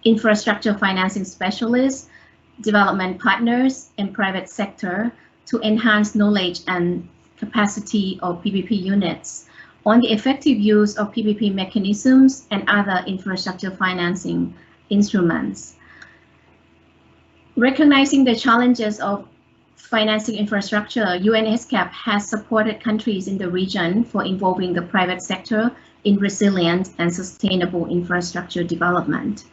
infrastructure financing specialists, development partners, and private sector to enhance knowledge and capacity of PPP units on the effective use of PPP mechanisms and other infrastructure financing instruments. Recognizing the challenges of financing infrastructure, ESCAP has supported countries in the region for involving the private sector in resilient and sustainable infrastructure development.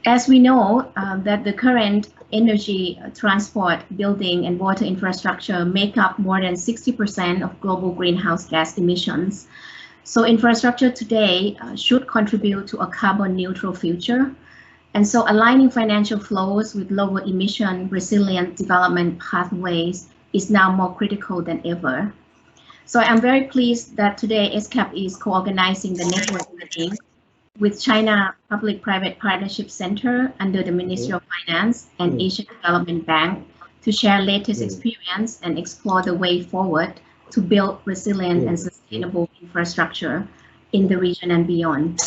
As we know that the current energy, transport, building, and water infrastructure make up more than 60% of global greenhouse gas emissions. So infrastructure today should contribute to a carbon neutral future. And so aligning financial flows with lower emission resilient development pathways is now more critical than ever. So I'm very pleased that today ESCAP is co-organizing the network meeting with China Public-Private Partnership Center under the Ministry of Finance and Asian Development Bank to share latest experience and explore the way forward to build resilient and sustainable infrastructure in the region and beyond.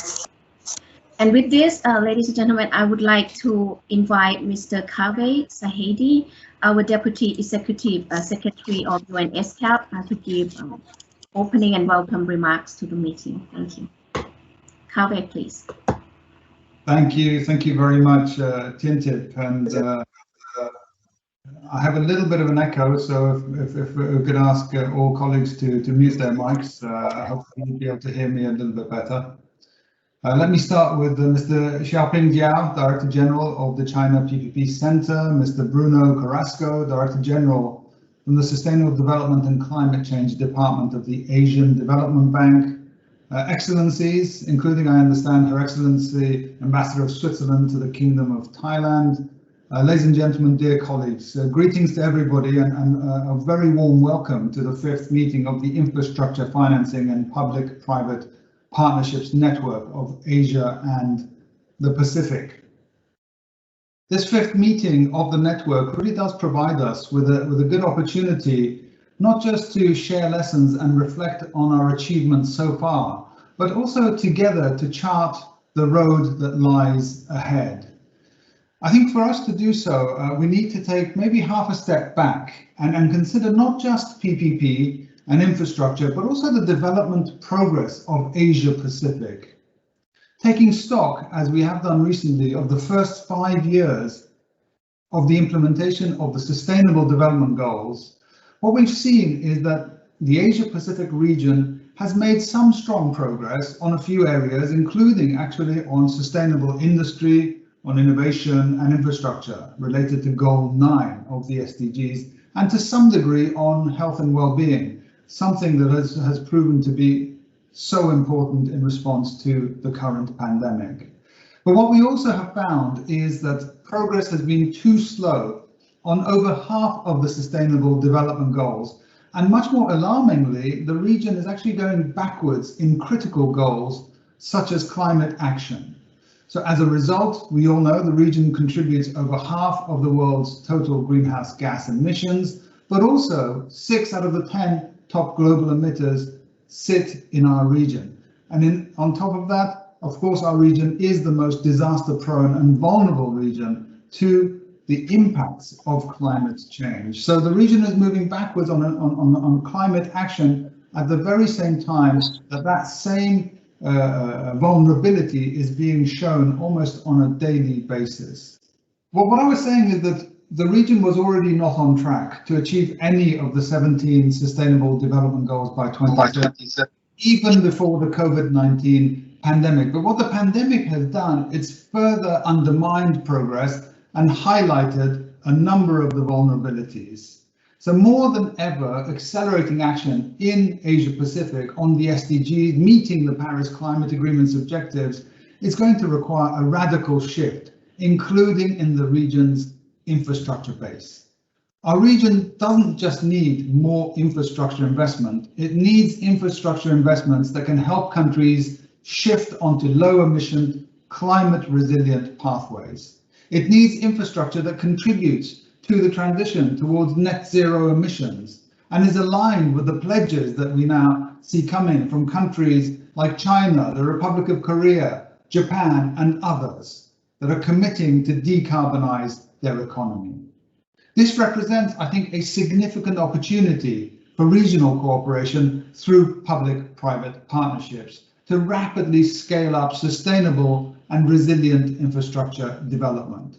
And with this, ladies and gentlemen, I would like to invite Mr. Kaveh Sahedi, our Deputy Executive Secretary of ESCAP, to give opening and welcome remarks to the meeting. Thank you. Kaveh, please. Thank you very much, Tintip. And I have a little bit of an echo, so if we could ask all colleagues to mute their mics, hopefully you'll be able to hear me a little bit better. Let me start with Mr. Xiaoping Diao, Director General of the China PPP Center, Mr. Bruno Carrasco, Director General from the Sustainable Development and Climate Change Department of the Asian Development Bank, Excellencies, including, I understand, Her Excellency Ambassador of Switzerland to the Kingdom of Thailand. Ladies and gentlemen, dear colleagues, greetings to everybody and a very warm welcome to the 5th meeting of the Infrastructure Financing and Public-Private Partnerships Network of Asia and the Pacific. This 5th meeting of the network really does provide us with a good opportunity not just to share lessons and reflect on our achievements so far, but also together to chart the road that lies ahead. I think for us to do so, we need to take maybe half a step back and consider not just PPP and infrastructure, but also the development progress of Asia Pacific. Taking stock, as we have done recently, of the first 5 years of the implementation of the Sustainable Development Goals, what we've seen is that the Asia Pacific region has made some strong progress on a few areas, including actually on sustainable industry, on innovation and infrastructure related to Goal 9 of the SDGs, and to some degree on health and well-being, something that has proven to be so important in response to the current pandemic. But what we also have found is that progress has been too slow on over half of the Sustainable Development Goals, and much more alarmingly, the region is actually going backwards in critical goals such as climate action. So as a result, we all know the region contributes over half of the world's total greenhouse gas emissions, but also 6 out of the 10 top global emitters sit in our region. And on top of that, of course, our region is the most disaster prone and vulnerable region to the impacts of climate change. So the region is moving backwards on climate action at the very same time that same vulnerability is being shown almost on a daily basis. Well, what I was saying is that the region was already not on track to achieve any of the 17 Sustainable Development Goals by 2030, even before the COVID-19 pandemic. But what the pandemic has done, it's further undermined progress and highlighted a number of the vulnerabilities. So more than ever, accelerating action in Asia Pacific on the SDGs, meeting the Paris Climate Agreement's objectives, is going to require a radical shift, including in the region's infrastructure base. Our region doesn't just need more infrastructure investment, it needs infrastructure investments that can help countries shift onto low emission, climate resilient pathways. It needs infrastructure that contributes to the transition towards net zero emissions and is aligned with the pledges that we now see coming from countries like China, the Republic of Korea, Japan, and others that are committing to decarbonize their economy. This represents, I think, a significant opportunity for regional cooperation through public-private partnerships to rapidly scale up sustainable and resilient infrastructure development.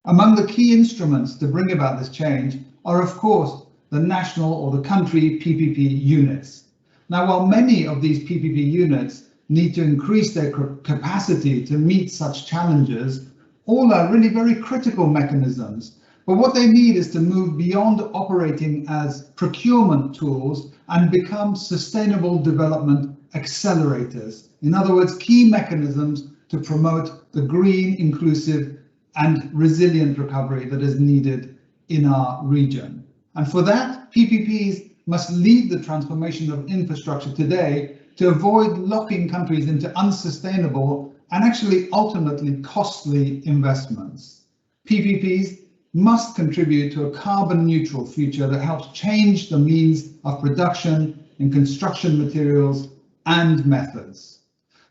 Among the key instruments to bring about this change are, of course, the national or the country PPP units. Now, while many of these PPP units need to increase their capacity to meet such challenges, all are really very critical mechanisms. But what they need is to move beyond operating as procurement tools and become sustainable development accelerators. In other words, key mechanisms to promote the green, inclusive, and resilient recovery that is needed in our region. And for that, PPPs must lead the transformation of infrastructure today to avoid locking countries into unsustainable and actually ultimately costly investments. PPPs must contribute to a carbon neutral future that helps change the means of production in construction materials and methods.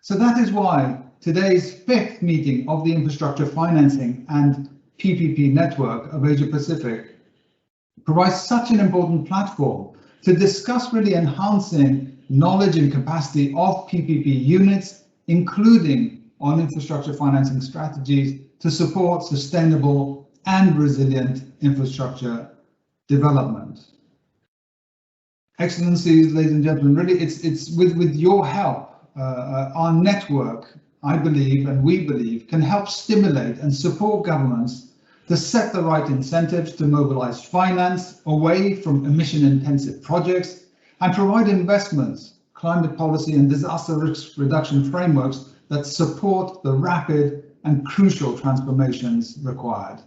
So that is why today's 5th meeting of the Infrastructure Financing and PPP Network of Asia Pacific provides such an important platform to discuss really enhancing knowledge and capacity of PPP units, including on infrastructure financing strategies to support sustainable and resilient infrastructure development. Excellencies, ladies and gentlemen, really it's with your help, our network, I believe, and we believe, can help stimulate and support governments to set the right incentives to mobilize finance away from emission-intensive projects and provide investments, climate policy and disaster risk reduction frameworks that support the rapid and crucial transformations required.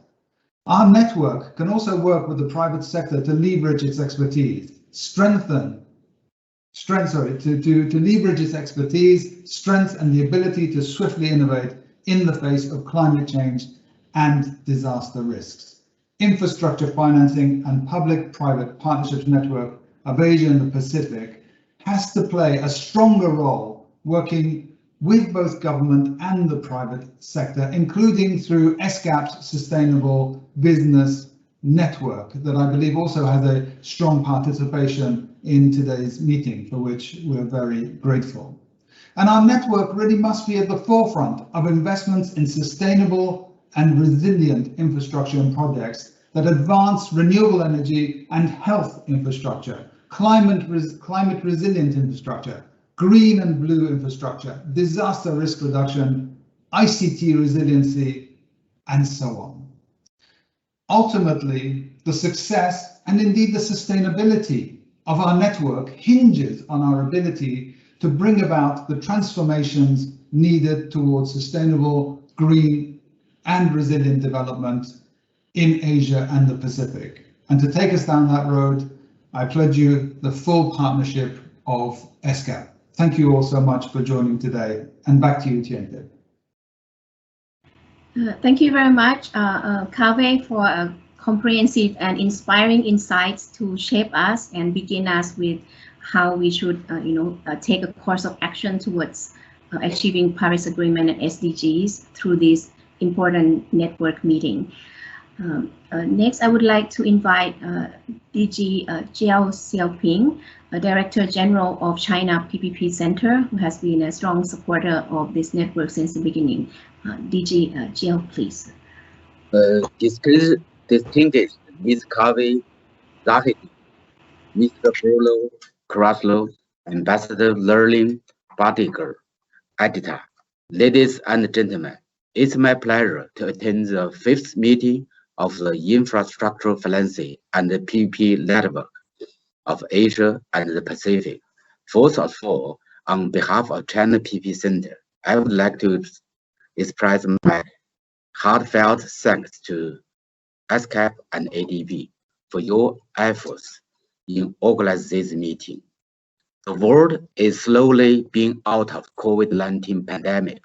Our network can also work with the private sector to leverage its expertise, to leverage its expertise, strength, and the ability to swiftly innovate in the face of climate change and disaster risks. Infrastructure financing and public-private partnerships network of Asia and the Pacific has to play a stronger role working with both government and the private sector, including through ESCAP's Sustainable Business Network, that I believe also has a strong participation in today's meeting, for which we're very grateful. And our network really must be at the forefront of investments in sustainable and resilient infrastructure and projects that advance renewable energy and health infrastructure, climate resilient infrastructure, green and blue infrastructure, disaster risk reduction, ICT resiliency, and so on. Ultimately, the success and indeed the sustainability of our network hinges on our ability to bring about the transformations needed towards sustainable, green, and resilient development in Asia and the Pacific. And to take us down that road, I pledge you the full partnership of ESCAP. Thank you all so much for joining today, and back to you, Tiente. Thank you very much, Kaveh, for comprehensive and inspiring insights to shape us and begin us with how we should, take a course of action towards achieving Paris Agreement and SDGs through this important network meeting. Next, I would like to invite DG Jiao Xiaoping, Director General of China PPP Center, who has been a strong supporter of this network since the beginning. DG Jiao, please. Distinguished Ms. Kaveh Zahedi, Mr. Bruno Kraslow, Ambassador Lerling Badiger, Editor, ladies and gentlemen, it's my pleasure to attend the 5th meeting of the Infrastructure Financing and the PPP Network of Asia and the Pacific. First of all, on behalf of China PPP Center, I would like to express my heartfelt thanks to ESCAP and ADB for your efforts in organizing this meeting. The world is slowly being out of COVID-19 pandemic,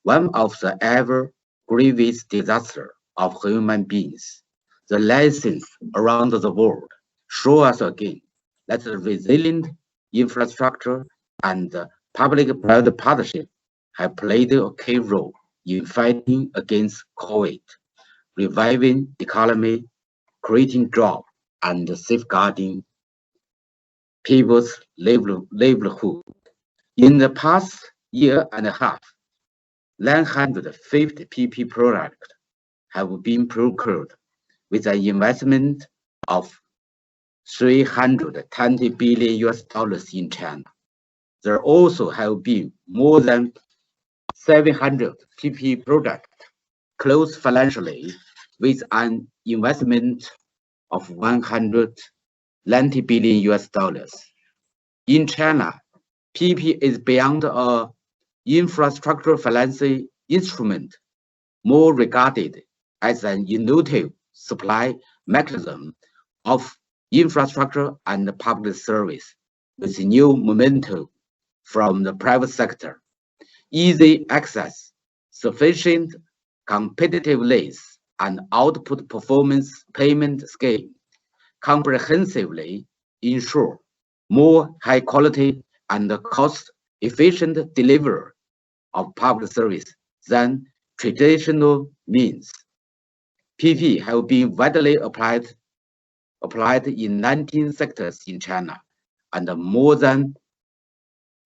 one of the ever grievous disasters of human beings. The lessons around the world show us again that the resilient infrastructure and public-private partnership have played a key role in fighting against COVID, reviving the economy, creating jobs, and safeguarding people's livelihood. In the past year and a half, 950 PP products have been procured with an investment of $320 billion in China. There also have been more than 700 PP products closed financially with an investment of $190 billion. In China, PP is beyond an infrastructure financing instrument, more regarded as an innovative supply mechanism of infrastructure and public service, with new momentum from the private sector. Easy access, sufficient competitiveness, and output performance payment scheme comprehensively ensure more high quality and cost-efficient delivery of public service than traditional means. PP have been widely applied in 19 sectors in China, and more than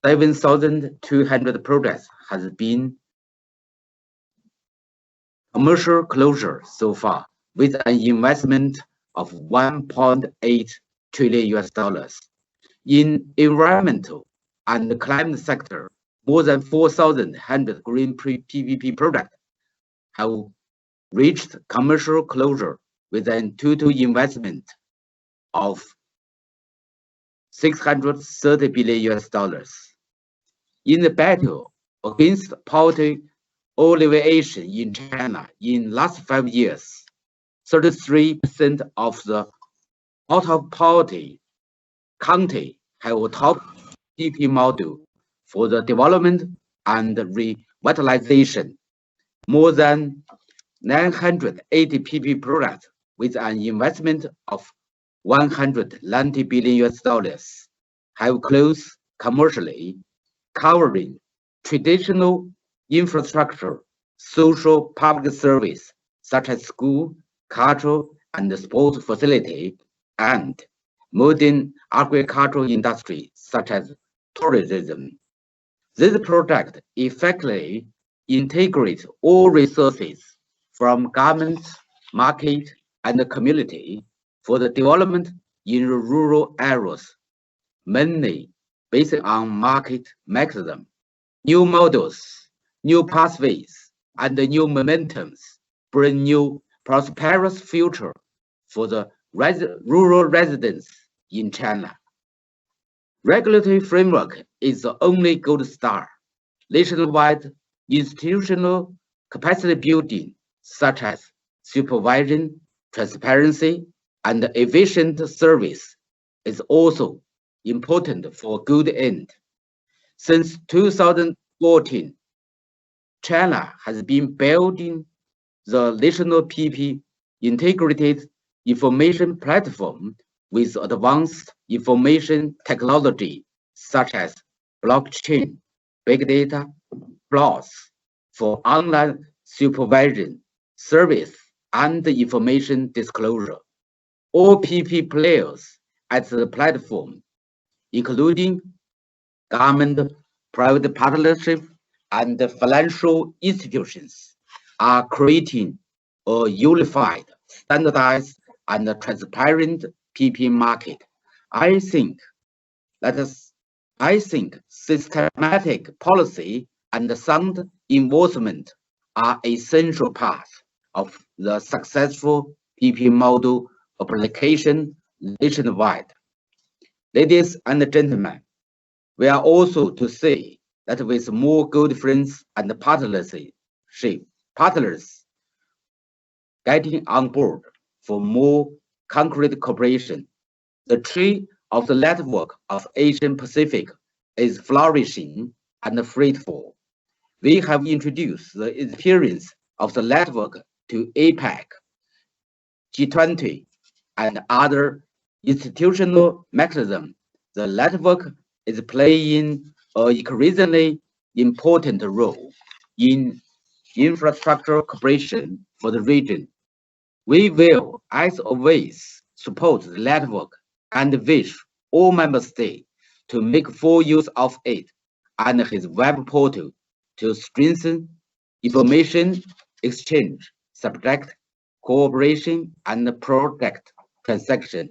7,200 projects has been commercial closure so far, with an investment of $1.8 trillion. In environmental and climate sector, more than 4,100 green PPP products have reached commercial closure with a total investment of $630 billion. In the battle against poverty alleviation in China in last 5 years, 33% of the out of poverty county have a top PP model for the development and revitalization. More than 980 PP products with an investment of $190 billion have closed commercially, covering traditional infrastructure, social public service such as school, cultural and sports facility, and modern agricultural industry such as tourism. This project effectively integrates all resources from government, market, and the community for the development in rural areas, mainly based on market mechanism. New models, new pathways, and new momentums bring new prosperous future for the rural residents in China. Regulatory framework is the only gold star. Nationwide institutional capacity building, such as supervision, transparency, and efficient service, is also important for good end. Since 2014, China has been building the national PP integrated information platform with advanced information technology such as blockchain, big data, clouds for online supervision, service, and information disclosure. All PP players at the platform, including government, private partnership, and financial institutions, are creating a unified, standardized, and transparent PP market. I think systematic policy and sound enforcement are essential parts of the successful PP model application nationwide. Ladies and gentlemen, we are also to say that with more good friends and partners getting on board for more concrete cooperation, the tree of the network of Asian Pacific is flourishing and fruitful. We have introduced the experience of the network to APEC, G20, and other institutional mechanisms. The network is playing an increasingly important role in infrastructure cooperation for the region. We will, as always, support the network and wish all member states to make full use of it and his web portal to strengthen information exchange, subject cooperation, and protect transaction.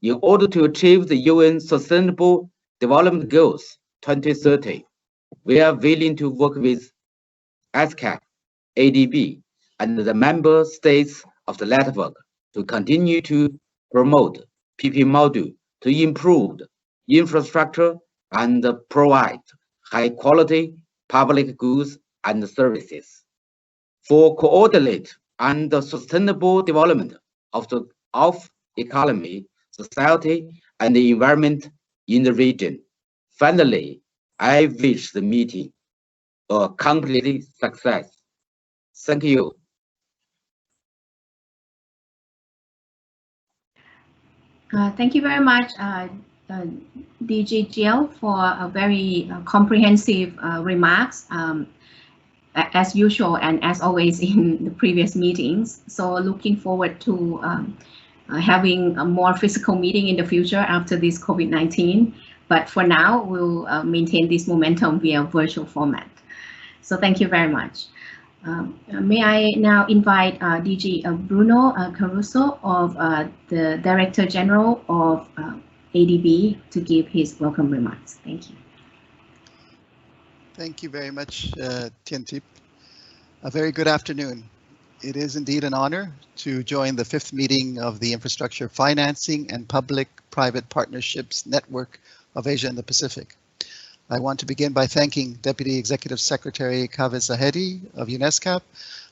In order to achieve the UN Sustainable Development Goals 2030, we are willing to work with ESCAP, ADB, and the member states of the network to continue to promote PP module to improve infrastructure and provide high-quality public goods and services for coordinate and sustainable development of the economy, society, and the environment in the region. Finally, I wish the meeting a complete success. Thank you. Thank you very much, DG Jiao, for a very comprehensive remarks, as usual and as always in the previous meetings. So looking forward to having a more physical meeting in the future after this COVID-19. But for now, we'll maintain this momentum via virtual format. So thank you very much. May I now invite DG Bruno Caruso of the Director General of ADB to give his welcome remarks. Thank you. Thank you very much, Tientip. A very good afternoon. It is indeed an honor to join the 5th meeting of the Infrastructure Financing and Public-Private Partnerships Network of Asia and the Pacific. I want to begin by thanking Deputy Executive Secretary Kaveh Zahedi of ESCAP,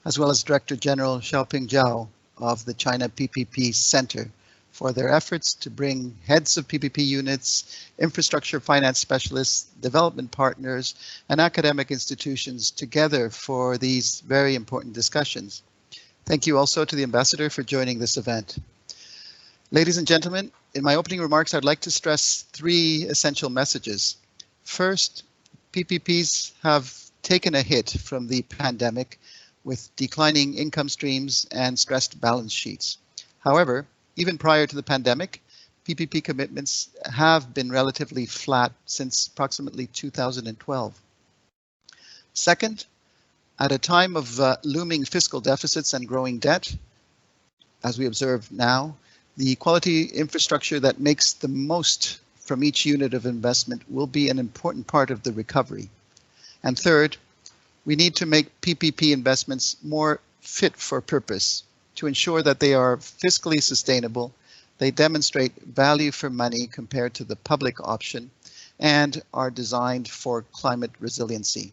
as well as Director General Xiaoping Zhao of the China PPP Center for their efforts to bring heads of PPP units, infrastructure finance specialists, development partners, and academic institutions together for these very important discussions. Thank you also to the Ambassador for joining this event. Ladies and gentlemen, in my opening remarks, I'd like to stress 3 essential messages. First, PPPs have taken a hit from the pandemic with declining income streams and stressed balance sheets. However, even prior to the pandemic, PPP commitments have been relatively flat since approximately 2012. Second, at a time of looming fiscal deficits and growing debt, as we observe now, the quality infrastructure that makes the most from each unit of investment will be an important part of the recovery. And third, we need to make PPP investments more fit for purpose to ensure that they are fiscally sustainable, they demonstrate value for money compared to the public option, and are designed for climate resiliency.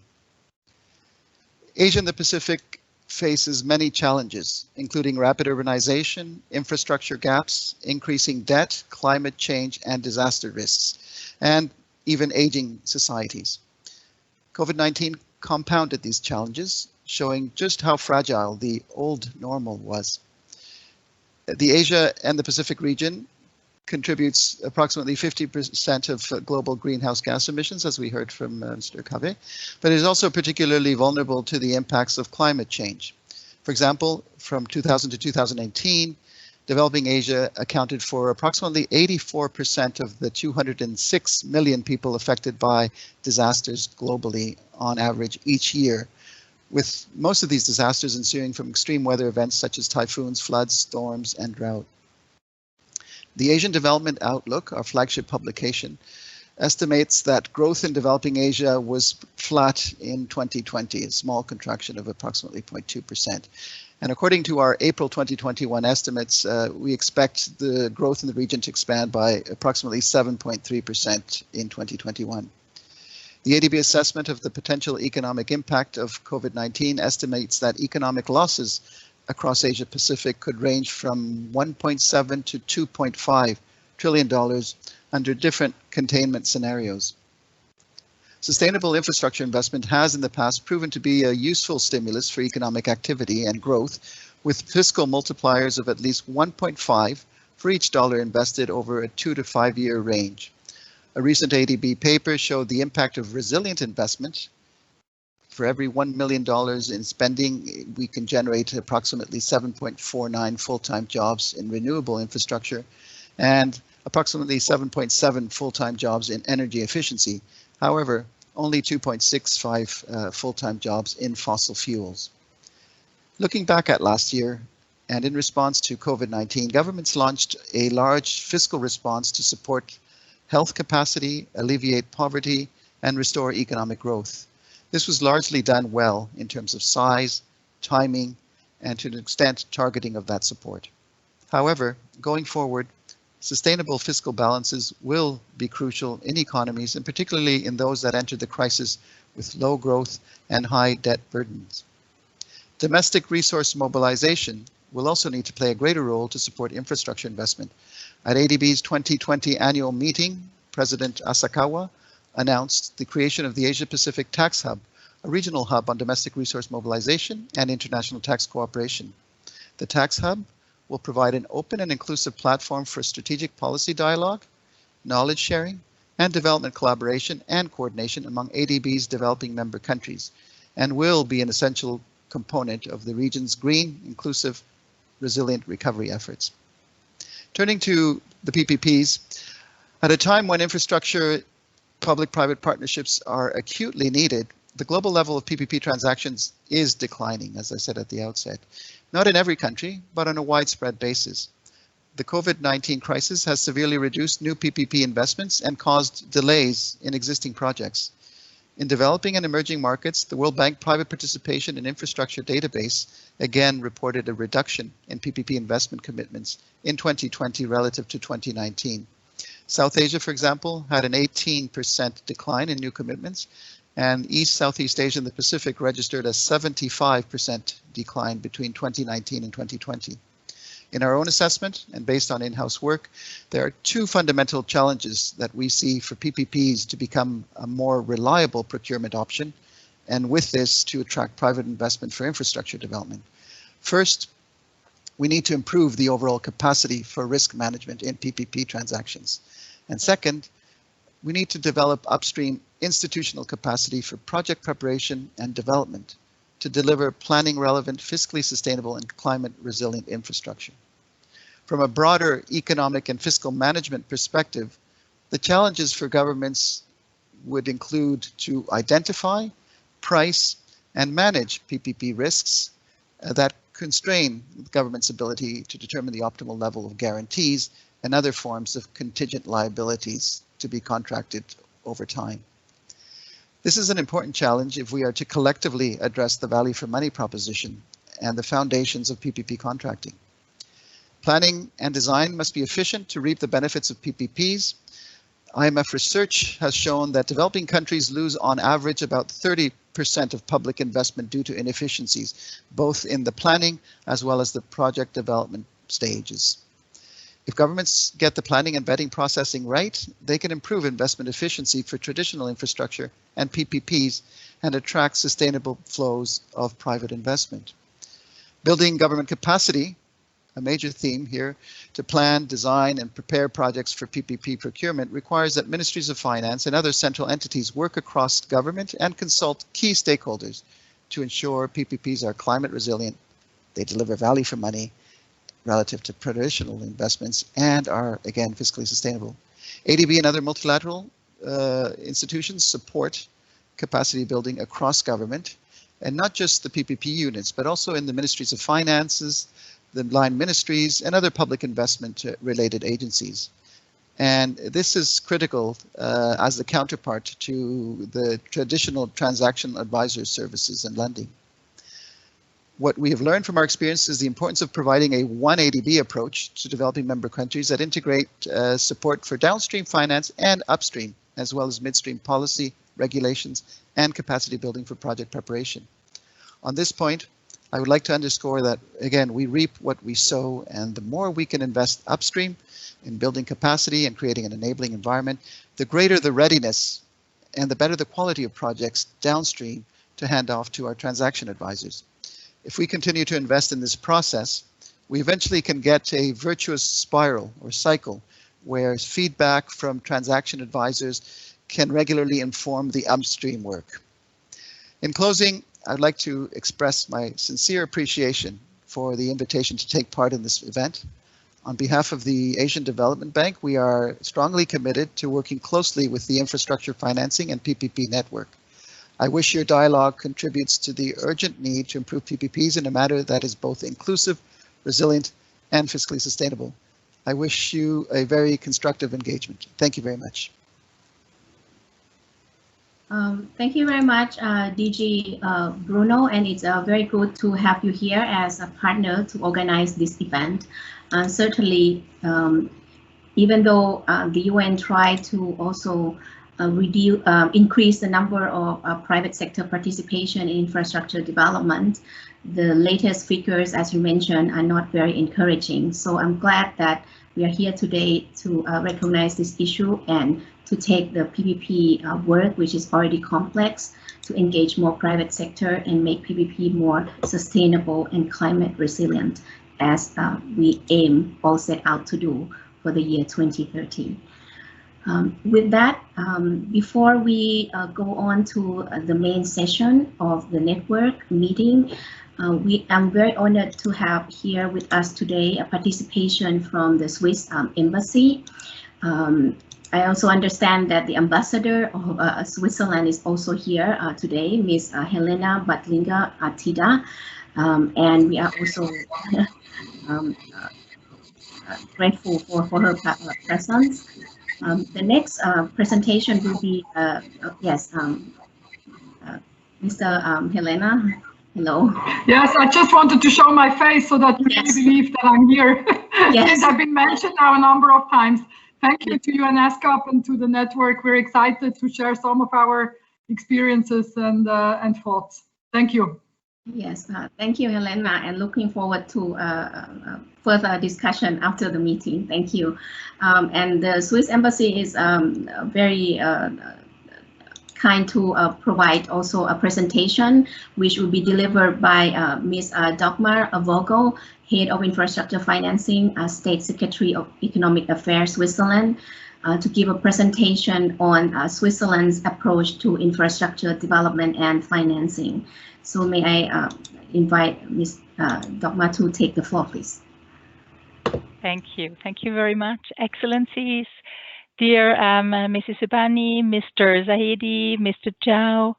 Asia and the Pacific faces many challenges, including rapid urbanization, infrastructure gaps, increasing debt, climate change, and disaster risks, and even aging societies. COVID-19 compounded these challenges, showing just how fragile the old normal was. The Asia and the Pacific region contributes approximately 50% of global greenhouse gas emissions, as we heard from Mr. Kaveh, but is also particularly vulnerable to the impacts of climate change. For example, from 2000 to 2018, developing Asia accounted for approximately 84% of the 206 million people affected by disasters globally on average each year, with most of these disasters ensuing from extreme weather events such as typhoons, floods, storms, and drought. The Asian Development Outlook, our flagship publication, estimates that growth in developing Asia was flat in 2020, a small contraction of approximately 0.2%. And according to our April 2021 estimates, we expect the growth in the region to expand by approximately 7.3% in 2021. The ADB assessment of the potential economic impact of COVID-19 estimates that economic losses across Asia Pacific could range from $1.7 to $2.5 trillion under different containment scenarios. Sustainable infrastructure investment has in the past proven to be a useful stimulus for economic activity and growth, with fiscal multipliers of at least 1.5 for each dollar invested over a 2 to 5 year range. A recent ADB paper showed the impact of resilient investment For every $1 million in spending, we can generate approximately 7.49 full-time jobs in renewable infrastructure and approximately 7.7 full-time jobs in energy efficiency. However, only 2.65 full-time jobs in fossil fuels. Looking back at last year, and in response to COVID-19, governments launched a large fiscal response to support health capacity, alleviate poverty, and restore economic growth. This was largely done well in terms of size, timing, and to an extent targeting of that support. However, going forward, sustainable fiscal balances will be crucial in economies, and particularly in those that entered the crisis with low growth and high debt burdens. Domestic resource mobilization will also need to play a greater role to support infrastructure investment. At ADB's 2020 annual meeting, President Asakawa announced the creation of the Asia-Pacific Tax Hub, a regional hub on domestic resource mobilization and international tax cooperation. The Tax Hub will provide an open and inclusive platform for strategic policy dialogue, knowledge sharing, and development collaboration and coordination among ADB's developing member countries, and will be an essential component of the region's green, inclusive, resilient recovery efforts. Turning to the PPPs, at a time when infrastructure public-private partnerships are acutely needed, the global level of PPP transactions is declining, as I said at the outset. Not in every country, but on a widespread basis. The COVID-19 crisis has severely reduced new PPP investments and caused delays in existing projects. In developing and emerging markets, the World Bank Private Participation in Infrastructure Database again reported a reduction in PPP investment commitments in 2020 relative to 2019. South Asia, for example, had an 18% decline in new commitments, and East, Southeast Asia, and the Pacific registered a 75% decline between 2019 and 2020. In our own assessment, and based on in-house work, there are two fundamental challenges that we see for PPPs to become a more reliable procurement option, and with this, to attract private investment for infrastructure development. First, we need to improve the overall capacity for risk management in PPP transactions. And second, we need to develop upstream institutional capacity for project preparation and development to deliver planning relevant, fiscally sustainable, and climate resilient infrastructure. From a broader economic and fiscal management perspective, the challenges for governments would include to identify, price, and manage PPP risks that constrain the government's ability to determine the optimal level of guarantees and other forms of contingent liabilities to be contracted over time. This is an important challenge if we are to collectively address the value for money proposition and the foundations of PPP contracting. Planning and design must be efficient to reap the benefits of PPPs. IMF research has shown that developing countries lose on average about 30% of public investment due to inefficiencies, both in the planning as well as the project development stages. If governments get the planning and vetting processing right, they can improve investment efficiency for traditional infrastructure and PPPs and attract sustainable flows of private investment. Building government capacity, a major theme here, to plan, design, and prepare projects for PPP procurement requires that ministries of finance and other central entities work across government and consult key stakeholders to ensure PPPs are climate resilient, they deliver value for money relative to traditional investments, and are, again, fiscally sustainable. ADB and other multilateral institutions support capacity building across government, and not just the PPP units, but also in the ministries of finances, the line ministries, and other public investment related agencies. And this is critical as the counterpart to the traditional transaction advisor services and lending. What we have learned from our experience is the importance of providing a one ADB approach to developing member countries that integrate support for downstream finance and upstream, as well as midstream policy, regulations, and capacity building for project preparation. On this point, I would like to underscore that, again, we reap what we sow, and the more we can invest upstream in building capacity and creating an enabling environment, the greater the readiness and the better the quality of projects downstream to hand off to our transaction advisors. If we continue to invest in this process, we eventually can get a virtuous spiral or cycle where feedback from transaction advisors can regularly inform the upstream work. In closing, I'd like to express my sincere appreciation for the invitation to take part in this event. On behalf of the Asian Development Bank, we are strongly committed to working closely with the Infrastructure Financing and PPP Network. I wish your dialogue contributes to the urgent need to improve PPPs in a manner that is both inclusive, resilient, and fiscally sustainable. I wish you a very constructive engagement. Thank you very much. Thank you very much, DG Bruno, and it's very good to have you here as a partner to organize this event. Certainly, even though the UN tried to also increase the number of private sector participation in infrastructure development, the latest figures, as you mentioned, are not very encouraging. So I'm glad that we are here today to recognize this issue and to take the PPP work, which is already complex, to engage more private sector and make PPP more sustainable and climate resilient, as we aim or set out to do for the year 2030. With that, before we go on to the main session of the network meeting, I'm very honored to have here with us today a participation from the Swiss Embassy. I also understand that the ambassador of Switzerland is also here today, Ms. Helena Batlinger Tida, and we are also grateful for her presence. The next presentation will be, Mr. Helena. Hello. Yes, I just wanted to show my face so that you really believe that I'm here. Yes. I've been mentioned now a number of times. Thank you to you and ESCAP and to the network. We're excited to share some of our experiences and thoughts. Thank you. Yes, thank you, Helena, and looking forward to further discussion after the meeting. Thank you. And the Swiss Embassy is very kind to provide also a presentation, which will be delivered by Ms. Dagmar Vogel, Head of Infrastructure Financing, State Secretary of Economic Affairs, Switzerland, to give a presentation on Switzerland's approach to infrastructure development and financing. So may I invite Ms. Dagmar to take the floor, please. Thank you. Thank you very much, Excellencies. Dear Mrs. Ubani, Mr. Zahedi, Mr. Zhao,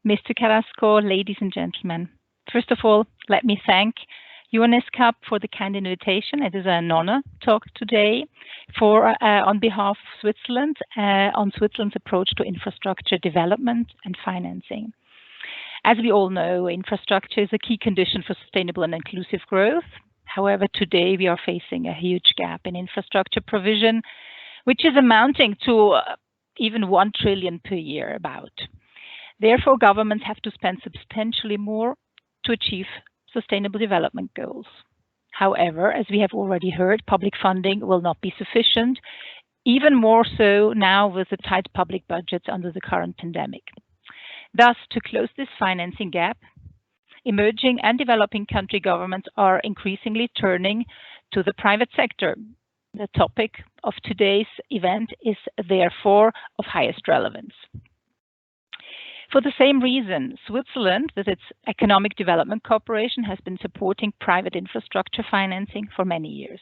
Mr. Carrasco, ladies and gentlemen. First of all, let me thank ESCAP for the kind invitation. It is an honor to talk today on behalf of Switzerland on Switzerland's approach to infrastructure development and financing. As we all know, infrastructure is a key condition for sustainable and inclusive growth. However, today we are facing a huge gap in infrastructure provision, which is amounting to even 1 trillion per year about. Therefore, governments have to spend substantially more to achieve sustainable development goals. However, as we have already heard, public funding will not be sufficient, even more so now with the tight public budgets under the current pandemic. Thus, to close this financing gap, emerging and developing country governments are increasingly turning to the private sector. The topic of today's event is therefore of highest relevance. For the same reason, Switzerland, with its Economic Development Corporation, has been supporting private infrastructure financing for many years.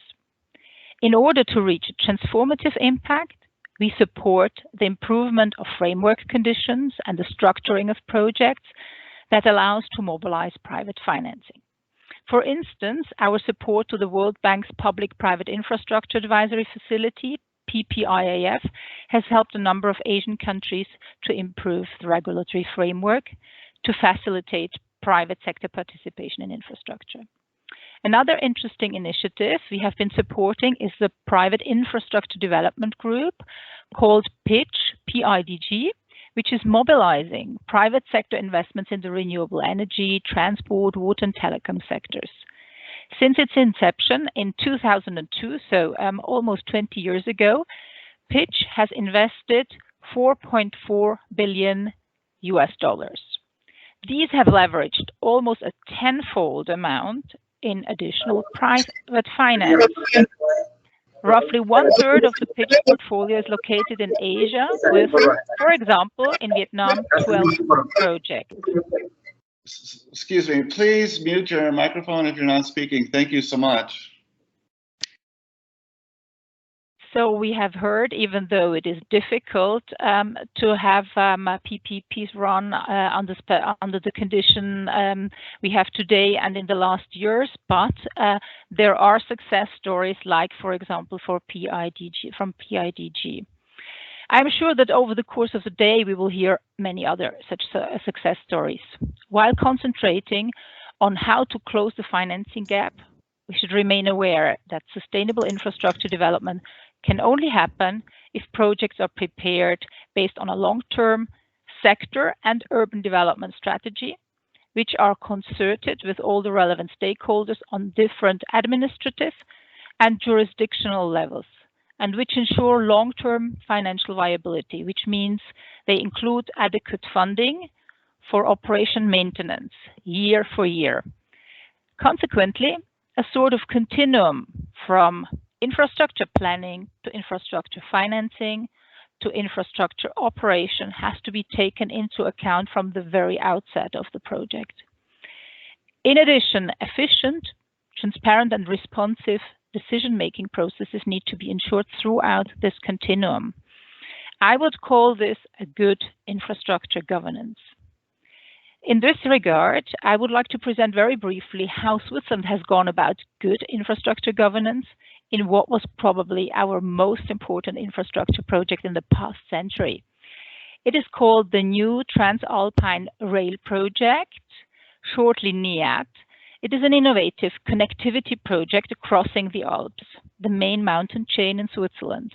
In order to reach a transformative impact, we support the improvement of framework conditions and the structuring of projects that allows to mobilize private financing. For instance, our support to the World Bank's Public-Private Infrastructure Advisory Facility, PPIAF, has helped a number of Asian countries to improve the regulatory framework to facilitate private sector participation in infrastructure. Another interesting initiative we have been supporting is the Private Infrastructure Development Group called PIDG, PIDG, which is mobilizing private sector investments in the renewable energy, transport, water and telecom sectors. Since its inception in 2002, so almost 20 years ago, PIDG has invested $4.4 billion. These have leveraged almost a tenfold amount in additional private finance. Roughly 1/3 of the pitch portfolio is located in Asia, with, for example, in Vietnam, 12 projects. Excuse me, please mute your microphone if you're not speaking. Thank you so much. So we have heard, even though it is difficult to have PPPs run under the condition we have today and in the last years, but there are success stories like, for example, from PIDG. I'm sure that over the course of the day, we will hear many other such success stories. While concentrating on how to close the financing gap, we should remain aware that sustainable infrastructure development can only happen if projects are prepared based on a long-term sector and urban development strategy, which are concerted with all the relevant stakeholders on different administrative and jurisdictional levels, and which ensure long-term financial viability, which means they include adequate funding for operation maintenance year for year. Consequently, a sort of continuum from infrastructure planning to infrastructure financing to infrastructure operation has to be taken into account from the very outset of the project. In addition, efficient, transparent, and responsive decision-making processes need to be ensured throughout this continuum. I would call this a good infrastructure governance. In this regard, I would like to present very briefly how Switzerland has gone about good infrastructure governance in what was probably our most important infrastructure project in the past century. It is called the New Transalpine Rail Project, shortly NEAT. It is an innovative connectivity project crossing the Alps, the main mountain chain in Switzerland.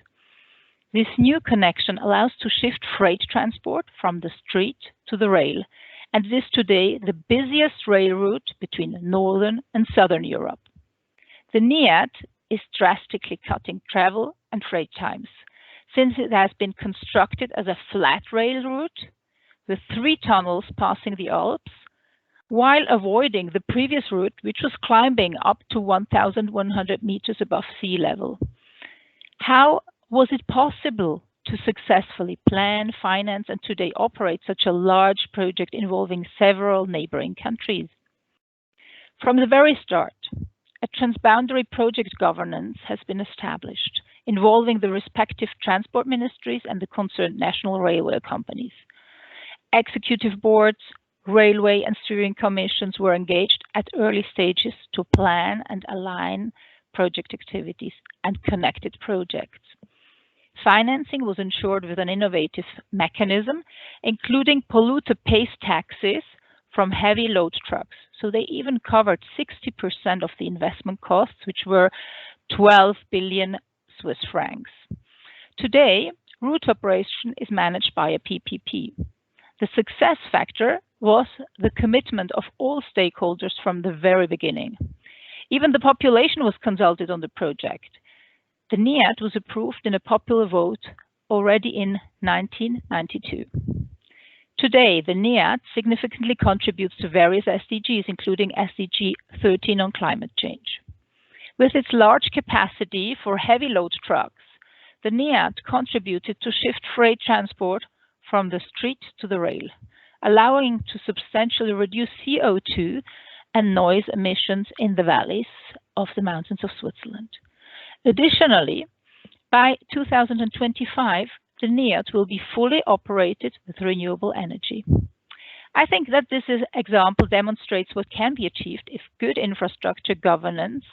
This new connection allows to shift freight transport from the street to the rail, and it is today the busiest rail route between Northern and Southern Europe. The NEAT is drastically cutting travel and freight times, since it has been constructed as a flat rail route with 3 tunnels passing the Alps, while avoiding the previous route, which was climbing up to 1,100 meters above sea level. How was it possible to successfully plan, finance, and today operate such a large project involving several neighboring countries? From the very start, a transboundary project governance has been established, involving the respective transport ministries and the concerned national railway companies. Executive boards, railway and steering commissions were engaged at early stages to plan and align project activities and connected projects. Financing was ensured with an innovative mechanism, including polluter pays taxes from heavy load trucks. So they even covered 60% of the investment costs, which were 12 billion Swiss francs. Today, route operation is managed by a PPP. The success factor was the commitment of all stakeholders from the very beginning. Even the population was consulted on the project. The NEAT was approved in a popular vote already in 1992. Today, the NEAT significantly contributes to various SDGs, including SDG 13 on climate change. With its large capacity for heavy load trucks, the NEAT contributed to shift freight transport from the street to the rail, allowing to substantially reduce CO2 and noise emissions in the valleys of the mountains of Switzerland. Additionally, by 2025, the NEAT will be fully operated with renewable energy. I think that this example demonstrates what can be achieved if good infrastructure governance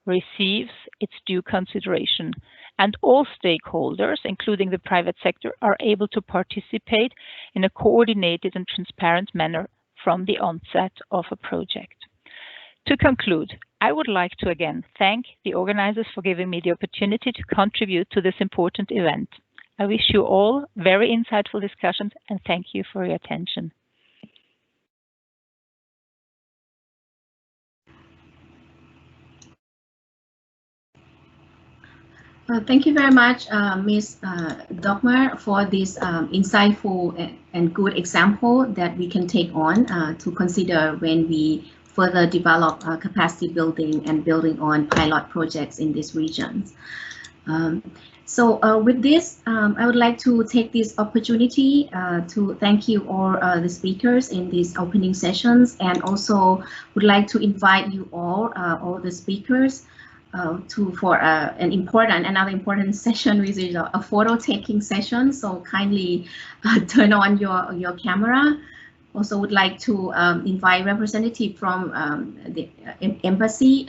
receives its due consideration, and all stakeholders, including the private sector, are able to participate in a coordinated and transparent manner from the onset of a project. To conclude, I would like to again thank the organizers for giving me the opportunity to contribute to this important event. I wish you all very insightful discussions and thank you for your attention. Thank you very much, Ms. Dogmer, for this insightful and good example that we can take on to consider when we further develop capacity building and building on pilot projects in these regions. With this, I would like to take this opportunity to thank you all the speakers in these opening sessions, and also would like to invite you all the speakers, for another important session, which is a photo taking session. So kindly turn on your camera. Also would like to invite representative from the embassy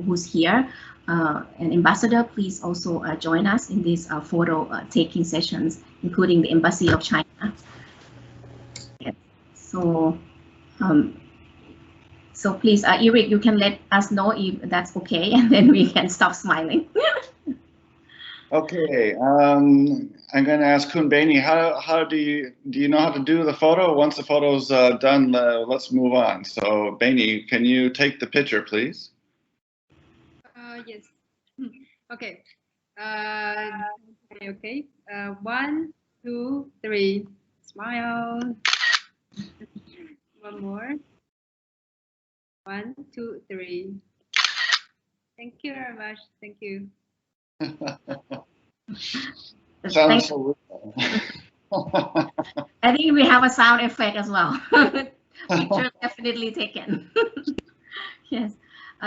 who's here. And ambassador, please also join us in these photo taking sessions, including the Embassy of China. Yes. So please, Eric, you can let us know if that's okay, and then we can stop smiling. Okay, I'm going to ask Khun Baini, how do you know how to do the photo? Once the photo's done, let's move on. So Baini, can you take the picture, please? Yes. Okay. Okay. 1, 2, 3. Smile. One more. 1, 2, 3. Thank you very much. Thank you. Sounds so I think we have a sound effect as well. Picture definitely taken. Yes.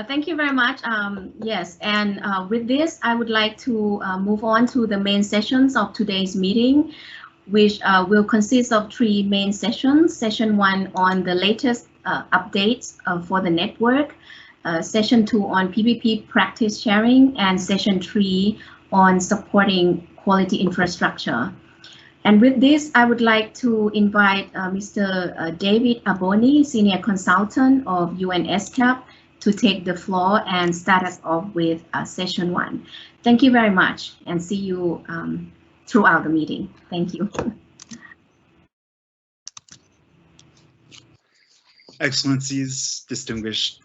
Thank you very much. Yes, and with this, I would like to move on to the main sessions of today's meeting, which will consist of 3 main sessions. Session 1 on the latest updates for the network, Session 2 on PPP practice sharing, and Session 3 on supporting quality infrastructure. And with this, I would like to invite Mr. David Aboni, Senior Consultant of UN ESCAP, to take the floor and start us off with Session 1. Thank you very much, and see you throughout the meeting. Thank you. Excellencies, distinguished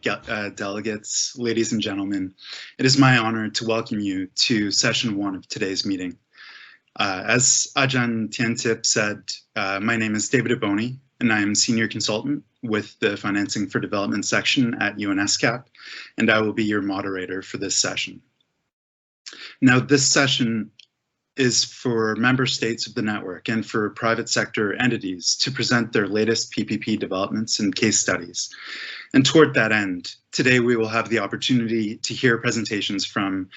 delegates, ladies and gentlemen, it is my honor to welcome you to Session 1 of today's meeting. As Ajahn Tientip said, my name is David Aboni, and I am Senior Consultant with the Financing for Development section at UN ESCAP, and I will be your moderator for this session. Now, this session is for member states of the network and for private sector entities to present their latest PPP developments and case studies. And toward that end, today we will have the opportunity to hear presentations from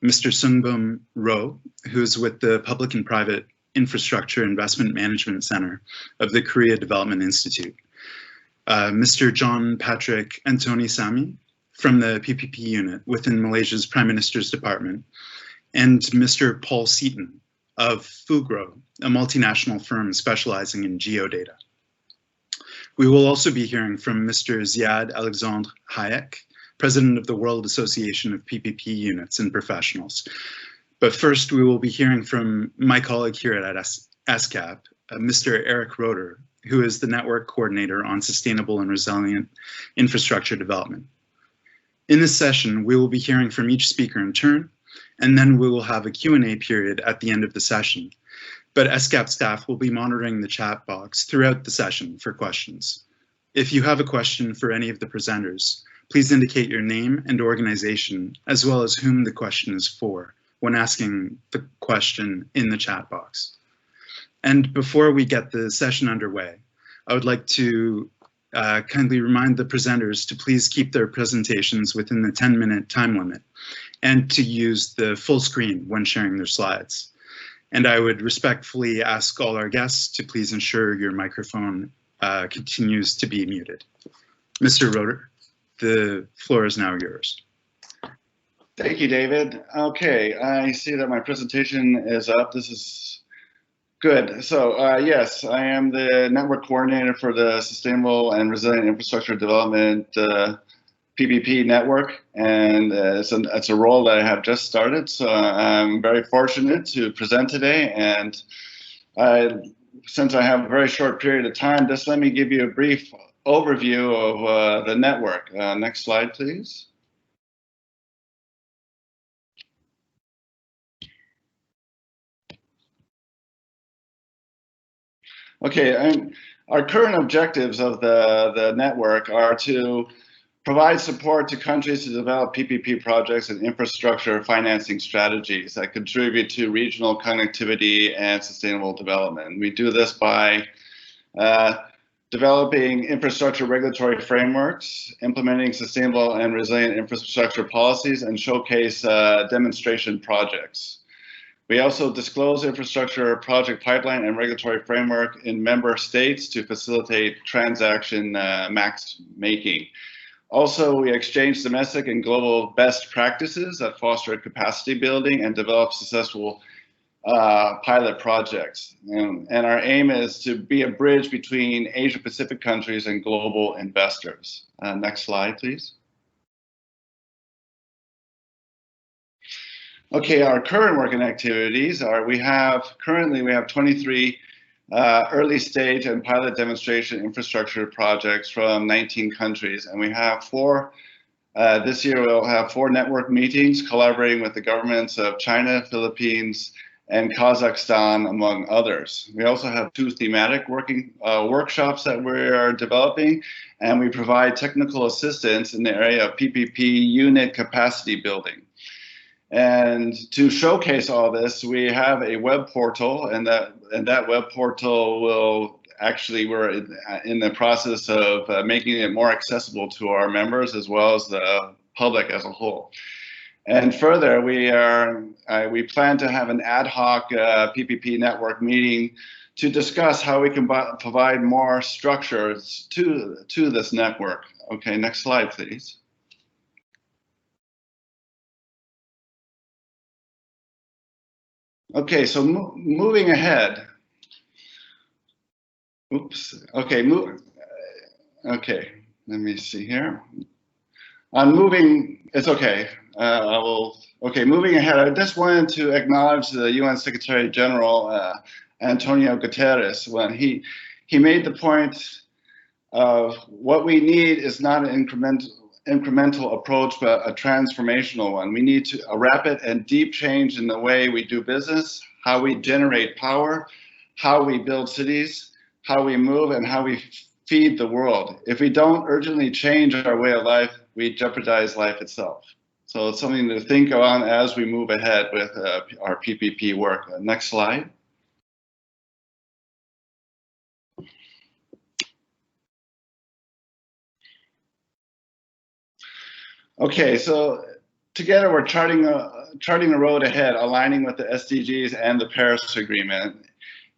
Mr. Sungbum Ro, who is with the Public and Private Infrastructure Investment Management Center of the Korea Development Institute, Mr. John Patrick Antoni Sami from the PPP unit within Malaysia's Prime Minister's Department, and Mr. Paul Seaton of Fugro, a multinational firm specializing in geodata. We will also be hearing from Mr. Ziad Alexandre Hayek, President of the World Association of PPP Units and Professionals. But first, we will be hearing from my colleague here at ESCAP, Mr. Eric Roeder, who is the Network Coordinator on Sustainable and Resilient Infrastructure Development. In this session, we will be hearing from each speaker in turn, and then we will have a Q&A period at the end of the session. But ESCAP staff will be monitoring the chat box throughout the session for questions. If you have a question for any of the presenters, please indicate your name and organization, as well as whom the question is for, when asking the question in the chat box. And before we get the session underway, I would like to kindly remind the presenters to please keep their presentations within the 10-minute time limit and to use the full screen when sharing their slides. And I would respectfully ask all our guests to please ensure your microphone continues to be muted. Mr. Roeder, the floor is now yours. Thank you, David. Okay, I see that my presentation is up. This is good. So yes, I am the network coordinator for the Sustainable and Resilient Infrastructure Development PPP Network, and it's a role that I have just started. So I'm very fortunate to present today. And since I have a very short period of time, just let me give you a brief overview of the network. Next slide, please. Okay, our current objectives of the network are to provide support to countries to develop PPP projects and infrastructure financing strategies that contribute to regional connectivity and sustainable development. We do this by developing infrastructure regulatory frameworks, implementing sustainable and resilient infrastructure policies, and showcase demonstration projects. We also disclose infrastructure project pipeline and regulatory framework in member states to facilitate transaction making. Also, we exchange domestic and global best practices that foster capacity building and develop successful pilot projects. And our aim is to be a bridge between Asia Pacific countries and global investors. Next slide, please. Okay, our current working activities are, currently we have 23 early stage and pilot demonstration infrastructure projects from 19 countries. And we have this year we'll have 4 network meetings collaborating with the governments of China, Philippines, and Kazakhstan, among others. We also have 2 thematic workshops that we are developing, and we provide technical assistance in the area of PPP unit capacity building. And to showcase all this, we have a web portal, and that web portal will actually, we're in the process of making it more accessible to our members as well as the public as a whole. And further, we plan to have an ad hoc PPP network meeting to discuss how we can provide more structures to this network. Okay, next slide, please. Okay, so moving ahead. Oops. Okay, okay, let me see here. It's okay. Moving ahead, I just wanted to acknowledge the UN Secretary General Antonio Guterres when he made the point of what we need is not an incremental approach, but a transformational one. We need a rapid and deep change in the way we do business, how we generate power, how we build cities, how we move, and how we feed the world. If we don't urgently change our way of life, we jeopardize life itself. So it's something to think on as we move ahead with our PPP work. Next slide. Okay, so together we're charting a road ahead, aligning with the SDGs and the Paris Agreement.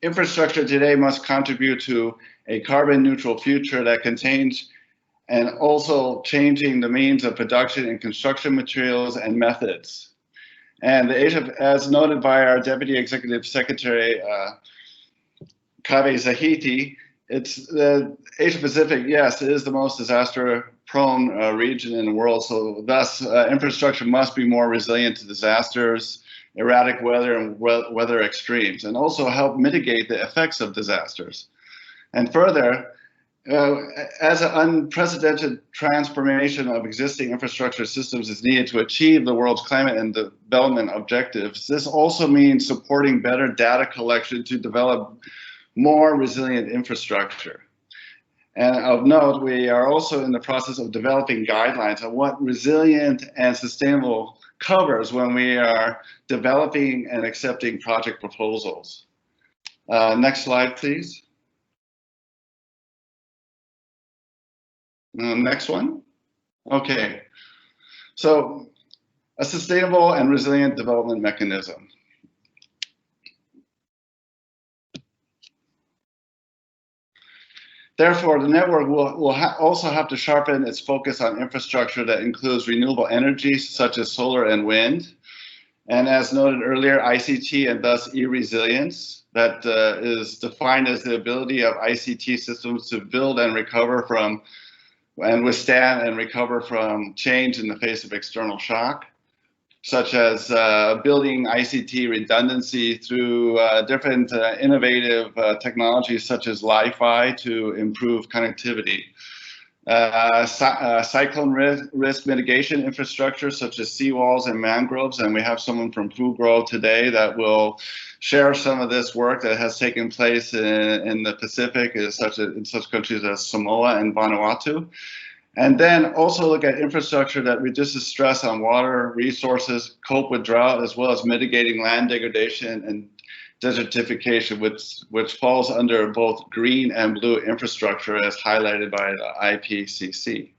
Infrastructure today must contribute to a carbon neutral future that contains and also changing the means of production and construction materials and methods. And as noted by our Deputy Executive Secretary, Kaveh Zahiti, it's the Asia Pacific, yes, it is the most disaster-prone region in the world. So thus, infrastructure must be more resilient to disasters, erratic weather, and weather extremes, and also help mitigate the effects of disasters. And further, as an unprecedented transformation of existing infrastructure systems is needed to achieve the world's climate and development objectives, this also means supporting better data collection to develop more resilient infrastructure. And of note, we are also in the process of developing guidelines on what resilient and sustainable covers when we are developing and accepting project proposals. Next slide, please. Next one. Okay, so a sustainable and resilient development mechanism. Therefore, the network will also have to sharpen its focus on infrastructure that includes renewable energies such as solar and wind. And as noted earlier, ICT and thus e-resilience, that is defined as the ability of ICT systems to build and recover from and withstand and recover from change in the face of external shock, such as building ICT redundancy through different innovative technologies such as Li-Fi to improve connectivity. Cyclone risk mitigation infrastructure such as seawalls and mangroves, and we have someone from Fugro today that will share some of this work that has taken place in the Pacific, in such countries as Samoa and Vanuatu. And then also look at infrastructure that reduces stress on water resources, cope with drought, as well as mitigating land degradation and desertification, which falls under both green and blue infrastructure as highlighted by the IPCC.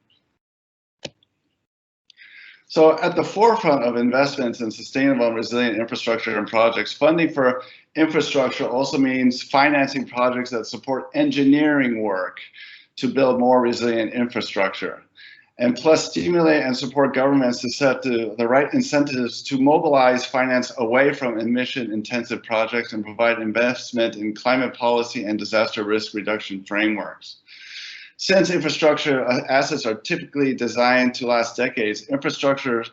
So at the forefront of investments in sustainable and resilient infrastructure and projects, funding for infrastructure also means financing projects that support engineering work to build more resilient infrastructure, and plus stimulate and support governments to set the right incentives to mobilize finance away from emission-intensive projects and provide investment in climate policy and disaster risk reduction frameworks. Since infrastructure assets are typically designed to last decades, infrastructure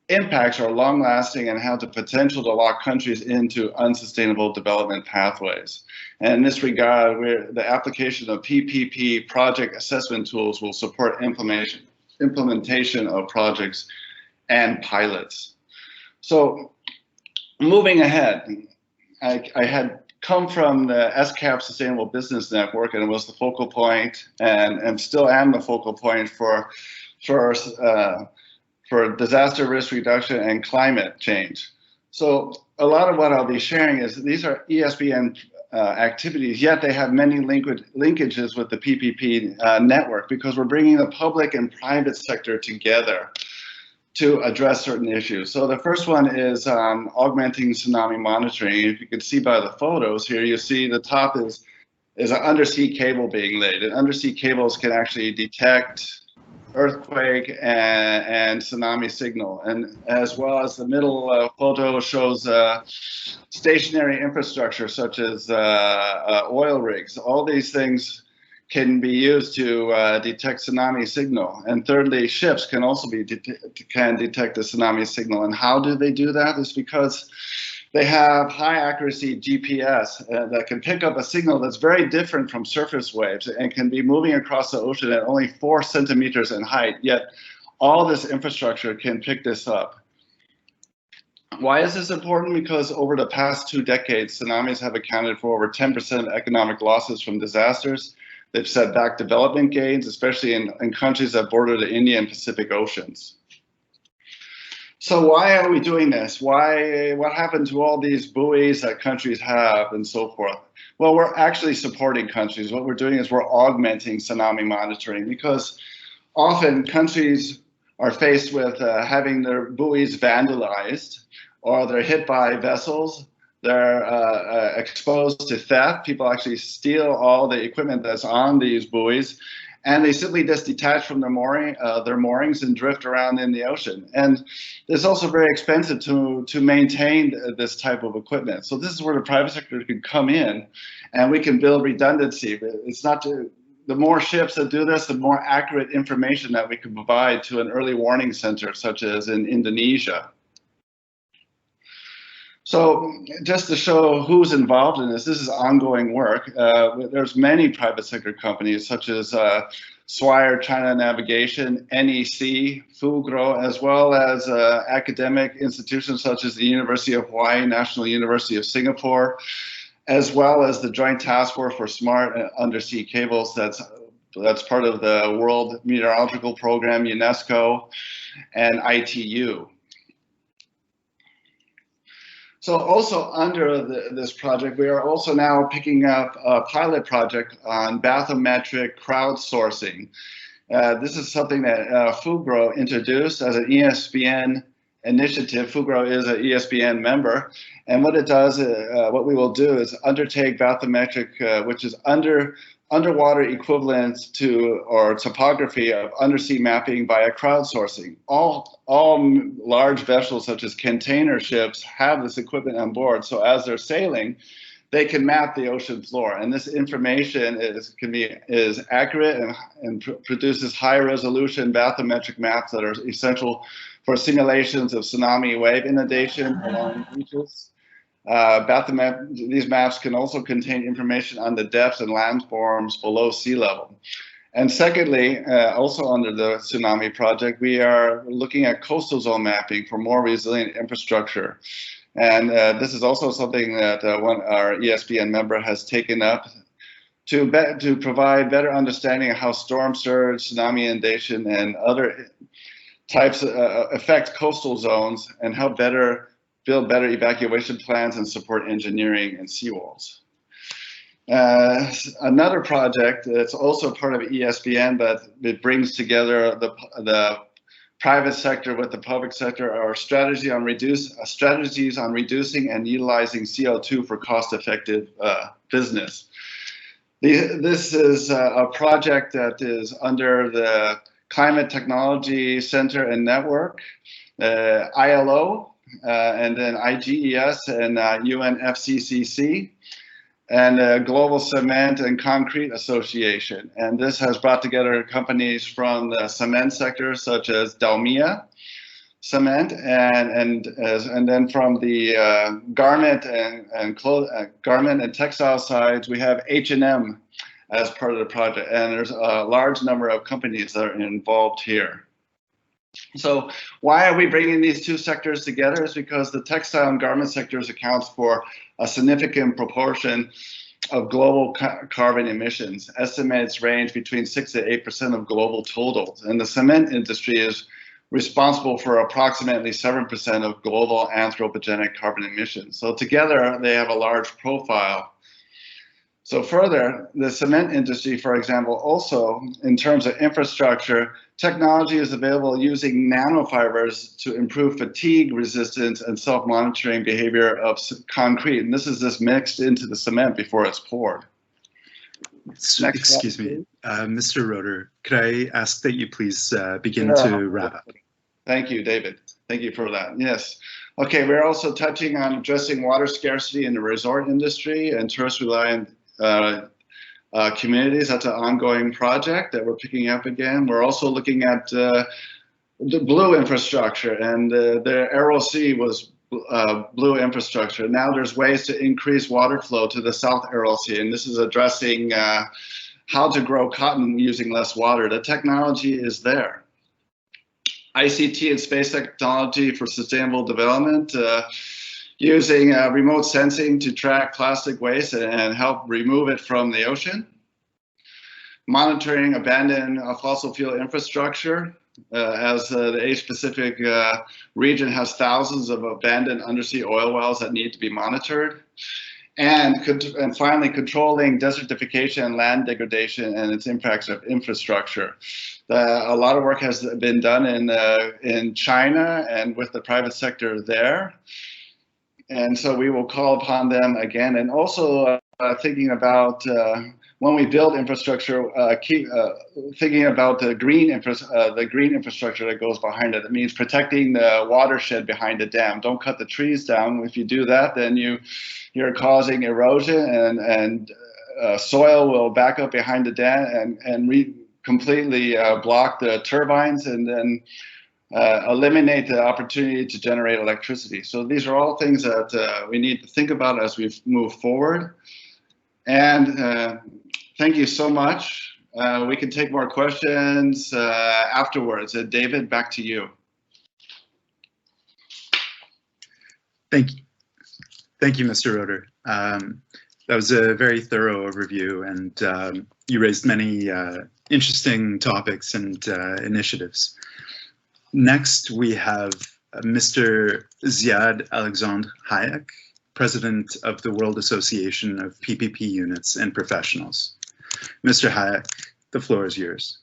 impacts are long-lasting and have the potential to lock countries into unsustainable development pathways. And in this regard, the application of PPP project assessment tools will support implementation of projects and pilots. So moving ahead, I had come from the ESCAP Sustainable Business Network, and it was the focal point, and still am the focal point for disaster risk reduction and climate change. So a lot of what I'll be sharing is these are ESBN activities, yet they have many linkages with the PPP network, because we're bringing the public and private sector together to address certain issues. So the first one is augmenting tsunami monitoring. If you can see by the photos here, you see the top is an undersea cable being laid. And undersea cables can actually detect earthquake and tsunami signal, and as well as the middle photo shows stationary infrastructure such as oil rigs. All these things can be used to detect tsunami signal. And thirdly, ships can also can detect the tsunami signal. And how do they do that? Is because they have high accuracy GPS that can pick up a signal that's very different from surface waves and can be moving across the ocean at only 4 centimeters in height, yet all this infrastructure can pick this up. Why is this important? Because over the past 2 decades, tsunamis have accounted for over 10% of economic losses from disasters. They've set back development gains, especially in countries that border the Indian and Pacific Oceans. So why are we doing this? What happened to all these buoys that countries have and so forth? Well, we're actually supporting countries. What we're doing is we're augmenting tsunami monitoring, because often countries are faced with having their buoys vandalized, or they're hit by vessels. They're exposed to theft. People actually steal all the equipment that's on these buoys, and they simply just detach from their moorings and drift around in the ocean. And it's also very expensive to maintain this type of equipment. So this is where the private sector can come in, and we can build redundancy. It's not the more ships that do this, the more accurate information that we can provide to an early warning center, such as in Indonesia. So just to show who's involved in this is ongoing work. There's many private sector companies such as Swire China Navigation, NEC, Fugro, as well as academic institutions such as the University of Hawaii, National University of Singapore, as well as the Joint Task Force for Smart Undersea Cables that's part of the World Meteorological Program, UNESCO, and ITU. So also under this project, we are also now picking up a pilot project on bathymetric crowdsourcing. This is something that Fugro introduced as an ESBN initiative. Fugro is an ESBN member. And what it does, what we will do is undertake bathymetric, which is underwater equivalent to or topography of undersea mapping via crowdsourcing. All large vessels such as container ships have this equipment on board, so as they're sailing, they can map the ocean floor, and this information is accurate and produces high resolution bathymetric maps that are essential for simulations of tsunami wave inundation along beaches. These maps can also contain information on the depths and landforms below sea level. And secondly, also under the tsunami project, we are looking at coastal zone mapping for more resilient infrastructure. And this is also something that our ESBN member has taken up to provide better understanding of how storm surge, tsunami inundation, and other types affect coastal zones, and help build better evacuation plans and support engineering and seawalls. Another project that's also part of ESBN, but it brings together the private sector with the public sector, are strategies on reducing and utilizing CO2 for cost-effective business. This is a project that is under the Climate Technology Center and Network, ILO, and then IGES and UNFCCC, and Global Cement and Concrete Association. And this has brought together companies from the cement sector, such as Dalmia Cement, and then from the garment and textile sides, we have H&M as part of the project. And there's a large number of companies that are involved here. So why are we bringing these two sectors together? Is because the textile and garment sectors accounts for a significant proportion of global carbon emissions. Estimates range between 6 to 8% of global totals. And the cement industry is responsible for approximately 7% of global anthropogenic carbon emissions. So together they have a large profile. So further, the cement industry, for example, also in terms of infrastructure, technology is available using nanofibers to improve fatigue resistance and self-monitoring behavior of concrete. And this is just mixed into the cement before it's poured. Excuse me, Mr. Roeder, could I ask that you please begin to wrap up? Thank you, David. Thank you for that. Yes. Okay, we're also touching on addressing water scarcity in the resort industry and tourist-reliant communities. That's an ongoing project that we're picking up again. We're also looking at the blue infrastructure, and the ROC was blue infrastructure. Now there's ways to increase water flow to the South ROC, and this is addressing how to grow cotton using less water. The technology is there. ICT and space technology for sustainable development, using remote sensing to track plastic waste and help remove it from the ocean. Monitoring abandoned fossil fuel infrastructure, as the Asia-Pacific region has thousands of abandoned undersea oil wells that need to be monitored. And finally, controlling desertification and land degradation and its impacts of infrastructure. A lot of work has been done in China and with the private sector there. And so we will call upon them again. And also thinking about when we build infrastructure, thinking about the green infrastructure that goes behind it. It means protecting the watershed behind the dam. Don't cut the trees down. If you do that, then you're causing erosion, and soil will back up behind the dam and completely block the turbines, and then eliminate the opportunity to generate electricity. So these are all things that we need to think about as we move forward. And thank you so much. We can take more questions afterwards. David, back to you. Thank you, Mr. Roeder. That was a very thorough overview, and you raised many interesting topics and initiatives. Next, we have Mr. Ziad Alexandre Hayek, President of the World Association of PPP Units and Professionals. Mr. Hayek, the floor is yours.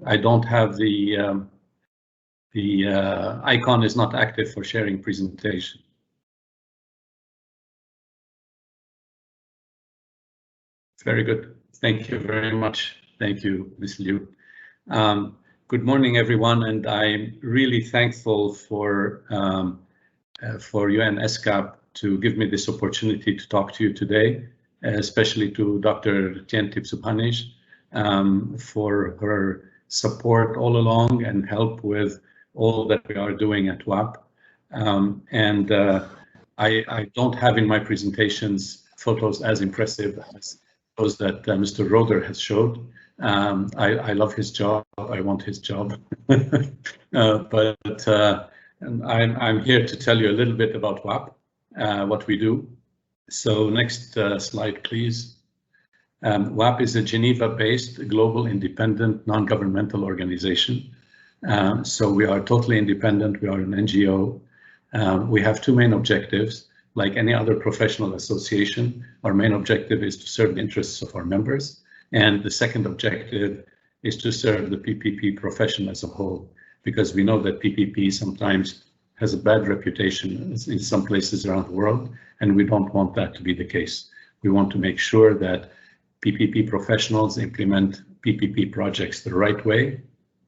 I don't have the icon is not active for sharing presentation. Very good. Thank you very much. Thank you, Ms. Liu. Good morning, everyone, and I'm really thankful for you and ESCAP to give me this opportunity to talk to you today, especially to Dr. Tientip Subhanish for her support all along and help with all that we are doing at WAP. I don't have in my presentations photos as impressive as shows that Mr. Roeder has showed. I love his job. I want his job. But I'm here to tell you a little bit about WAP, what we do. So next slide, please. WAP is a Geneva-based global independent non-governmental organization. So we are totally independent. We are an NGO. We have two main objectives. Like any other professional association, our main objective is to serve the interests of our members. And the second objective is to serve the PPP profession as a whole, because we know that PPP sometimes has a bad reputation in some places around the world, and we don't want that to be the case. We want to make sure that PPP professionals implement PPP projects the right way,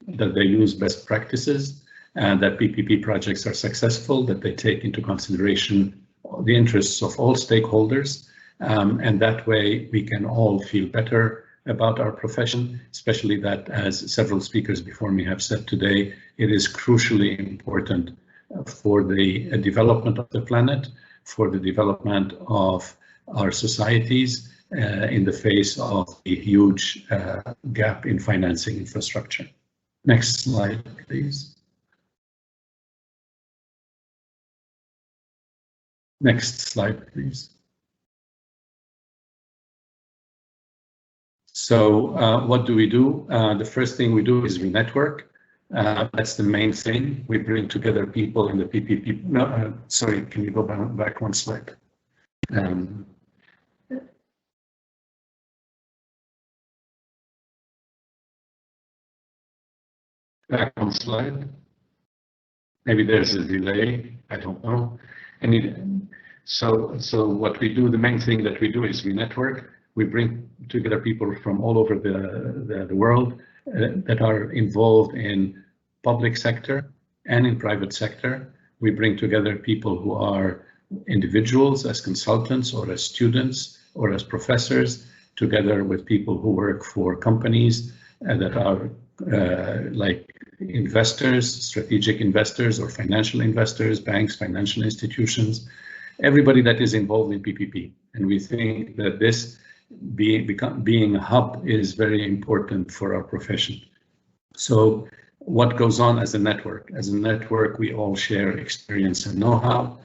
that they use best practices, and that PPP projects are successful, that they take into consideration the interests of all stakeholders, and that way we can all feel better about our profession, especially that, as several speakers before me have said today, it is crucially important for the development of the planet, for the development of our societies in the face of a huge gap in financing infrastructure. Next slide, please. Next slide, please. So what do we do? The first thing we do is we network. That's the main thing. We bring together people in the PPP. No, sorry, can you go back one slide? Back one slide. Maybe there's a delay. I don't know. So what we do, the main thing that we do is we network. We bring together people from all over the world that are involved in public sector and in private sector. We bring together people who are individuals as consultants or as students or as professors, together with people who work for companies that are like investors, strategic investors or financial investors, banks, financial institutions, everybody that is involved in PPP. And we think that this being a hub is very important for our profession. So what goes on as a network? As a network, we all share experience and know-how.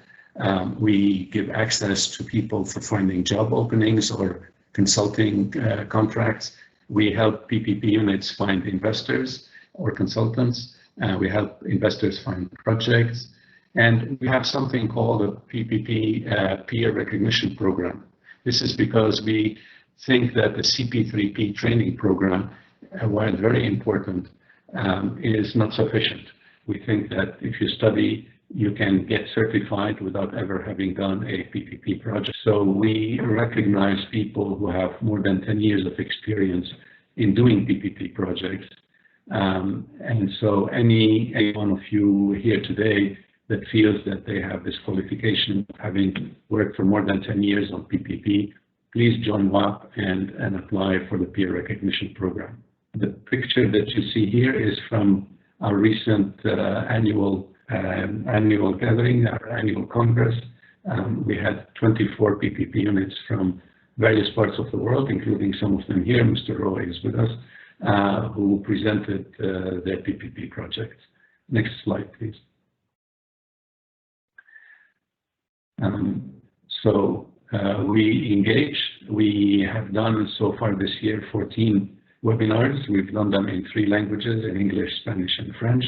We give access to people for finding job openings or consulting contracts. We help PPP units find investors or consultants. We help investors find projects. And we have something called a PPP peer recognition program. This is because we think that the CP3P training program, while very important, is not sufficient. We think that if you study, you can get certified without ever having done a PPP project. So we recognize people who have more than 10 years of experience in doing PPP projects. And so any one of you here today that feels that they have this qualification of having worked for more than 10 years on PPP, please join WAP and apply for the peer recognition program. The picture that you see here is from our recent annual gathering, our annual congress. We had 24 PPP units from various parts of the world, including some of them here. Mr. Roy is with us, who presented their PPP projects. Next slide, please. We engage. We have done so far this year 14 webinars. We've done them in 3 languages, in English, Spanish, and French.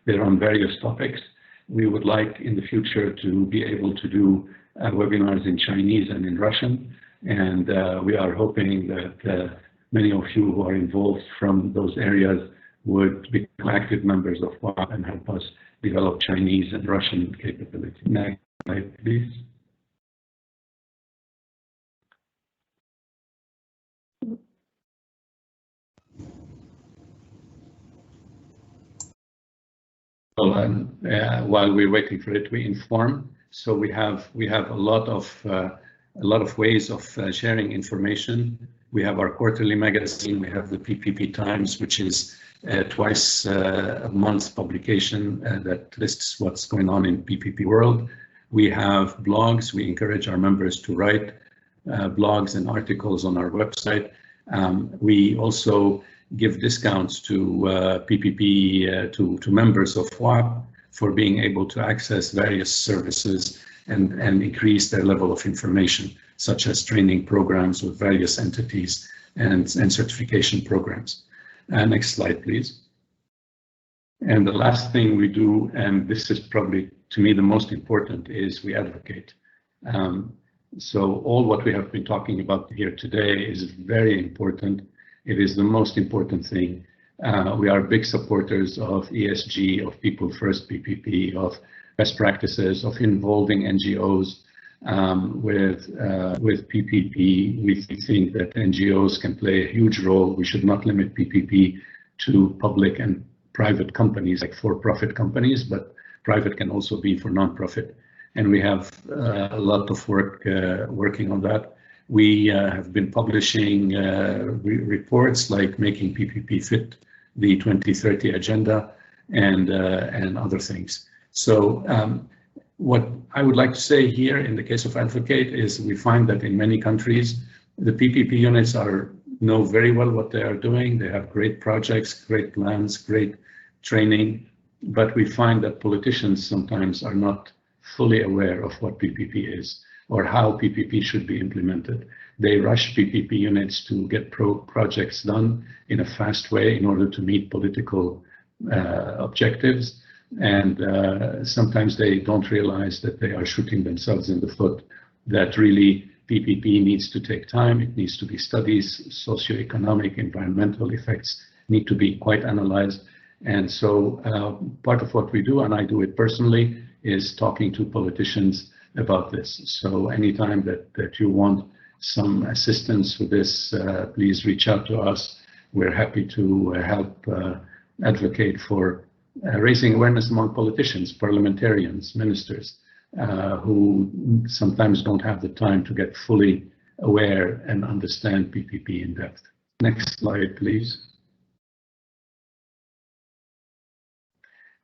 They're on various topics. We would like in the future to be able to do webinars in Chinese and in Russian. And we are hoping that many of you who are involved from those areas would become active members of WAP and help us develop Chinese and Russian capability. Next slide, please. Well, while we're waiting for it, we inform. So we have a lot of ways of sharing information. We have our quarterly magazine. We have the PPP Times, which is twice a month publication that lists what's going on in PPP world. We have blogs. We encourage our members to write. blogs and articles on our website. We also give discounts to PPP, to members of WAP for being able to access various services and increase their level of information, such as training programs with various entities and certification programs. Next slide, please. And the last thing we do, and this is probably to me the most important, is we advocate. So all what we have been talking about here today is very important. It is the most important thing. We are big supporters of ESG, of People First PPP, of best practices, of involving NGOs with PPP. We think that NGOs can play a huge role. We should not limit PPP to public and private companies, like for-profit companies, but private can also be for non-profit. And we have a lot of work working on that. We have been publishing reports like making PPP fit the 2030 agenda and other things. So what I would like to say here in the case of Advocate is we find that in many countries, the PPP units know very well what they are doing. They have great projects, great plans, great training, but we find that politicians sometimes are not fully aware of what PPP is or how PPP should be implemented. They rush PPP units to get projects done in a fast way in order to meet political objectives. And sometimes they don't realize that they are shooting themselves in the foot, that really PPP needs to take time. It needs to be studies, socioeconomic, environmental effects need to be quite analyzed. And so part of what we do, and I do it personally, is talking to politicians about this. So anytime that you want some assistance with this, please reach out to us. We're happy to help advocate for raising awareness among politicians, parliamentarians, ministers, who sometimes don't have the time to get fully aware and understand PPP in depth. Next slide, please.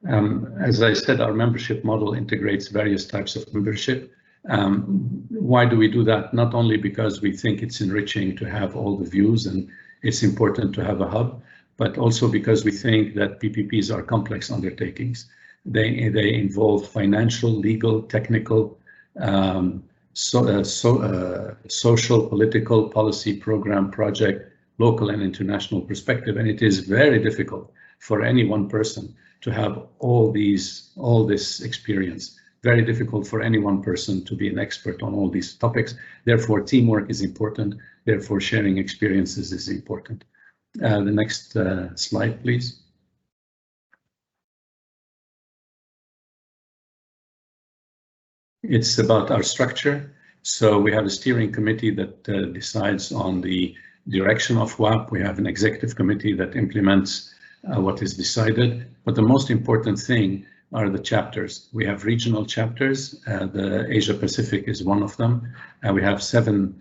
As I said, our membership model integrates various types of membership. Why do we do that? Not only because we think it's enriching to have all the views and it's important to have a hub, but also because we think that PPPs are complex undertakings. They involve financial, legal, technical, social, political, policy, program, project, local and international perspective, and it is very difficult for any one person to have all this experience. Very difficult for any one person to be an expert on all these topics. Therefore, teamwork is important. Therefore, sharing experiences is important. The next slide, please. It's about our structure. So we have a steering committee that decides on the direction of WAP. We have an executive committee that implements what is decided. But the most important thing are the chapters. We have regional chapters. The Asia Pacific is one of them. We have seven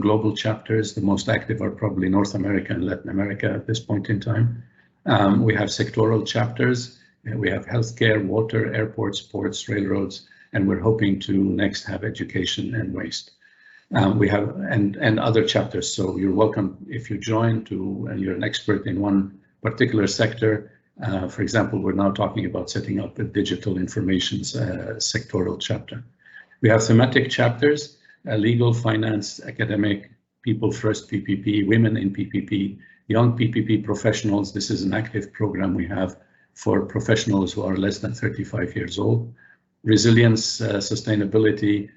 global chapters. The most active are probably North America and Latin America at this point in time. We have sectoral chapters. We have healthcare, water, airports, ports, railroads, and we're hoping to next have education and waste. We have and other chapters. So you're welcome if you join and you're an expert in one particular sector. For example, we're now talking about setting up a digital information sectoral chapter. We have thematic chapters, legal, finance, academic, people first PPP, women in PPP, young PPP professionals. This is an active program we have for professionals who are less than 35 years old. Resilience, sustainability,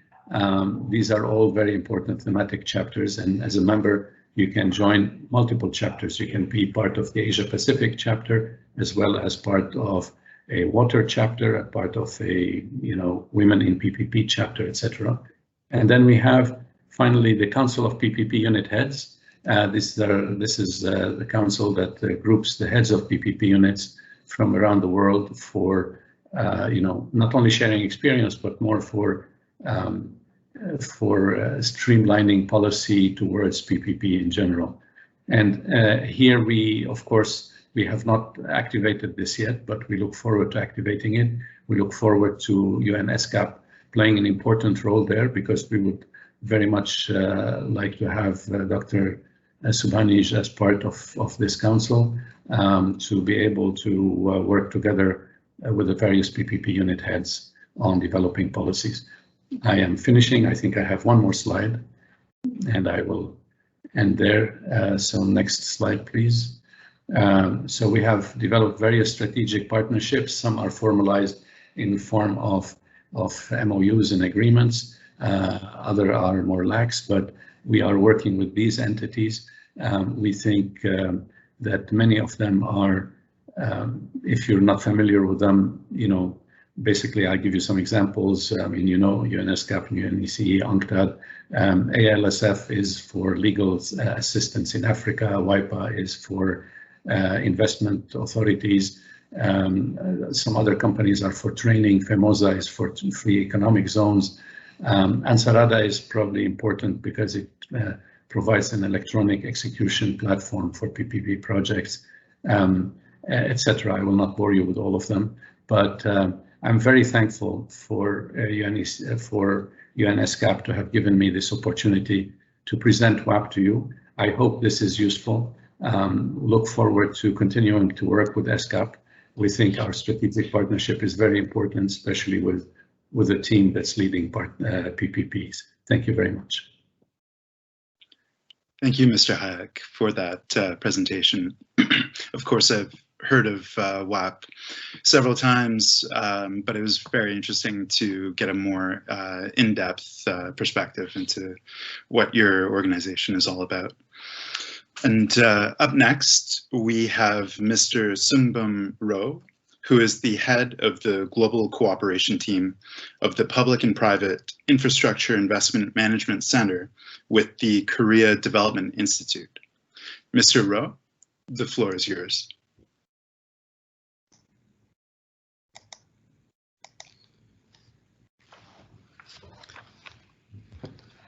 these are all very important thematic chapters, and as a member, you can join multiple chapters. You can be part of the Asia Pacific chapter, as well as part of a water chapter, a part of a women in PPP chapter, etc. And then we have finally the Council of PPP Unit Heads. This is the council that groups the heads of PPP units from around the world for not only sharing experience, but more for streamlining policy towards PPP in general. And here we, of course, we have not activated this yet, but we look forward to activating it. We look forward to UN ESCAP playing an important role there, because we would very much like to have Dr. Subhanij as part of this council to be able to work together with the various PPP unit heads on developing policies. I am finishing. I think I have one more slide, and I will end there. So next slide, please. So we have developed various strategic partnerships. Some are formalized in the form of MOUs and agreements. Other are more lax, but we are working with these entities. We think that many of them are, if you're not familiar with them, basically I'll give you some examples. I mean, ESCAP, UNECE, UNCTAD. ALSF is for legal assistance in Africa. WIPA is for investment authorities. Some other companies are for training. FEMOSA is for free economic zones. Ansarada is probably important because it provides an electronic execution platform for PPP projects, etc. I will not bore you with all of them, but I'm very thankful for UNESCAP to have given me this opportunity to present WAP to you. I hope this is useful. Look forward to continuing to work with ESCAP. We think our strategic partnership is very important, especially with a team that's leading PPPs. Thank you very much. Thank you, Mr. Hayek, for that presentation. Of course, I've heard of WAP several times, but it was very interesting to get a more in-depth perspective into what your organization is all about. And up next, we have Mr. Sungbum Roh, who is the head of the Global Cooperation Team of the Public and Private Infrastructure Investment Management Center with the Korea Development Institute. Mr. Roh, the floor is yours.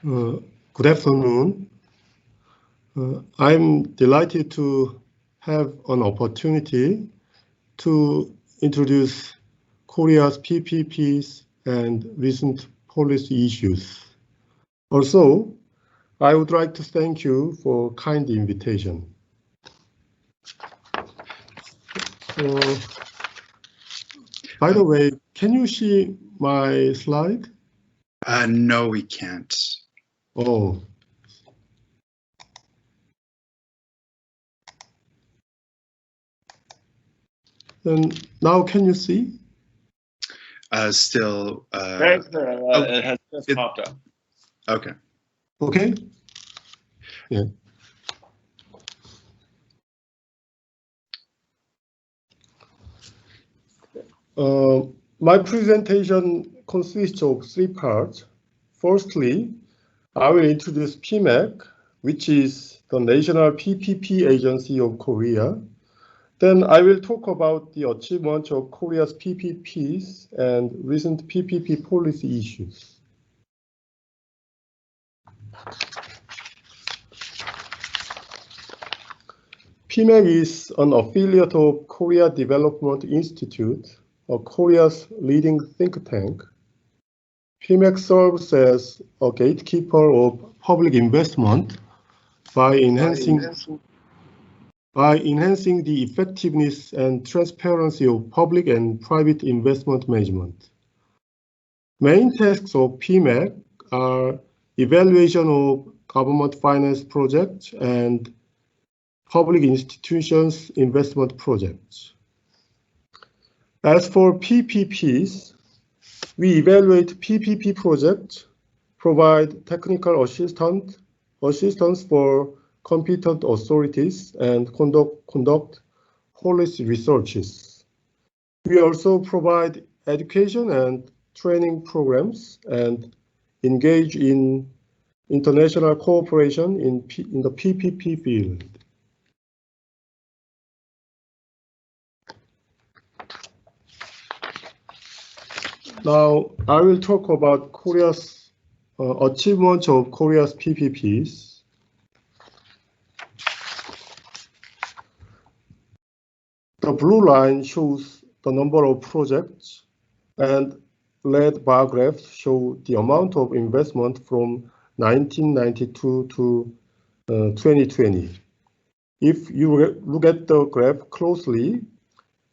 Good afternoon. I'm delighted to have an opportunity to introduce Korea's PPPs and recent policy issues. Also, I would like to thank you for kind invitation. By the way, can you see my slide? No, we can't. Oh. Then now can you see? Still. It has just popped up. Okay. Okay. Yeah. My presentation consists of 3 parts. Firstly, I will introduce PMAC, which is the National PPP Agency of Korea. Then I will talk about the achievement of Korea's PPPs and recent PPP policy issues. PMAC is an affiliate of Korea Development Institute, Korea's leading think tank. PMAC serves as a gatekeeper of public investment by enhancing the effectiveness and transparency of public and private investment management. Main tasks of PMAC are evaluation of government finance projects and public institutions investment projects. As for PPPs, we evaluate PPP projects, provide technical assistance for competent authorities, and conduct policy researches. We also provide education and training programs and engage in international cooperation in the PPP field. Now, I will talk about Korea's achievement of Korea's PPPs. The blue line shows the number of projects, and red bar graphs show the amount of investment from 1992 to 2020. If you look at the graph closely,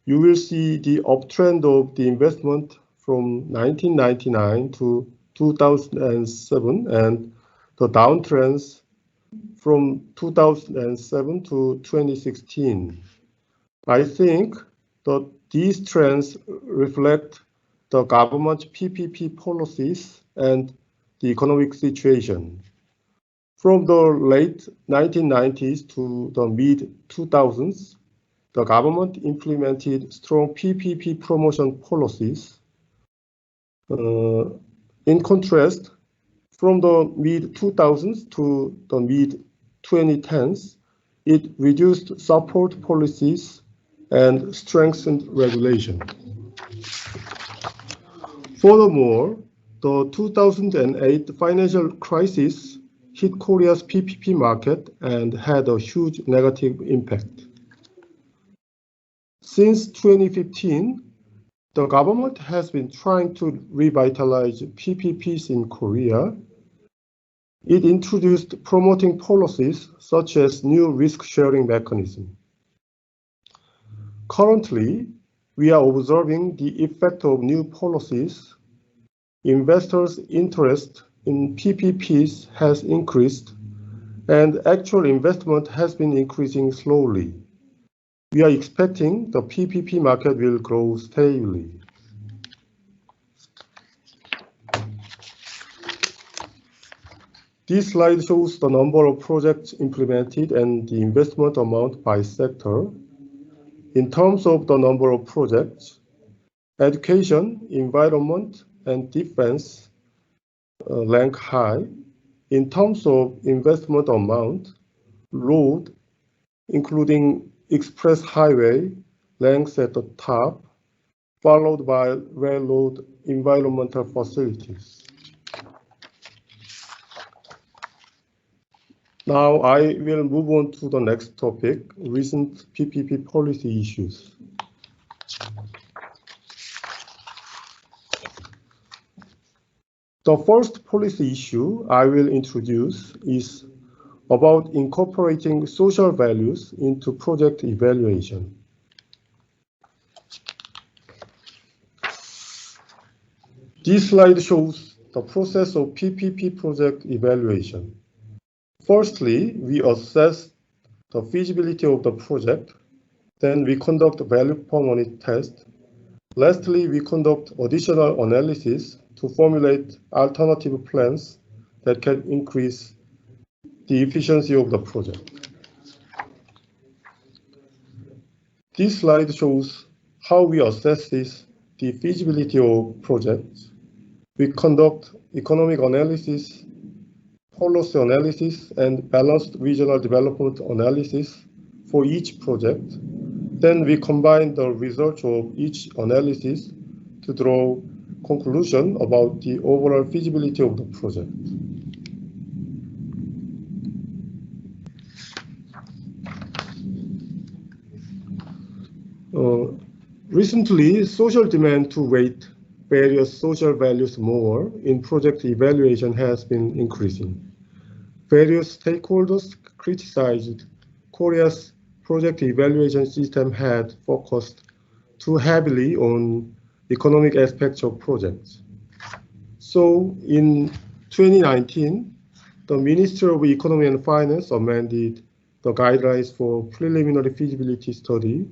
you will see the uptrend of the investment from 1999 to 2007 and the downtrends from 2007 to 2016. I think that these trends reflect the government PPP policies and the economic situation. From the late 1990s to the mid-2000s, the government implemented strong PPP promotion policies. In contrast, from the mid-2000s to the mid-2010s, it reduced support policies and strengthened regulation. Furthermore, the 2008 financial crisis hit Korea's PPP market and had a huge negative impact. Since 2015, the government has been trying to revitalize PPPs in Korea. It introduced promoting policies such as new risk-sharing mechanism. Currently, we are observing the effect of new policies. Investors' interest in PPPs has increased, and actual investment has been increasing slowly. We are expecting the PPP market will grow stably. This slide shows the number of projects implemented and the investment amount by sector. In terms of the number of projects, education, environment, and defense rank high. In terms of investment amount, road, including express highway, ranks at the top, followed by railroad environmental facilities. Now I will move on to the next topic, recent PPP policy issues. The first policy issue I will introduce is about incorporating social values into project evaluation. This slide shows the process of PPP project evaluation. Firstly, we assess the feasibility of the project. Then we conduct value per money test. Lastly, we conduct additional analysis to formulate alternative plans that can increase the efficiency of the project. This slide shows how we assess the feasibility of projects. We conduct economic analysis, policy analysis, and balanced regional development analysis for each project. Then we combine the results of each analysis to draw conclusion about the overall feasibility of the project. Recently, social demand to weight various social values more in project evaluation has been increasing. Various stakeholders criticized Korea's project evaluation system had focused too heavily on economic aspects of projects. So in 2019, the Ministry of Economy and Finance amended the guidelines for preliminary feasibility study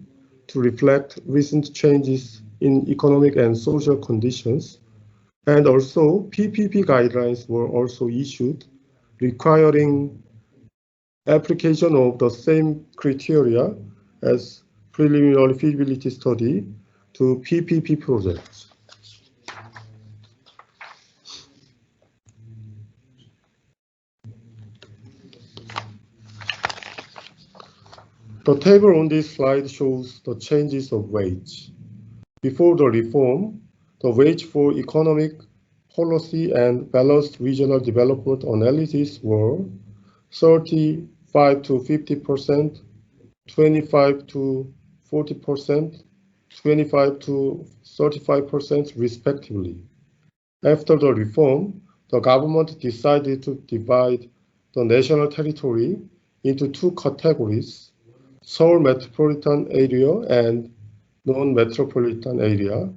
to reflect recent changes in economic and social conditions. And also PPP guidelines were also issued requiring application of the same criteria as preliminary feasibility study to PPP projects. The table on this slide shows the changes of wage. Before the reform, the wage for economic policy and balanced regional development analysis were 35 to 50%, 25 to 40%, 25 to 35% respectively. After the reform, the government decided to divide the national territory into two categories, Seoul metropolitan area and non-metropolitan area,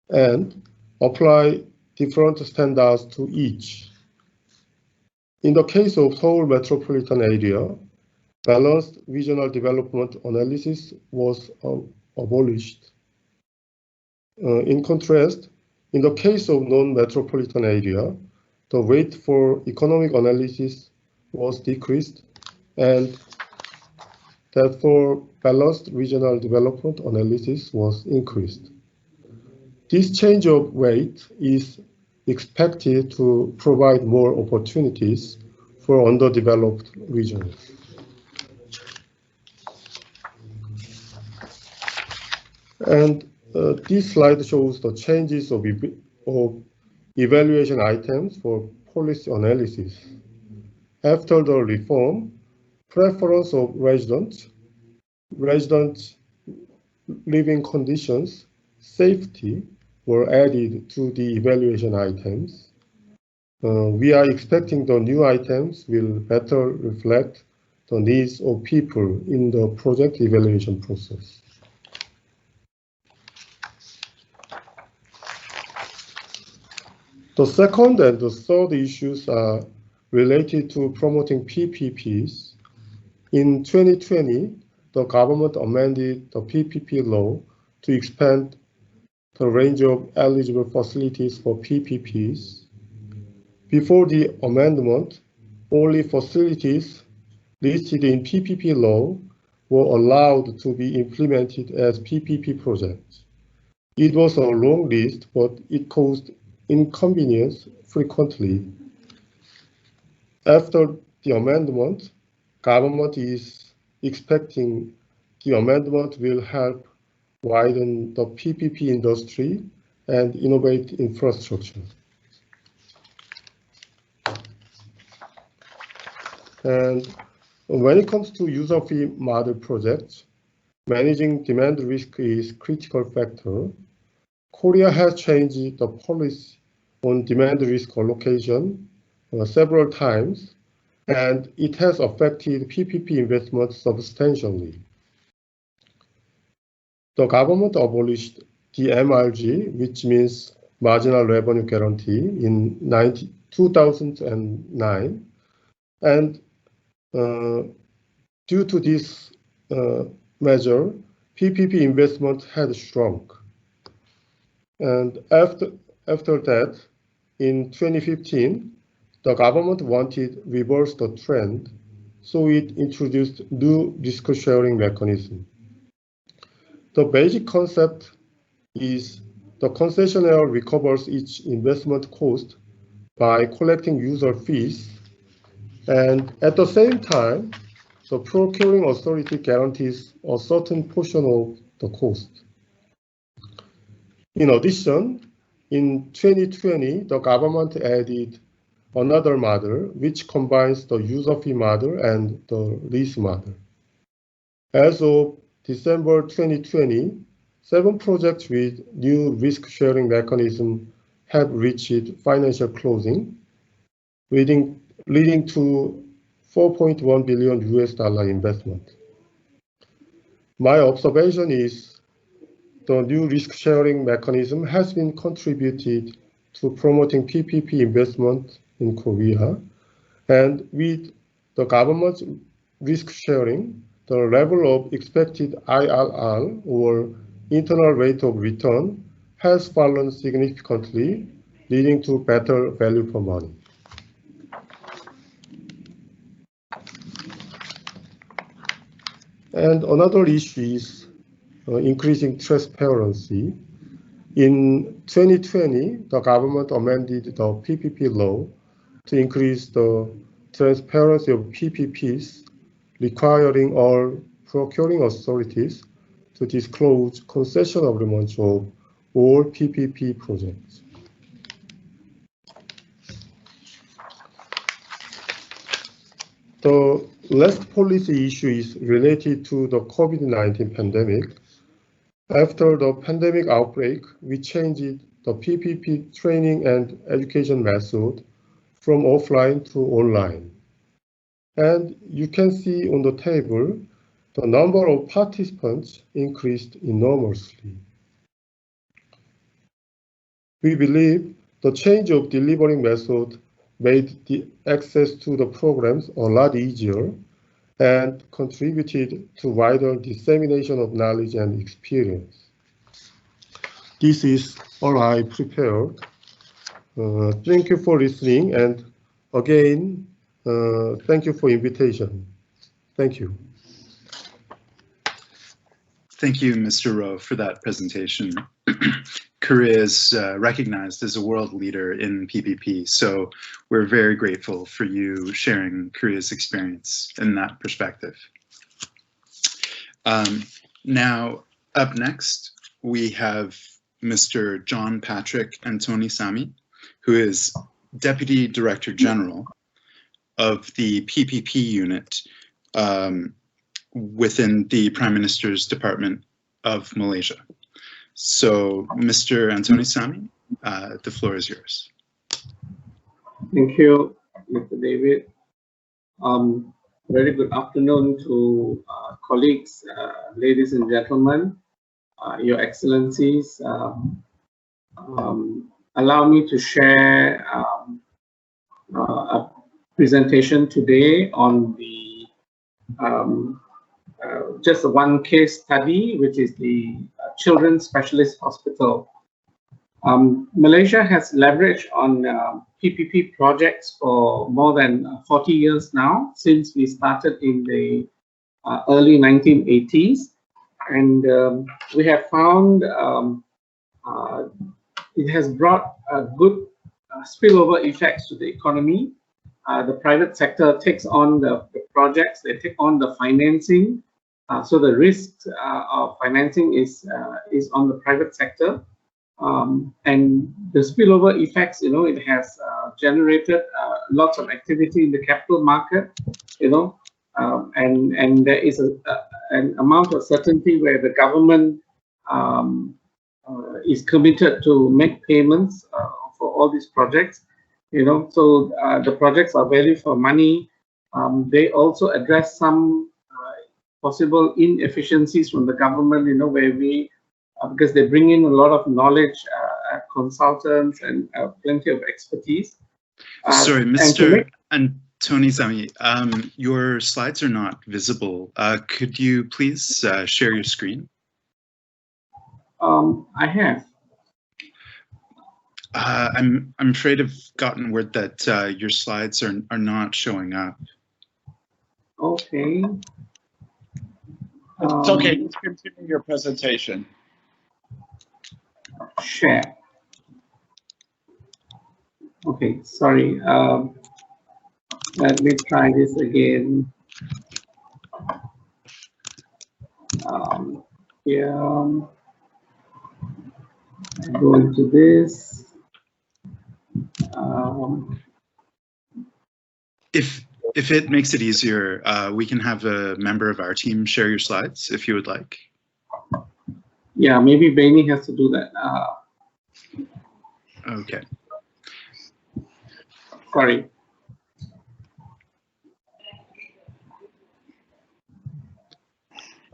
and apply different standards to each. In the case of Seoul metropolitan area, balanced regional development analysis was abolished. In contrast, in the case of non-metropolitan area, the weight for economic analysis was decreased, and therefore balanced regional development analysis was increased. This change of weight is expected to provide more opportunities for underdeveloped regions. And this slide shows the changes of evaluation items for policy analysis. After the reform, preference of residents, living conditions, safety were added to the evaluation items. We are expecting the new items will better reflect the needs of people in the project evaluation process. The second and the third issues are related to promoting PPPs. In 2020, the government amended the PPP law to expand the range of eligible facilities for PPPs. Before the amendment, only facilities listed in PPP law were allowed to be implemented as PPP projects. It was a long list, but it caused inconvenience frequently. After the amendment, government is expecting the amendment will help widen the PPP industry and innovate infrastructure. And when it comes to user fee model projects, managing demand risk is critical factor. Korea has changed the policy on demand risk allocation several times, and it has affected PPP investment substantially. The government abolished the MRG, which means marginal revenue guarantee, in 2009, and due to this measure, PPP investment had shrunk. And after that, in 2015, the government wanted to reverse the trend, so it introduced new risk sharing mechanism. The basic concept is the concessionaire recovers each investment cost by collecting user fees, and at the same time, the procuring authority guarantees a certain portion of the cost. In addition, in 2020, the government added another model which combines the user fee model and the lease model. As of December 2020, 7 projects with new risk-sharing mechanism have reached financial closing, leading to $4.1 billion investment. My observation is the new risk-sharing mechanism has been contributed to promoting PPP investment in Korea, and with the government's risk-sharing, the level of expected IRR, or internal rate of return, has fallen significantly, leading to better value for money. And another issue is increasing transparency. In 2020, the government amended the PPP law to increase the transparency of PPPs, requiring all procuring authorities to disclose concession agreements of all PPP projects. The last policy issue is related to the COVID-19 pandemic. After the pandemic outbreak, we changed the PPP training and education method from offline to online. And you can see on the table, the number of participants increased enormously. We believe the change of delivering method made the access to the programs a lot easier and contributed to wider dissemination of knowledge and experience. This is all I prepared. Thank you for listening, and again, thank you for invitation. Thank you. Thank you, Mr. Rowe, for that presentation. Korea is recognized as a world leader in PPP, so we're very grateful for you sharing Korea's experience in that perspective. Now, up next, we have Mr. John Patrick Antonisamy, who is Deputy Director General of the PPP unit within the Prime Minister's Department of Malaysia. So, Mr. Antonisamy, the floor is yours. Thank you, Mr. David. Very good afternoon to colleagues, ladies and gentlemen, Your Excellencies. Allow me to share a presentation today on the just one case study, which is the Children's Specialist Hospital. Malaysia has leveraged on PPP projects for more than 40 years now, since we started in the early 1980s. And we have found it has brought good spillover effects to the economy. The private sector takes on the projects, they take on the financing. So the risk of financing is on the private sector. And the spillover effects, it has generated lots of activity in the capital market, and there is an amount of certainty where the government is committed to make payments for all these projects, so the projects are value for money. They also address some possible inefficiencies from the government, where we, because they bring in a lot of knowledge, consultants, and plenty of expertise. Sorry, Mr. Antonisamy, your slides are not visible. Could you please share your screen? I have. I'm afraid I've gotten word that your slides are not showing up. Okay. It's okay, just continue your presentation. Share. Okay, sorry. Let me try this again. Yeah. Go into this. If it makes it easier, we can have a member of our team share your slides if you would like. Yeah, maybe Benny has to do that. Okay. Sorry.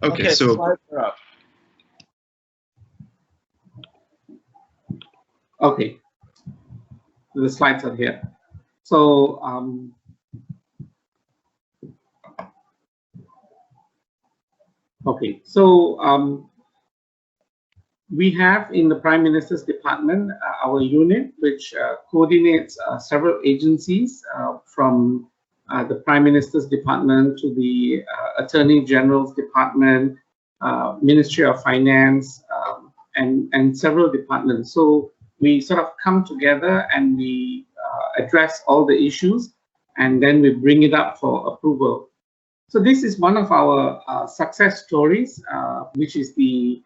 Okay, so slides are up. Okay, the slides are here. So okay, so we have in the Prime Minister's Department our unit, which coordinates several agencies from the Prime Minister's Department to the Attorney General's Department, Ministry of Finance, and several departments. So we sort of come together and we address all the issues, and then we bring it up for approval. So this is one of our success stories, which is the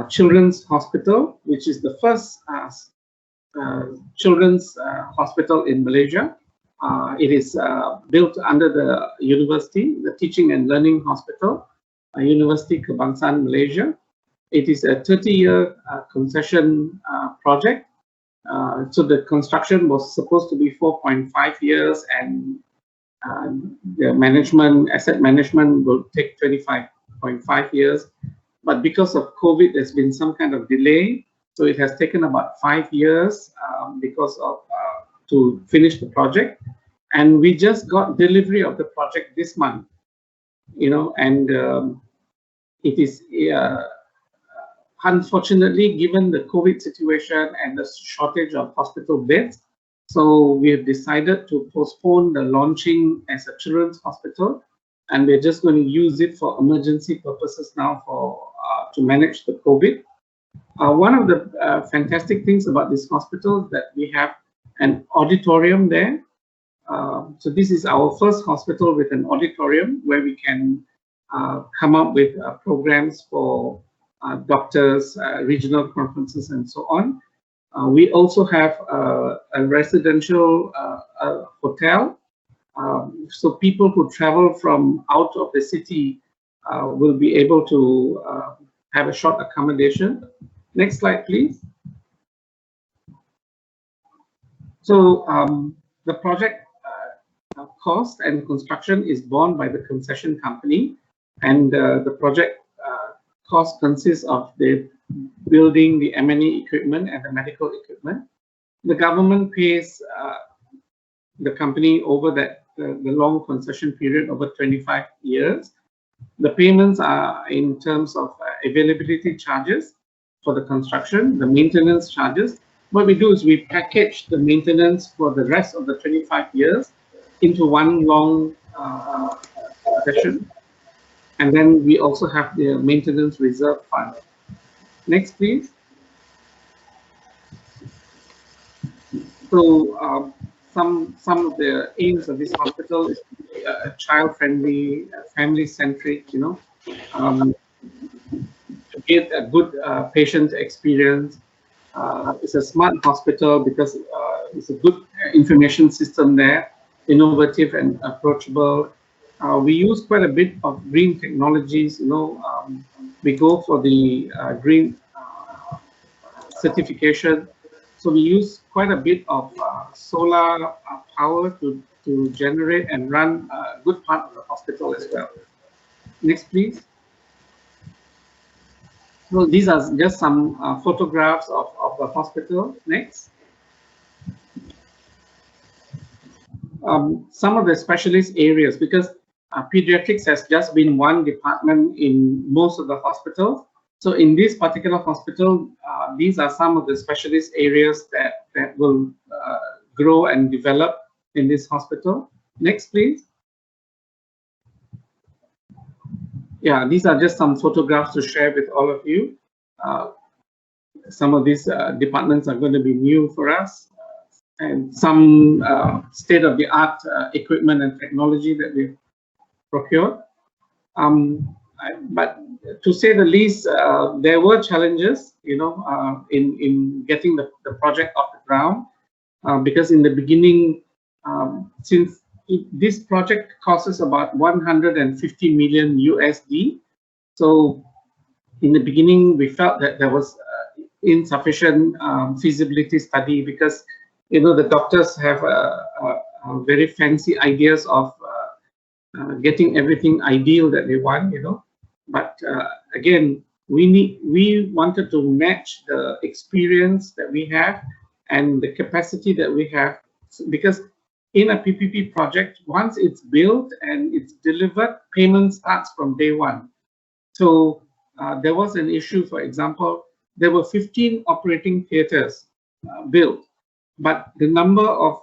Children's Hospital, which is the first children's hospital in Malaysia. It is built under the university, the Teaching and Learning Hospital, University Kebangsaan Malaysia. It is a 30-year concession project. So the construction was supposed to be 4.5 years, and the asset management will take 25.5 years. But because of COVID, there's been some kind of delay. So it has taken about 5 years because of to finish the project. And we just got delivery of the project this month, and it is unfortunately, given the COVID situation and the shortage of hospital beds, so we have decided to postpone the launching as a children's hospital, and we're just going to use it for emergency purposes now to manage the COVID. One of the fantastic things about this hospital is that we have an auditorium there. So this is our first hospital with an auditorium where we can come up with programs for doctors, regional conferences, and so on. We also have a residential hotel. So people who travel from out of the city will be able to have a short accommodation. Next slide, please. So the project cost and construction is borne by the concession company, and the project cost consists of the building, the M&E equipment, and the medical equipment. The government pays the company over the long concession period over 25 years. The payments are in terms of availability charges for the construction, the maintenance charges. What we do is we package the maintenance for the rest of the 25 years into one long session. And then we also have the maintenance reserve fund. Next, please. So some of the aims of this hospital is to be a child-friendly, family-centric, to get a good patient experience. It's a smart hospital because it's a good information system there, innovative and approachable. We use quite a bit of green technologies. We go for the green certification. So we use quite a bit of solar power to generate and run a good part of the hospital as well. Next, please. So these are just some photographs of the hospital. Next. Some of the specialist areas, because pediatrics has just been one department in most of the hospitals. So in this particular hospital, these are some of the specialist areas that will grow and develop in this hospital. Next, please. Yeah, these are just some photographs to share with all of you. Some of these departments are going to be new for us, and some state-of-the-art equipment and technology that we've procured. But to say the least, there were challenges, in getting the project off the ground, because in the beginning, since this project costs us about 150 million USD, so in the beginning we felt that there was insufficient feasibility study, because the doctors have very fancy ideas of getting everything ideal that they want, But again, we wanted to match the experience that we have and the capacity that we have, because in a PPP project, once it's built and it's delivered, payment starts from day one. So there was an issue, for example, there were 15 operating theaters built, but the number of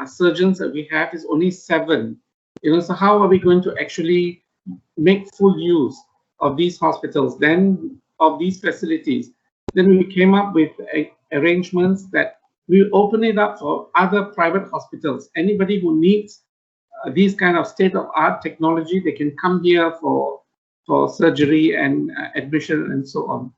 surgeons that we have is only 7. So how are we going to actually make full use of these hospitals, then of these facilities? Then we came up with arrangements that we open it up for other private hospitals. Anybody who needs these kind of state-of-art technology, they can come here for surgery and admission and so on.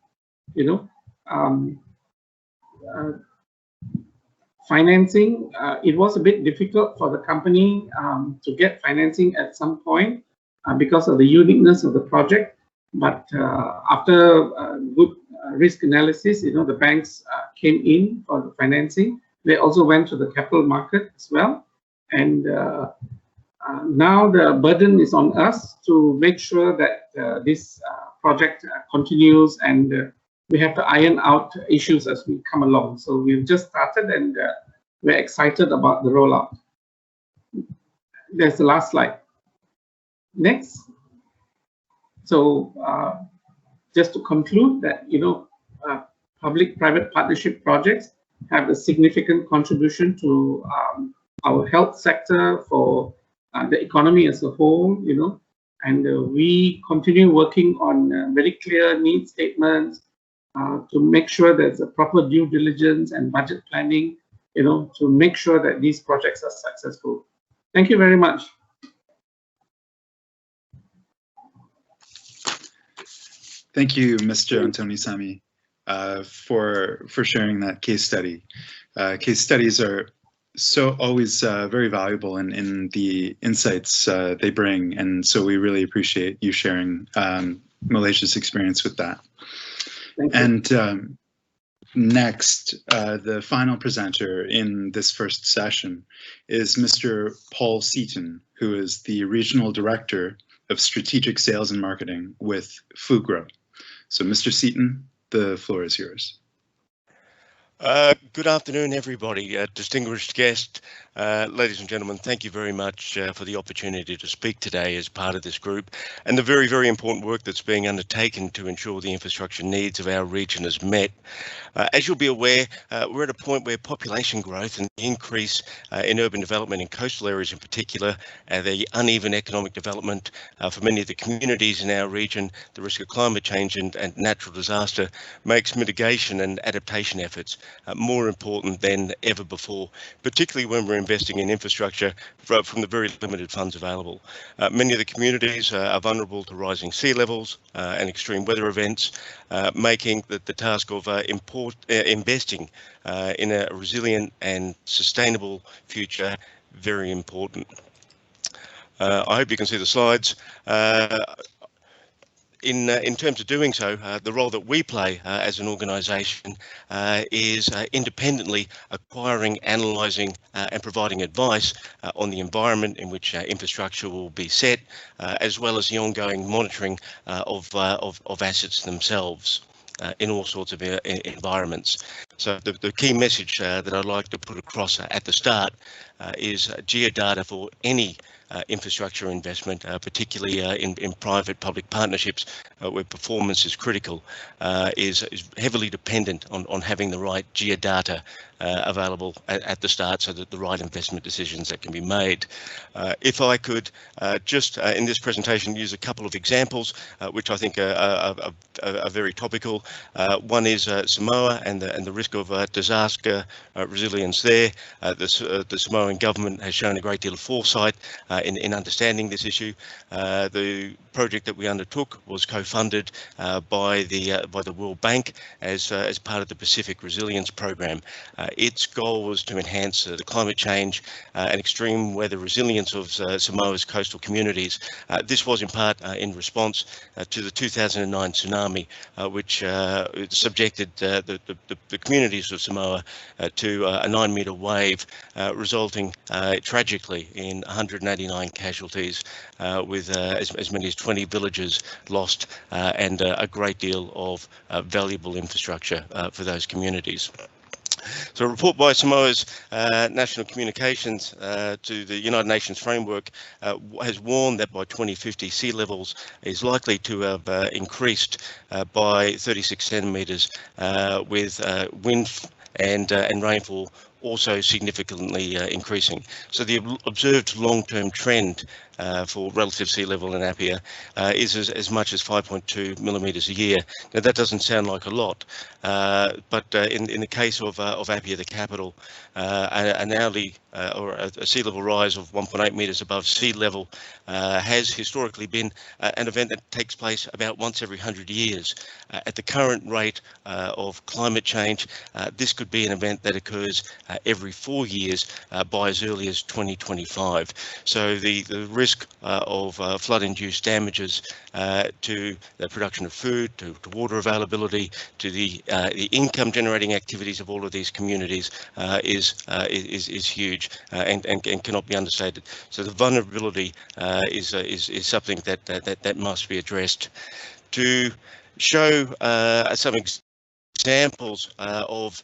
Financing, it was a bit difficult for the company to get financing at some point because of the uniqueness of the project. But after good risk analysis. The banks came in for the financing. They also went to the capital market as well. And now the burden is on us to make sure that this project continues, and we have to iron out issues as we come along. So we've just started, and we're excited about the rollout. There's the last slide. Next. So just to conclude that, public-private partnership projects have a significant contribution to our health sector, for the economy as a whole, and we continue working on very clear need statements to make sure there's a proper due diligence and budget planning, to make sure that these projects are successful. Thank you very much. Thank you, Mr. Antoni Sami, for sharing that case study. Case studies are always very valuable in the insights they bring, and so we really appreciate you sharing Malaysia's experience with that. And next, the final presenter in this first session is Mr. Paul Seaton, who is the Regional Director of Strategic Sales and Marketing with Fugro. So, Mr. Seaton, the floor is yours. Good afternoon, everybody. Distinguished guest, ladies and gentlemen, thank you very much for the opportunity to speak today as part of this group, and the very, very important work that's being undertaken to ensure the infrastructure needs of our region is met. As you'll be aware, we're at a point where population growth and the increase in urban development in coastal areas in particular, the uneven economic development for many of the communities in our region, the risk of climate change and natural disaster makes mitigation and adaptation efforts more important than ever before, particularly when we're investing in infrastructure from the very limited funds available. Many of the communities are vulnerable to rising sea levels and extreme weather events, making the task of investing in a resilient and sustainable future very important. I hope you can see the slides. In terms of doing so, the role that we play as an organisation is independently acquiring, analysing and providing advice on the environment in which infrastructure will be set, as well as the ongoing monitoring of assets themselves in all sorts of environments. So the key message that I'd like to put across at the start is geodata for any infrastructure investment, particularly in private-public partnerships where performance is critical, is heavily dependent on having the right geodata available at the start so that the right investment decisions that can be made. If I could just in this presentation use a couple of examples which I think are very topical. One is Samoa and the risk of disaster resilience there. The Samoan government has shown a great deal of foresight in understanding this issue. The project that we undertook was co-funded by the World Bank as part of the Pacific Resilience Program. Its goal was to enhance the climate change and extreme weather resilience of Samoa's coastal communities. This was in part in response to the 2009 tsunami, which subjected the communities of Samoa to a 9-metre wave, resulting tragically in 189 casualties, with as many as 20 villages lost and a great deal of valuable infrastructure for those communities. So a report by Samoa's National Communications to the United Nations framework has warned that by 2050 sea levels is likely to have increased by 36 centimetres, with wind and rainfall also significantly increasing. So the observed long-term trend for relative sea level in Apia is as much as 5.2 millimetres a year. Now that doesn't sound like a lot, but in the case of Apia, the capital, an hourly or a sea level rise of 1.8 metres above sea level has historically been an event that takes place about once every 100 years. At the current rate of climate change, this could be an event that occurs every 4 years by as early as 2025. So the risk risk of flood-induced damages to the production of food, to water availability, to the income-generating activities of all of these communities is huge and cannot be understated. So the vulnerability is something that must be addressed. To show some examples of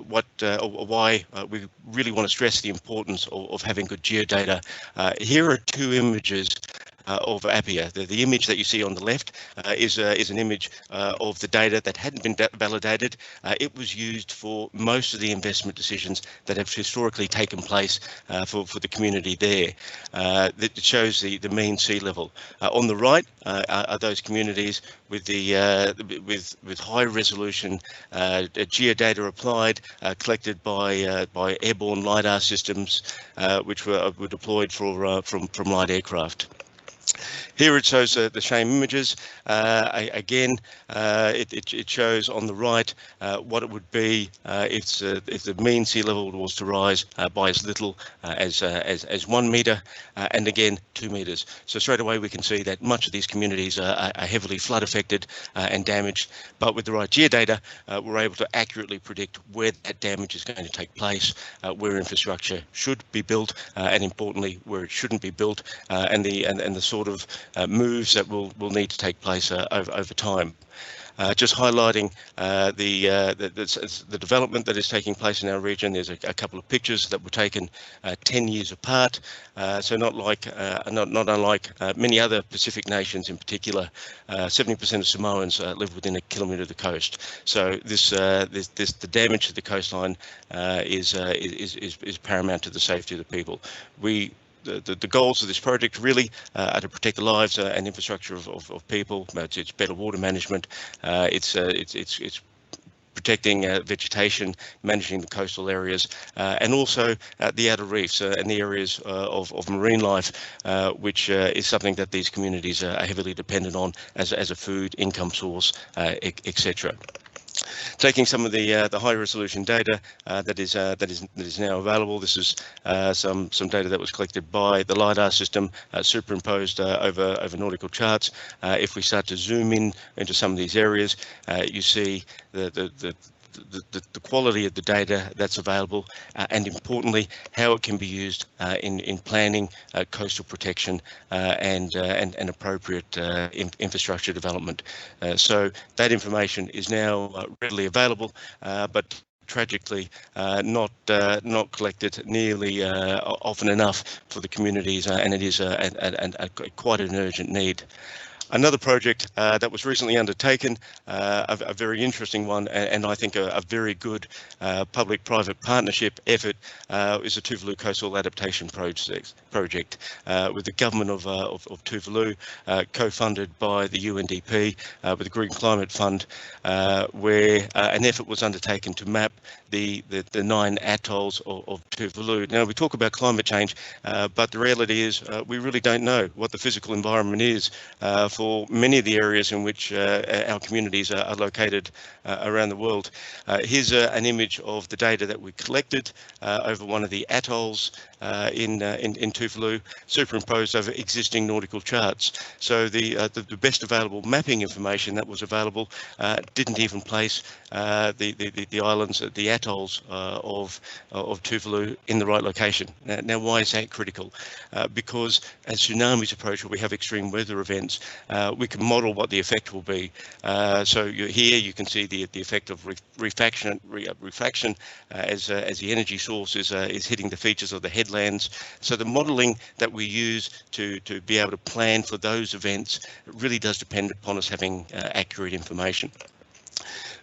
why we really want to stress the importance of having good geodata. Here are two images of Apia. The image that you see on the left is an image of the data that hadn't been validated. It was used for most of the investment decisions that have historically taken place for the community there. That shows the mean sea level. On the right are those communities with the with high resolution geodata applied, collected by airborne LiDAR systems, which were deployed from light aircraft. Here it shows the same images. Again, it shows on the right what it would be if the mean sea level was to rise by as little as 1 metre, and again 2 metres. So straight away we can see that much of these communities are heavily flood affected and damaged, but with the right geodata we're able to accurately predict where that damage is going to take place, where infrastructure should be built, and importantly where it shouldn't be built, and the sort of moves that will need to take place over time. Just highlighting the development that is taking place in our region. There's a couple of pictures that were taken 10 years apart, so not unlike many other Pacific nations in particular. 70% of Samoans live within a kilometre of the coast. So the damage to the coastline is paramount to the safety of the people. The goals of this project really are to protect the lives and infrastructure of people. It's better water management. It's protecting vegetation, managing the coastal areas, and also the outer reefs and the areas of marine life, which is something that these communities are heavily dependent on as a food income source, etc. Taking some of the high resolution data that is now available. This is some data that was collected by the LiDAR system, superimposed over nautical charts. If we start to zoom in into some of these areas, you see the quality of the data that's available, and importantly how it can be used in planning coastal protection and appropriate infrastructure development. So that information is now readily available, but tragically not collected nearly often enough for the communities, and it is quite an urgent need. Another project that was recently undertaken, a very interesting one, and I think a very good public-private partnership effort, is the Tuvalu Coastal Adaptation Project with the government of Tuvalu, co-funded by the UNDP with the Green Climate Fund, where an effort was undertaken to map the 9 atolls of Tuvalu. Now we talk about climate change, but the reality is we really don't know what the physical environment is for many of the areas in which our communities are located around the world. Here's an image of the data that we collected over one of the atolls in Tuvalu, superimposed over existing nautical charts. So the best available mapping information that was available didn't even place the islands, the atolls of Tuvalu in the right location. Now why is that critical? Because as tsunamis approach, or we have extreme weather events, we can model what the effect will be. So here you can see the effect of refraction as the energy source is hitting the features of the headlands. So the modelling that we use to be able to plan for those events really does depend upon us having accurate information.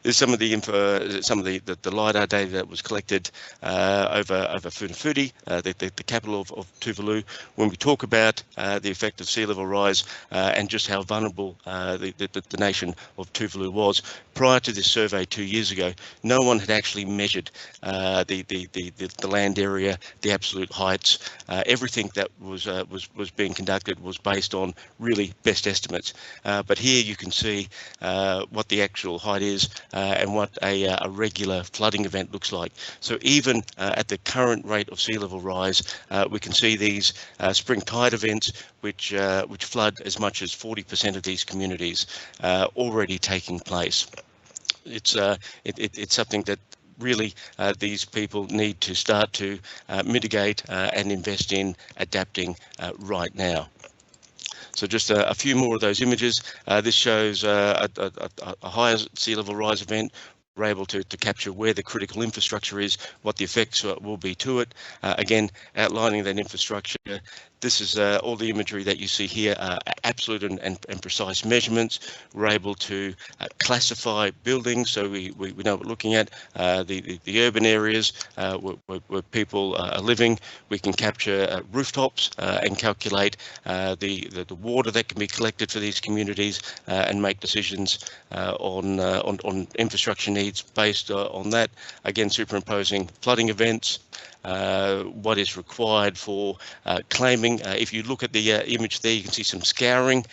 There's some of the LiDAR data that was collected over Funafuti, the capital of Tuvalu. When we talk about the effect of sea level rise and just how vulnerable the nation of Tuvalu was, prior to this survey 2 years ago, no one had actually measured the land area, the absolute heights. Everything that was being conducted was based on really best estimates. But here you can see what the actual height is and what a regular flooding event looks like. So even at the current rate of sea level rise, we can see these spring tide events which flood as much as 40% of these communities already taking place. It's something that really these people need to start to mitigate and invest in adapting right now. So just a few more of those images. This shows a higher sea level rise event. We're able to capture where the critical infrastructure is, what the effects will be to it. Again, outlining that infrastructure. This is all the imagery that you see here, absolute and precise measurements. We're able to classify buildings, so we know what we're looking at, the urban areas where people are living. We can capture rooftops and calculate the water that can be collected for these communities and make decisions on infrastructure needs based on that. Again, superimposing flooding events. What is required for claiming. If you look at the image there, you can see some scouring.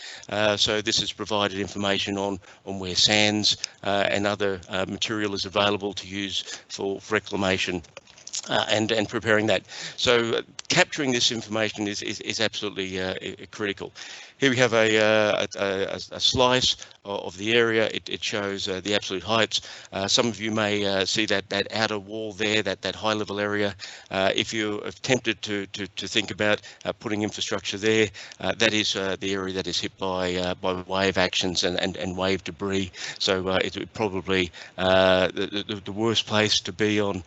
So this has provided information on where sands and other material is available to use for reclamation. And preparing that. So capturing this information is absolutely critical. Here we have a slice of the area. It shows the absolute heights. Some of you may see that outer wall there, that high level area. If you're tempted to think about putting infrastructure there, that is the area that is hit by wave actions and wave debris. So it's probably the worst place to be on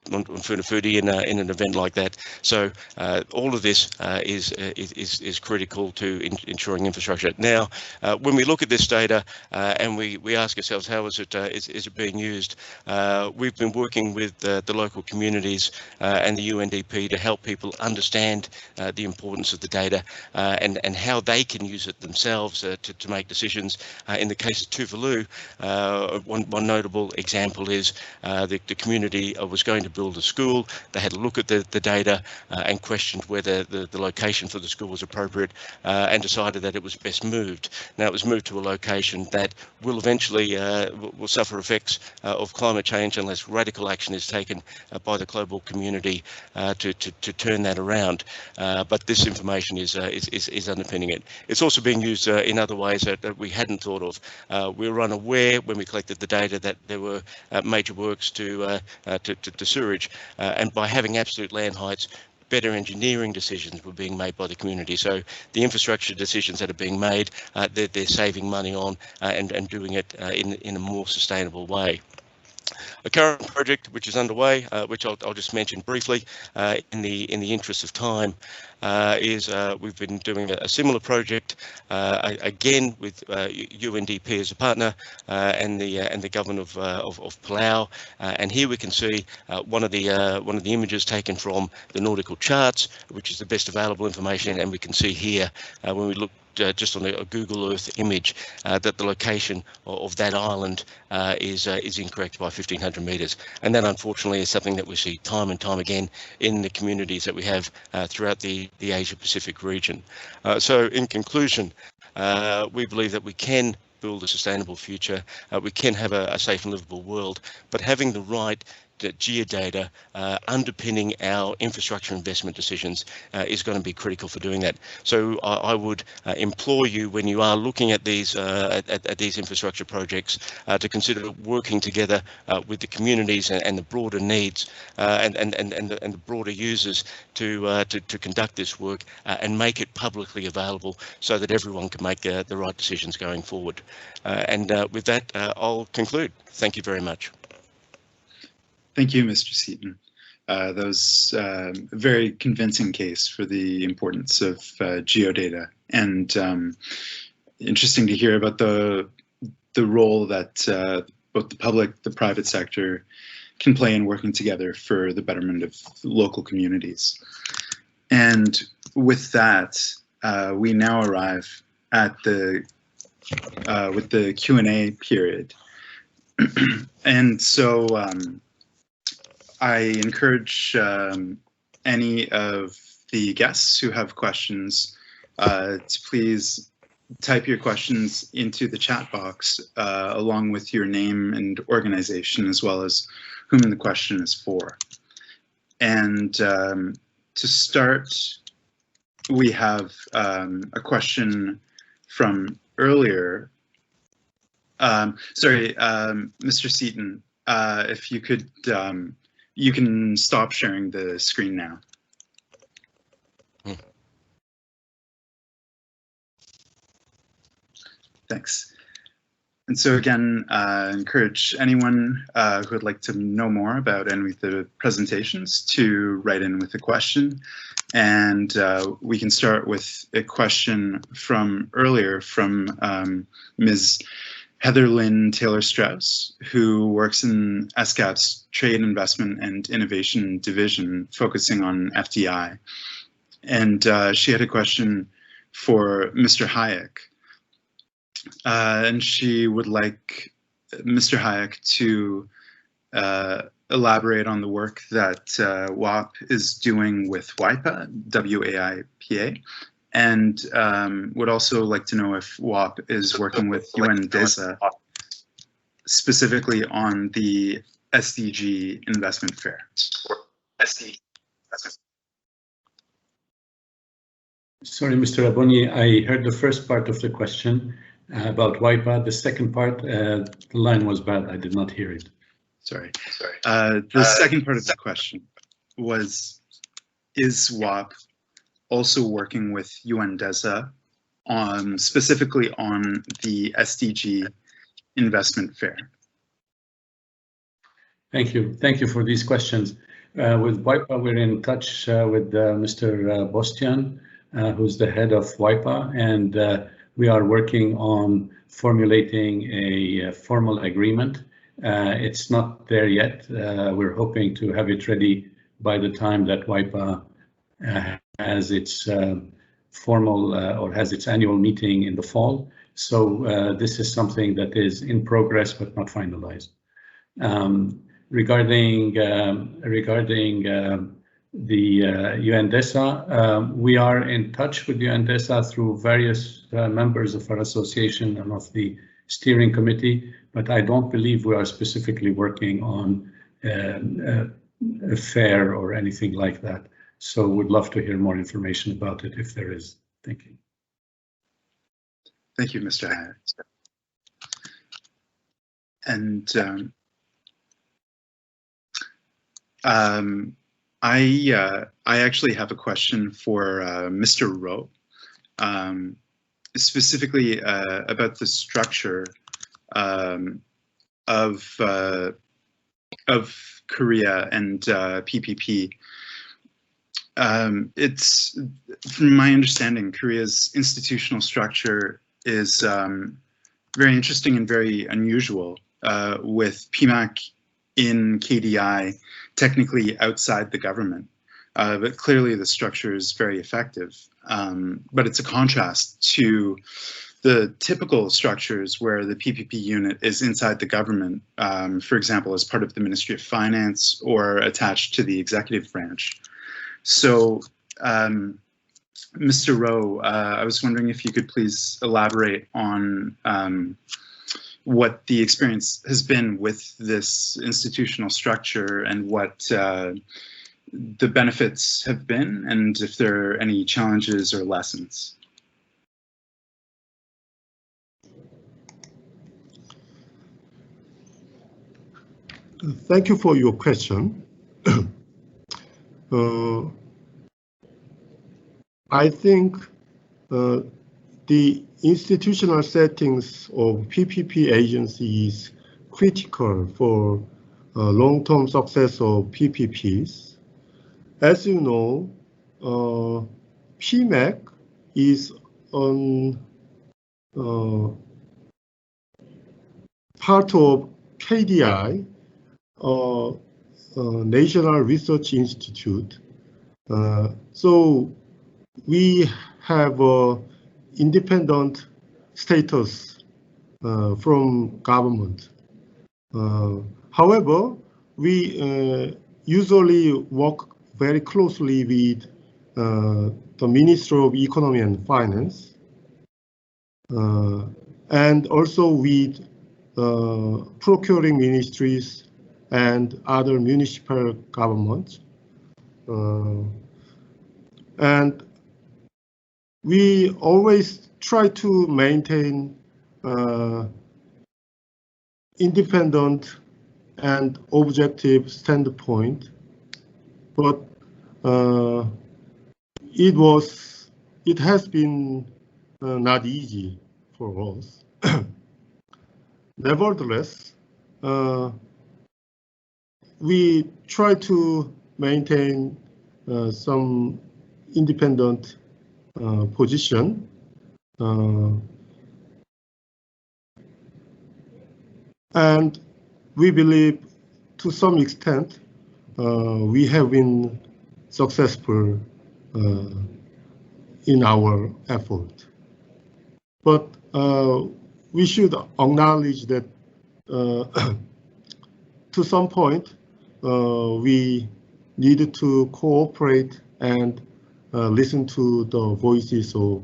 Funafuti in an event like that. So all of this is critical to ensuring infrastructure. Now, when we look at this data and we ask ourselves, how is it being used? We've been working with the local communities and the UNDP to help people understand the importance of the data and how they can use it themselves to make decisions. In the case of Tuvalu, one notable example is the community was going to build a school. They had a look at the data and questioned whether the location for the school was appropriate and decided that it was best moved. Now it was moved to a location that will eventually will suffer effects of climate change unless radical action is taken by the global community to turn that around. But this information is underpinning it. It's also being used in other ways that we hadn't thought of. We were unaware when we collected the data that there were major works to sewage, and by having absolute land heights, better engineering decisions were being made by the community. So the infrastructure decisions that are being made, they're saving money on and doing it in a more sustainable way. A current project which is underway, which I'll just mention briefly in the interest of time, is we've been doing a similar project again with UNDP as a partner and the government of Palau, and here we can see one of the images taken from the nautical charts, which is the best available information, and we can see here when we look just on a Google Earth image that the location of that island is incorrect by 1,500 meters, and that unfortunately is something that we see time and time again in the communities that we have throughout the Asia Pacific region. So in conclusion, we believe that we can build a sustainable future, we can have a safe and livable world, but having the right geodata underpinning our infrastructure investment decisions is going to be critical for doing that. So I would implore you, when you are looking at these infrastructure projects, to consider working together with the communities and the broader needs and the broader users to conduct this work and make it publicly available so that everyone can make the right decisions going forward. And with that, I'll conclude. Thank you very much. Thank you, Mr. Seaton. That was a very convincing case for the importance of geodata, and interesting to hear about the role that both the public, the private sector can play in working together for the betterment of local communities. And with that, we now arrive at with the Q&A period. And so I encourage any of the guests who have questions to please type your questions into the chat box along with your name and organization, as well as whom the question is for. And to start, we have a question from earlier. Sorry, Mr. Seaton, if you could, you can stop sharing the screen now. Thanks. And so again, encourage anyone who would like to know more about any of the presentations to write in with a question. And we can start with a question from earlier from Ms. Heather Lynn Taylor-Strauss, who works in ESCAP's Trade, Investment and Innovation Division, focusing on FDI. And she had a question for Mr. Hayek. And she would like Mr. Hayek to elaborate on the work that WAP is doing with WIPA, W-A-I-P-A, and would also like to know if WAP is working with UNDESA, specifically on the SDG investment fair. Sorry, Mr. Aboni, I heard the first part of the question about WIPA. The second part, the line was bad. I did not hear it. Sorry. The second part of the question was, is WAP also working with UNDESA specifically on the SDG investment fair? Thank you. Thank you for these questions. With WIPA, we're in touch with Mr. Bostian, who's the head of WIPA, and we are working on formulating a formal agreement. It's not there yet. We're hoping to have it ready by the time that WIPA has its formal or has its annual meeting in the fall. So this is something that is in progress but not finalized. Regarding the UNDESA, we are in touch with UNDESA through various members of our association and of the steering committee, but I don't believe we are specifically working on a fair or anything like that. So would love to hear more information about it if there is. Thank you. Thank you, Mr. Hayek. And I actually have a question for Mr. Rowe, specifically about the structure of Korea and PPP. It's, from my understanding, Korea's institutional structure is very interesting and very unusual, with PMAC in KDI technically outside the government, but clearly the structure is very effective. But it's a contrast to the typical structures where the PPP unit is inside the government, for example, as part of the Ministry of Finance or attached to the executive branch. So, Mr. Rowe, I was wondering if you could please elaborate on what the experience has been with this institutional structure and what the benefits have been, and if there are any challenges or lessons. Thank you for your question. I think the institutional settings of PPP agency is critical for long-term success of PPPs. As you know, PMAC is on part of KDI, National Research Institute. So we have independent status from government. However, we usually work very closely with the Ministry of Economy and Finance. and also with procuring ministries and other municipal governments. And we always try to maintain independent and objective standpoint, but it has been not easy for us. Nevertheless, we try to maintain some independent position. And we believe to some extent we have been successful in our effort. But we should acknowledge that to some point we need to cooperate and listen to the voices of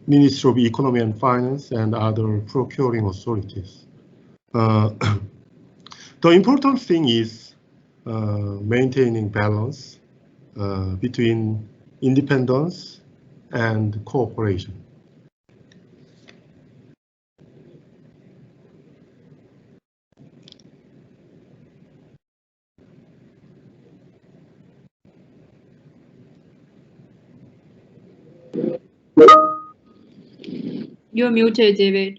Ministry of Economy and Finance and other procuring authorities. The important thing is maintaining balance between independence and cooperation. You're muted, David.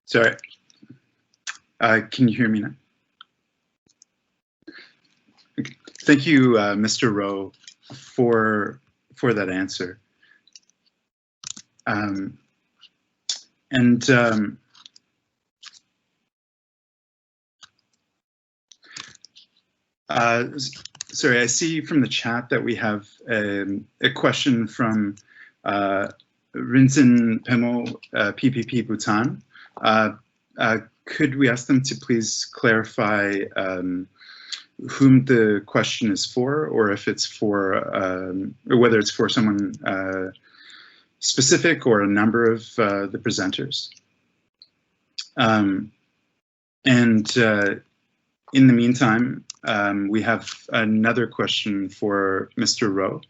Sorry. Can you hear me now? Okay. Thank you, Mr. Rowe, for that answer. Sorry, I see from the chat that we have a question from Rinzin Pemo, PPP Bhutan. Could we ask them to please clarify whom the question is for, or if it's for, or whether it's for someone specific or a number of the presenters? In the meantime, we have another question for Mr. Rowe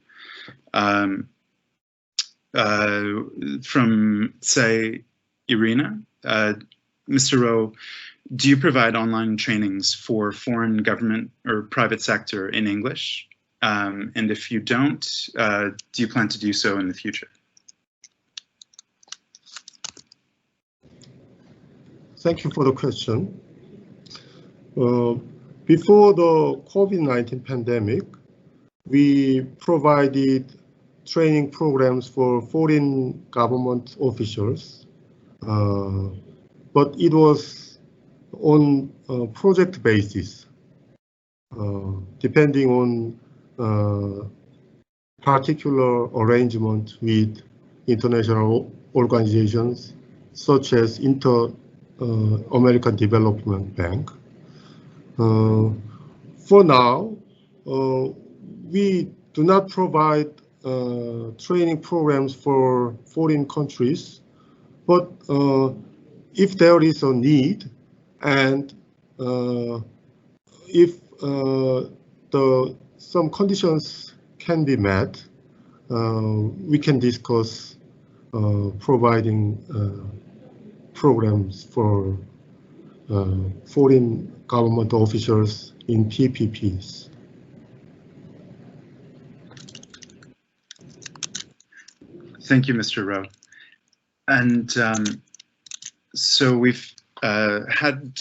from, say, Irina. Mr. Rowe, do you provide online trainings for foreign government or private sector in English? And if you don't, do you plan to do so in the future? Thank you for the question. Before the COVID-19 pandemic, we provided training programs for foreign government officials, but it was on a project basis, depending on particular arrangement with international organizations such as Inter-American Development Bank. For now, we do not provide training programs for foreign countries, but if there is a need and if some conditions can be met, we can discuss providing programs for foreign government officials in PPPs. Thank you, Mr. Rowe. And so we've had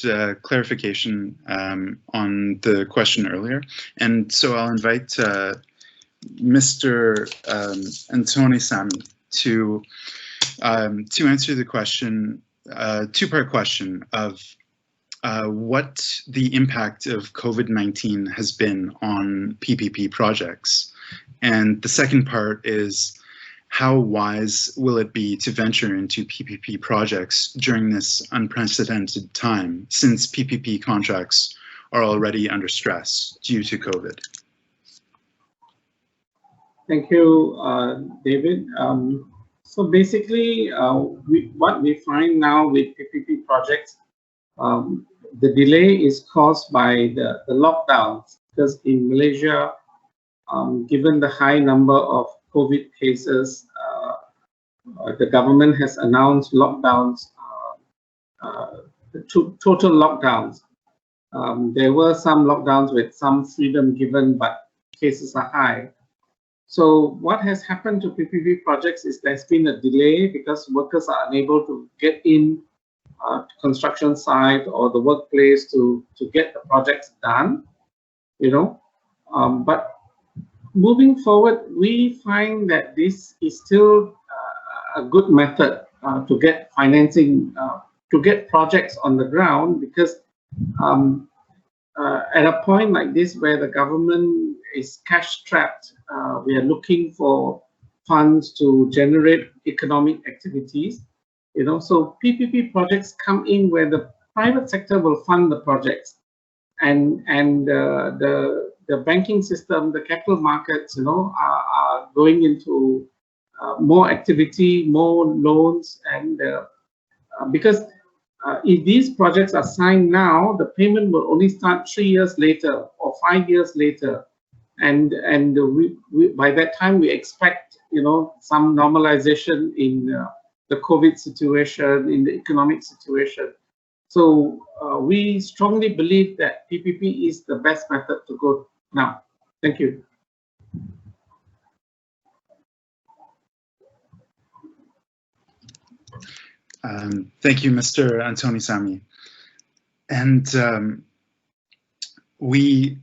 clarification on the question earlier, and so I'll invite Mr. Antoni Sami to answer the question, two-part question of what the impact of COVID-19 has been on PPP projects. And the second part is, how wise will it be to venture into PPP projects during this unprecedented time, since PPP contracts are already under stress due to COVID? Thank you, David. So basically, what we find now with PPP projects, the delay is caused by the lockdowns, because in Malaysia, given the high number of COVID cases, the government has announced lockdowns, total lockdowns. There were some lockdowns with some freedom given, but cases are high. So what has happened to PPP projects is there's been a delay because workers are unable to get in construction site or the workplace to get the projects done, you know. But moving forward, we find that this is still a good method to get financing, to get projects on the ground, because at a point like this where the government is cash strapped, we are looking for funds to generate economic activities, you know. So PPP projects come in where the private sector will fund the projects, and the banking system, the capital markets, you know, are going into more activity, more loans, and because if these projects are signed now, the payment will only start 3 years later or 5 years later, and we by that time we expect, you know, some normalization in the COVID situation, in the economic situation. So we strongly believe that PPP is the best method to go now. Thank you. Thank you, Mr. Antoni Sami. And we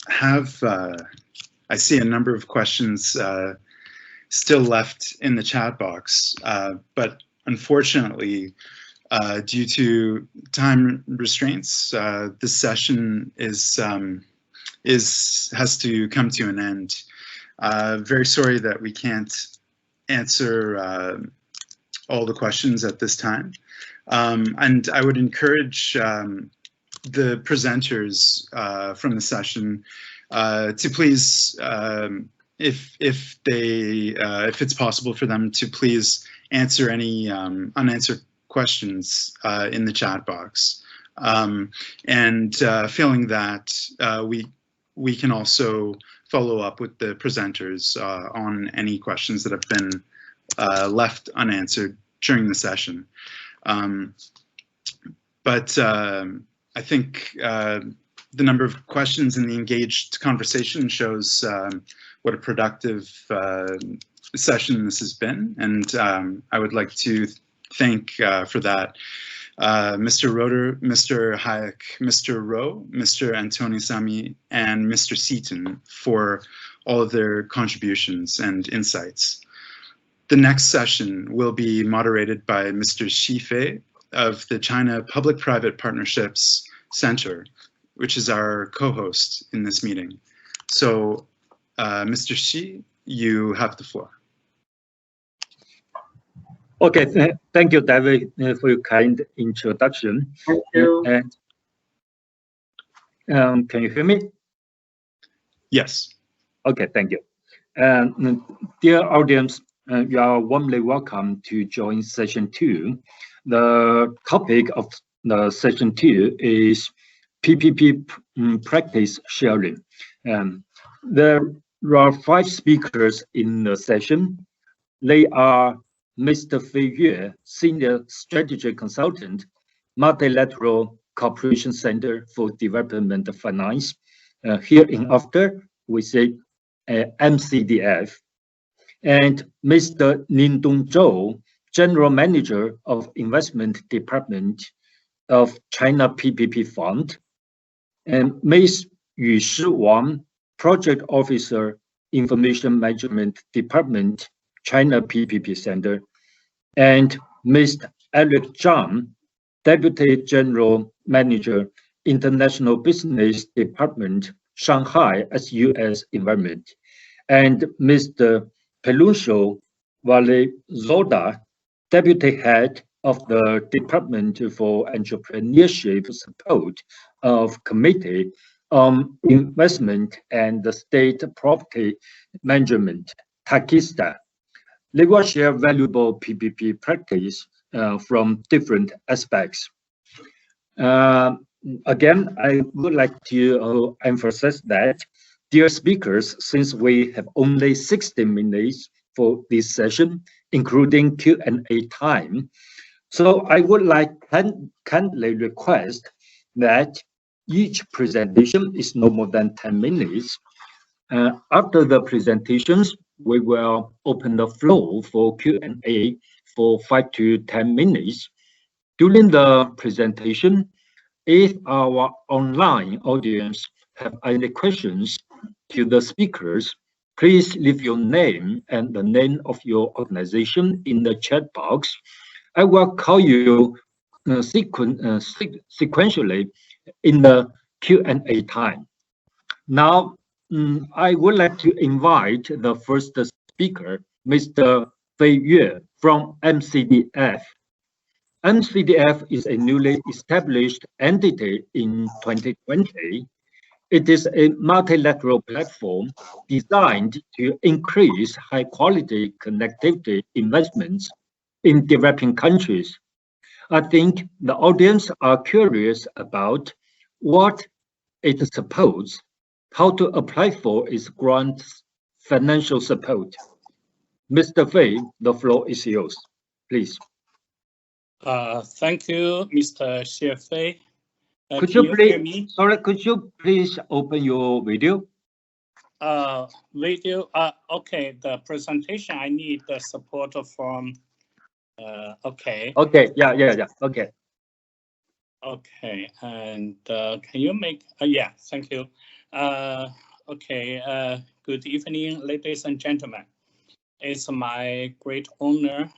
have, I see a number of questions still left in the chat box, but unfortunately, due to time restraints, this session has to come to an end. Very sorry that we can't answer all the questions at this time. And I would encourage the presenters from the session to please, if it's possible for them to please answer any unanswered questions in the chat box. And feeling that we can also follow up with the presenters on any questions that have been left unanswered during the session. But I think the number of questions in the engaged conversation shows what a productive session this has been, and I would like to thank for that Mr. Roeder, Mr. Hayek, Mr. Rowe, Mr. Antoni Sami, and Mr. Seaton for all of their contributions and insights. The next session will be moderated by Mr. Xi Fei of the China Public-Private Partnerships Center, which is our co-host in this meeting. So, Mr. Xi, you have the floor. Okay, thank you, David, for your kind introduction. Thank you. And, can you hear me? Yes. Okay, thank you. Dear audience, you are warmly welcome to join session 2. The topic of the session 2 is PPP practice sharing. There are 5 speakers in the session. They are Mr. Fei Yue, Senior Strategy Consultant, Multilateral Cooperation Center for Development Finance. Here in After, we say MCDF. And Mr. Lindong Zhou, General Manager of Investment Department of China PPP Fund. And Ms. Yushi Wang, Project Officer, Information Management Department, China PPP Center, and Mr. Eric Zhang, Deputy General Manager, International Business Department, Shanghai SUS Environment, and Mr. Peluncio Valezoda, Deputy Head of the Department for Entrepreneurship Support of Committee on Investment and State Property Management, Takista. They will share valuable PPP practice from different aspects. Again, I would like to emphasize that, dear speakers, since we have only 60 minutes for this session, including Q&A time, so I would like kindly request that each presentation is no more than 10 minutes. After the presentations, we will open the floor for Q&A for 5 to 10 minutes. During the presentation, if our online audience have any questions to the speakers, please leave your name and the name of your organization in the chat box. I will call you sequentially in the Q&A time. Now, I would like to invite the first speaker, Mr. Fei Yue from MCDF. MCDF is a newly established entity in 2020. It is a multilateral platform designed to increase high-quality connectivity investments in developing countries. I think the audience are curious about what it supports, how to apply for its grants financial support. Mr. Fei, the floor is yours, please. Thank you, Mr. Xie Fei. Could you please open your video? Okay, the presentation, I need the support from, okay. Okay, yeah, okay. Okay, and can you make, yeah, thank you. Okay, good evening, ladies and gentlemen. It's my great honor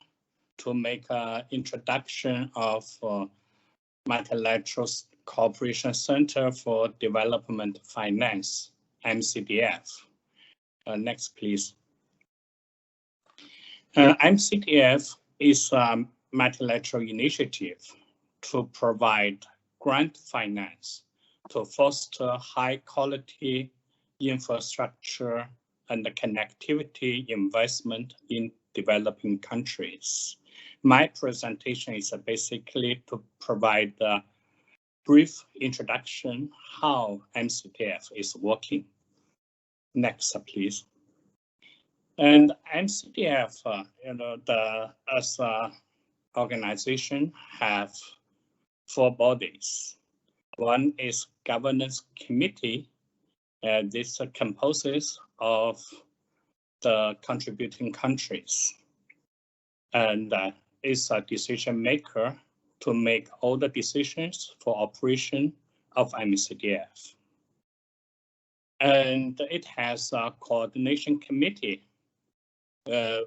to make an introduction of Multilateral Cooperation Center for Development Finance, MCDF. Next, please. MCDF is a multilateral initiative to provide grant finance to foster high-quality infrastructure and connectivity investment in developing countries. My presentation is basically to provide a brief introduction how MCDF is working. Next, please. And MCDF, as an organization, have 4 bodies. One is governance committee. This composes of the contributing countries, and is a decision maker to make all the decisions for operation of MCDF. And it has a coordination committee,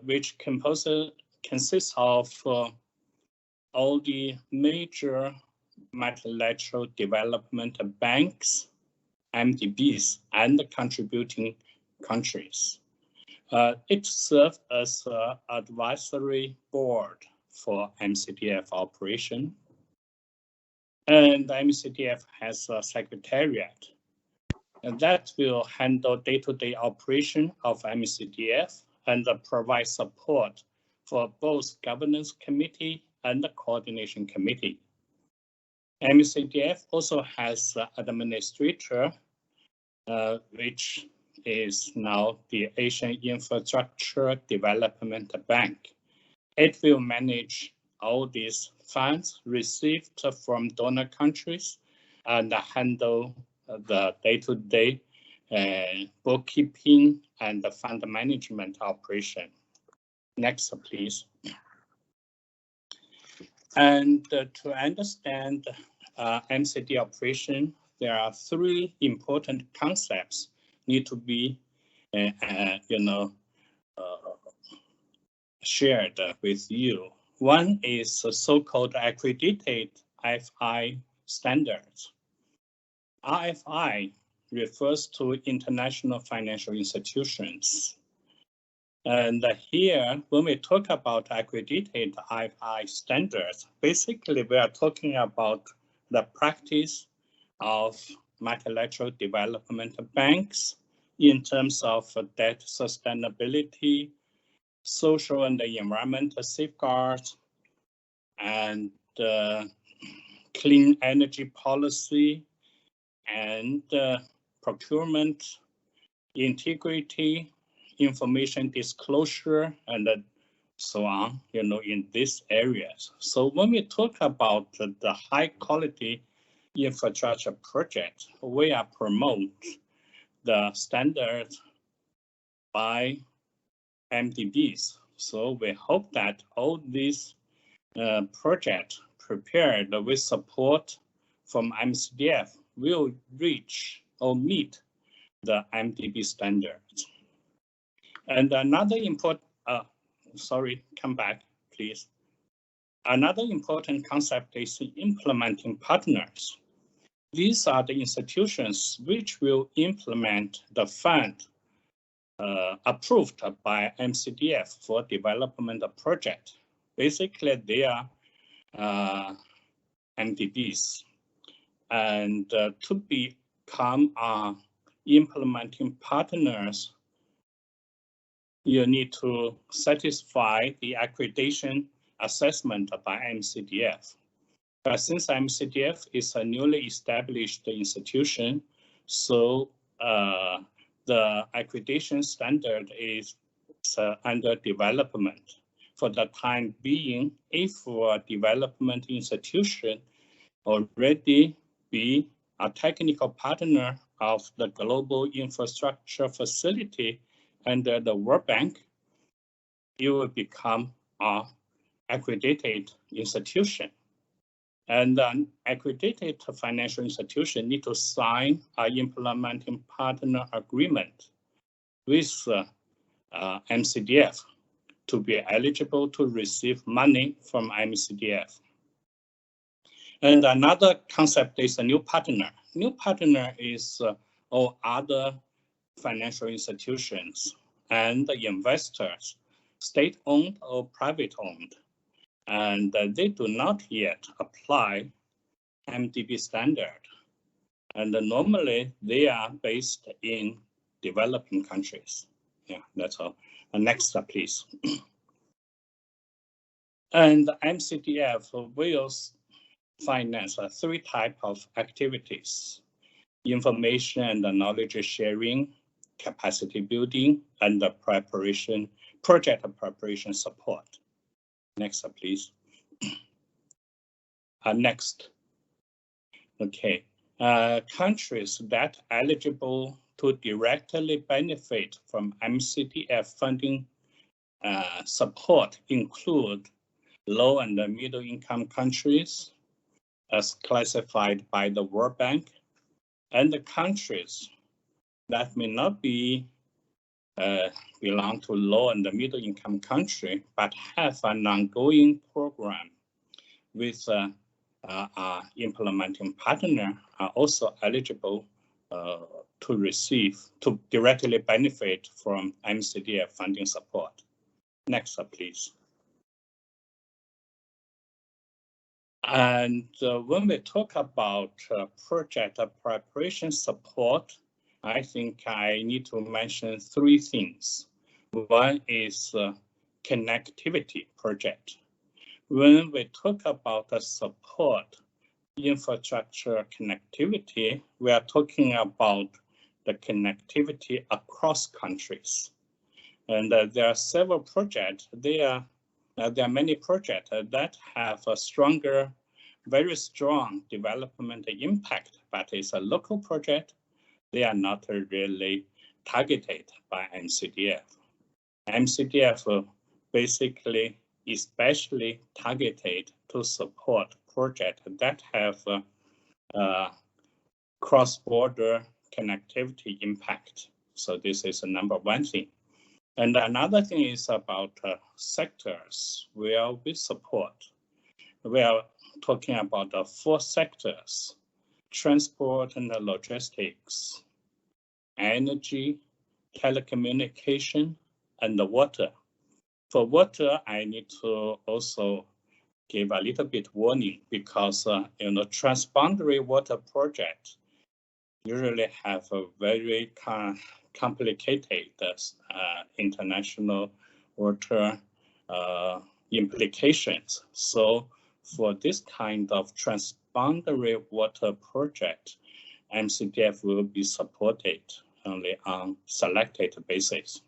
which consists of all the major multilateral development banks, MDBs, and the contributing countries. It serves as an advisory board for MCDF operation. And MCDF has a secretariat, and that will handle day-to-day operation of MCDF and provide support for both governance committee and the coordination committee. MCDF also has an administrator, which is now the Asian Infrastructure Development Bank. It will manage all these funds received from donor countries and handle the day-to-day bookkeeping and the fund management operation. Next, please. And to understand MCD operation, there are 3 important concepts need to be, shared with you. One is the so-called accredited RFI standards. RFI refers to international financial institutions. And here, when we talk about accredited RFI standards, basically we are talking about the practice of multilateral development banks in terms of debt sustainability, social and environmental safeguards, and clean energy policy, and procurement, integrity, information disclosure, and so on, in these areas. So when we talk about the high quality infrastructure project, we are promote the standards by MDBs. So we hope that all these projects prepared with support from MCDF will reach or meet the MDB standards. And another important, sorry, come back, please. Another important concept is implementing partners. These are the institutions which will implement the fund approved by MCDF for development of project. Basically, they are MDBs. And to become implementing partners, you need to satisfy the accreditation assessment by MCDF. But since MCDF is a newly established institution, so the accreditation standard is under development. For the time being, if a development institution already be a technical partner of the Global Infrastructure Facility under the World Bank, you will become an accredited institution. And an accredited financial institution need to sign an implementing partner agreement with MCDF to be eligible to receive money from MCDF. And another concept is a new partner. New partner is all other financial institutions and investors, state-owned or private-owned, and they do not yet apply MDB standard. And normally they are based in developing countries. Yeah, that's all. Next, please. And MCDF will finance three types of activities: information and knowledge sharing, capacity building, and the project preparation support. Next, please. Next. Okay. Countries that are eligible to directly benefit from MCDF funding support include low and middle income countries as classified by the World Bank, and the countries that may not be belong to low and middle income country, but have an ongoing program with implementing partner are also eligible to directly benefit from MCDF funding support. Next, please. And when we talk about project preparation support, I think I need to mention three things. One is connectivity project. When we talk about the support infrastructure connectivity, we are talking about the connectivity across countries. And there are several projects. There are many projects that have a very strong development impact, but it's a local project. They are not really targeted by MCDF. MCDF basically especially targeted to support projects that have cross-border connectivity impact. So this is the number one thing. And another thing is about sectors where we support. We are talking about the 4 sectors: transport and logistics, energy, telecommunication, and the water. For water, I need to also give a little bit warning because transboundary water projects usually have a very complicated international water implications. So for this kind of transboundary water project, MCDF will be supported only on selected basis.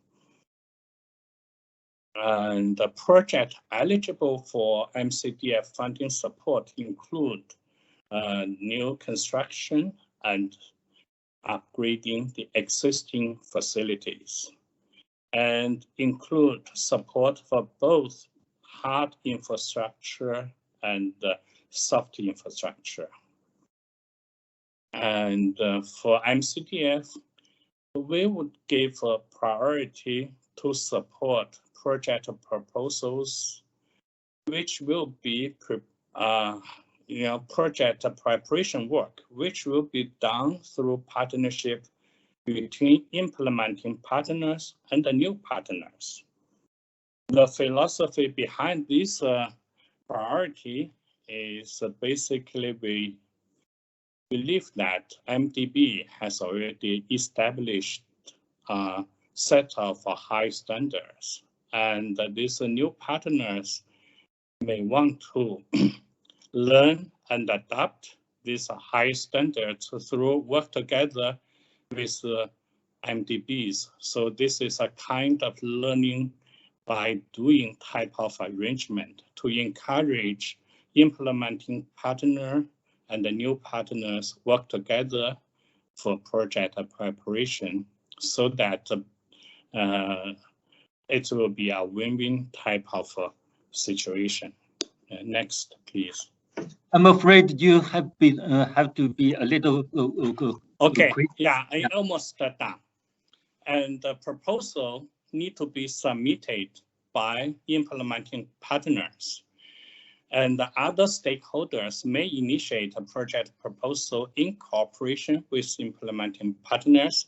And the project eligible for MCDF funding support include new construction and upgrading the existing facilities, and include support for both hard infrastructure and soft infrastructure. And for MCDF, we would give a priority to support project proposals, which will be project preparation work, which will be done through partnership between implementing partners and the new partners. The philosophy behind this priority is basically we believe that MDB has already established a set of high standards, and these new partners may want to learn and adapt these high standards through work together with MDBs. So this is a kind of learning by doing type of arrangement to encourage implementing partner and the new partners work together for project preparation, so that it will be a win-win type of situation. Next, please. I'm afraid you have to be a little okay. Quick. Yeah, I almost done. And the proposal need to be submitted by implementing partners. And the other stakeholders may initiate a project proposal in cooperation with implementing partners.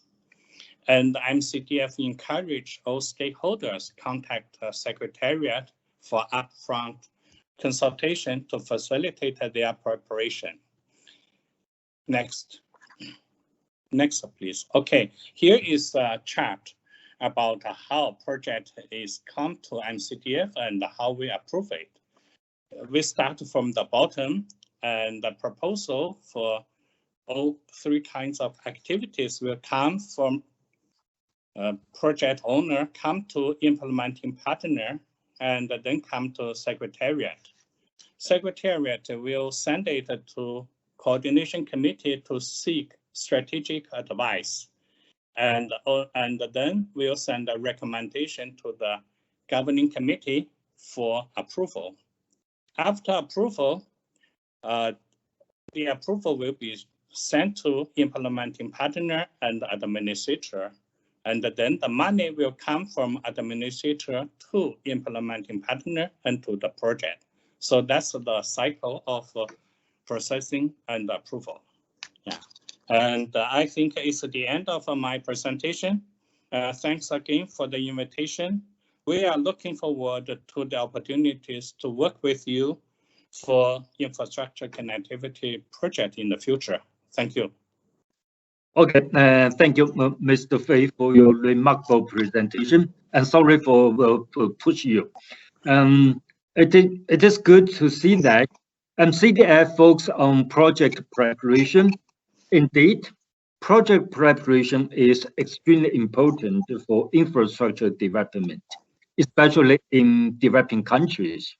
And MCDF encourage all stakeholders contact the Secretariat for upfront consultation to facilitate their preparation. Next, please. Okay, here is a chart about how project is come to MCDF and how we approve it. We start from the bottom, and the proposal for all three kinds of activities will come from project owner, come to implementing partner, and then come to Secretariat. Secretariat will send it to coordination committee to seek strategic advice, and then we'll send a recommendation to the governing committee for approval. After approval, the approval will be sent to implementing partner and administrator, and then the money will come from administrator to implementing partner and to the project. So that's the cycle of processing and approval. Yeah, and I think it's the end of my presentation. Thanks again for the invitation. We are looking forward to the opportunities to work with you for infrastructure connectivity project in the future. Thank you. Okay, thank you, Mr. Fei, for your remarkable presentation. And sorry for pushing you. It is good to see that MCDF focuses on project preparation. Indeed, project preparation is extremely important for infrastructure development, especially in developing countries.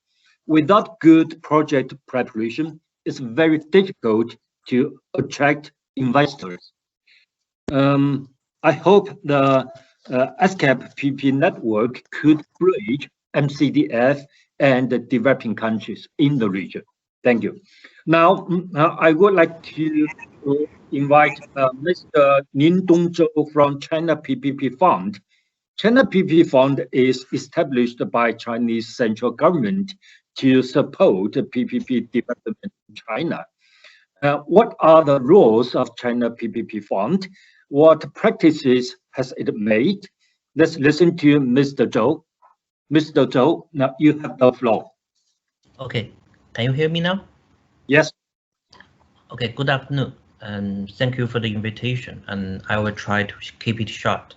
Without good project preparation, it's very difficult to attract investors. I hope the ESCAP PPP network could bridge MCDF and the developing countries in the region. Thank you. Now, I would like to invite Mr. Lin Dongzhou from China PPP Fund. China PPP Fund is established by Chinese central government to support PPP development in China. What are the roles of China PPP Fund? What practices has it made? Let's listen to Mr. Zhou. Mr. Zhou, now you have the floor. Okay, can you hear me now? Yes. Okay, good afternoon, and thank you for the invitation, and I will try to keep it short.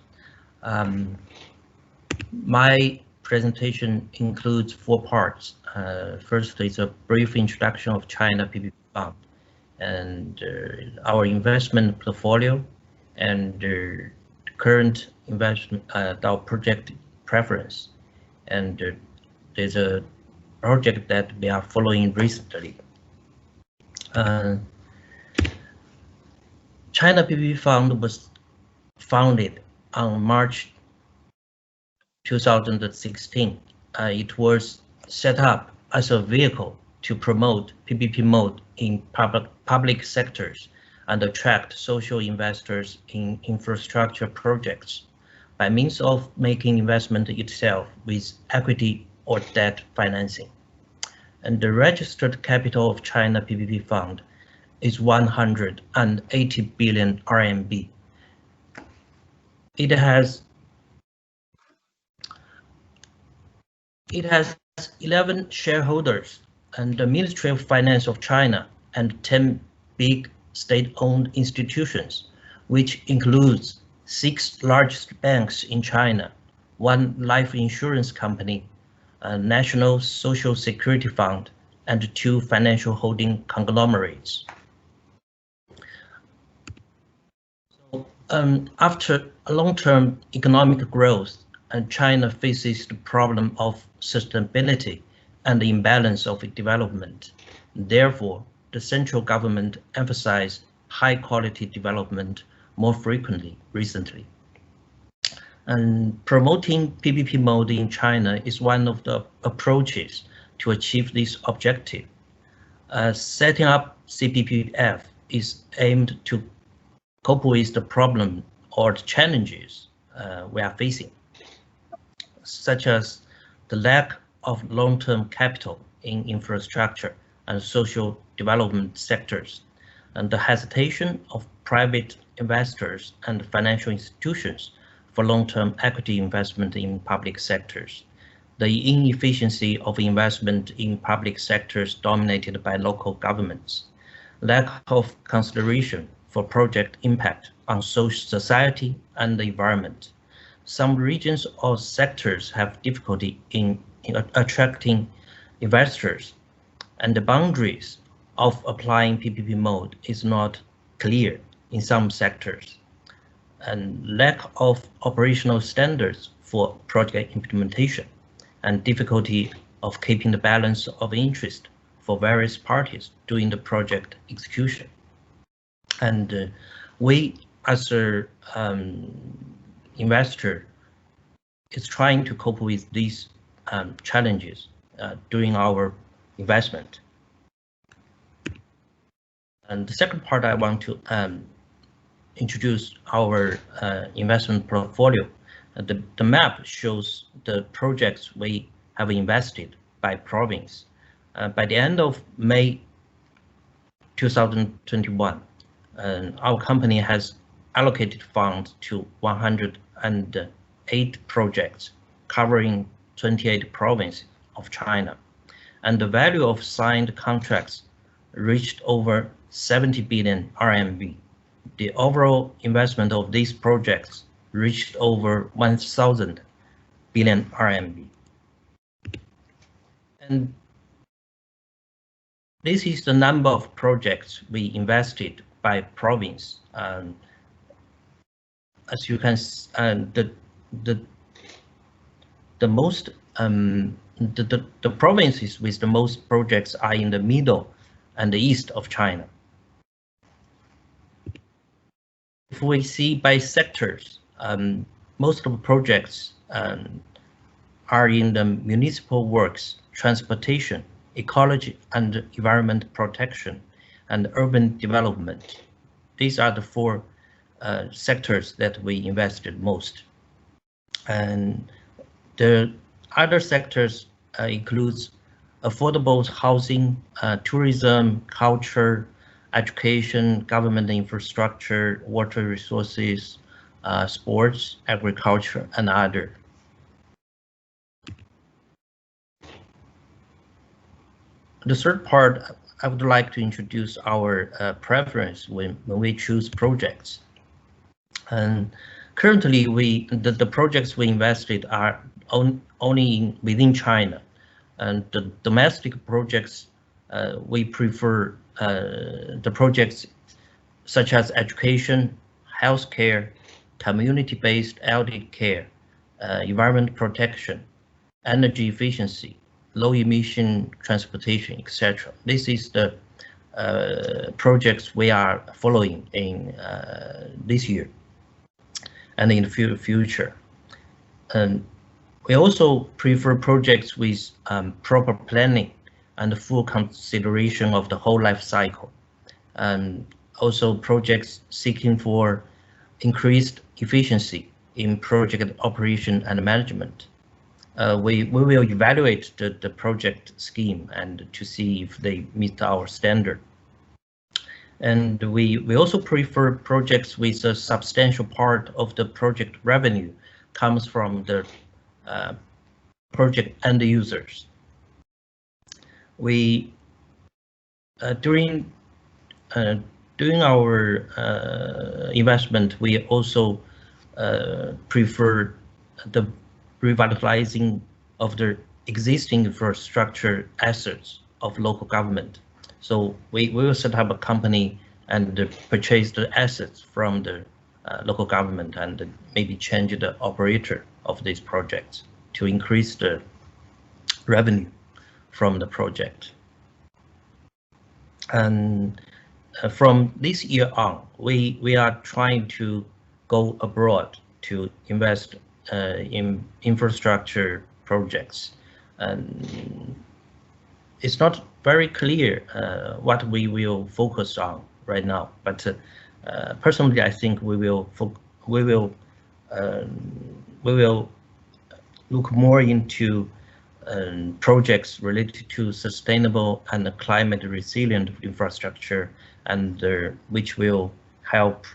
My presentation includes 4 parts. First is a brief introduction of China PPP Fund and our investment portfolio and current investment, our project preference. And there's a project that we are following recently. China PPP Fund was founded on March 2016. It was set up as a vehicle to promote PPP mode in public sectors and attract social investors in infrastructure projects by means of making investment itself with equity or debt financing. And the registered capital of China PPP Fund is 180 billion RMB. It has 11 shareholders and the Ministry of Finance of China and 10 big state-owned institutions, which includes 6 large banks in China, 1 life insurance company, a national social security fund, and 2 financial holding conglomerates. After long-term economic growth, China faces the problem of sustainability and the imbalance of development. Therefore, the central government emphasized high-quality development more frequently recently. And promoting PPP mode in China is one of the approaches to achieve this objective. Setting up CPPF is aimed to cope with the problem or the challenges we are facing, such as the lack of long-term capital in infrastructure and social development sectors, and the hesitation of private investors and financial institutions for long-term equity investment in public sectors, the inefficiency of investment in public sectors dominated by local governments, lack of consideration for project impact on social society and the environment. Some regions or sectors have difficulty in attracting investors, and the boundaries of applying PPP mode is not clear in some sectors, and lack of operational standards for project implementation, and difficulty of keeping the balance of interest for various parties during the project execution. And we, as an investor, is trying to cope with these challenges during our investment. And the second part, I want to introduce our investment portfolio. The map shows the projects we have invested by province. By the end of May 2021, our company has allocated funds to 108 projects covering 28 provinces of China, and the value of signed contracts reached over 70 billion RMB. The overall investment of these projects reached over 1,000 billion RMB. And this is the number of projects we invested by province. As you can see, the provinces with the most projects are in the middle and the east of China. If we see by sectors, most of the projects are in the municipal works, transportation, ecology and environment protection, and urban development. These are the 4 sectors that we invested most. And the other sectors includes affordable housing, tourism, culture, education, government infrastructure, water resources, sports, agriculture, and other. The third part, I would like to introduce our preference when we choose projects. And currently, the projects we invested are only within China. And the domestic projects, we prefer the projects such as education, healthcare, community-based elderly care, environment protection, energy efficiency, low emission transportation, etc. This is the projects we are following in this year and in the future. And we also prefer projects with proper planning and full consideration of the whole life cycle. And also projects seeking for increased efficiency in project operation and management. We will evaluate the project scheme and to see if they meet our standard. And we also prefer projects with a substantial part of the project revenue comes from the project end users. We during our investment, we also prefer the revitalizing of the existing infrastructure assets of local government. So we will set up a company and purchase the assets from the local government and maybe change the operator of these projects to increase the revenue from the project. And from this year on, we are trying to go abroad to invest in infrastructure projects. And it's not very clear what we will focus on right now, but personally, I think we will look more into projects related to sustainable and climate resilient infrastructure, and which will help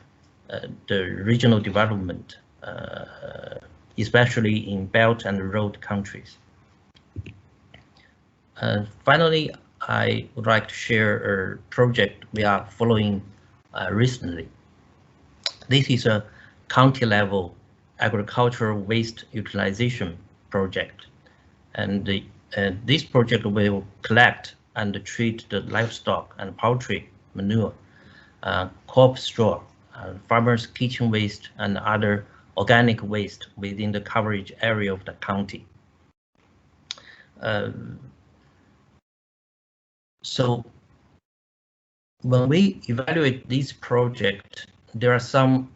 the regional development, especially in Belt and Road countries. Finally, I would like to share a project we are following recently. This is a county-level agricultural waste utilization project, and this project will collect and treat the livestock and poultry manure, crop straw, farmers' kitchen waste, and other organic waste within the coverage area of the county. So when we evaluate this project, there are some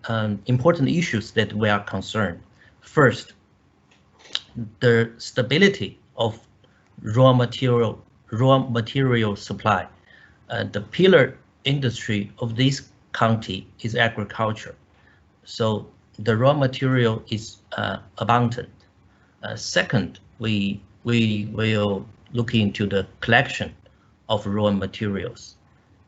important issues that we are concerned. First, the stability of raw material supply. The pillar industry of this county is agriculture, so the raw material is abundant. Second, we will look into the collection of raw materials.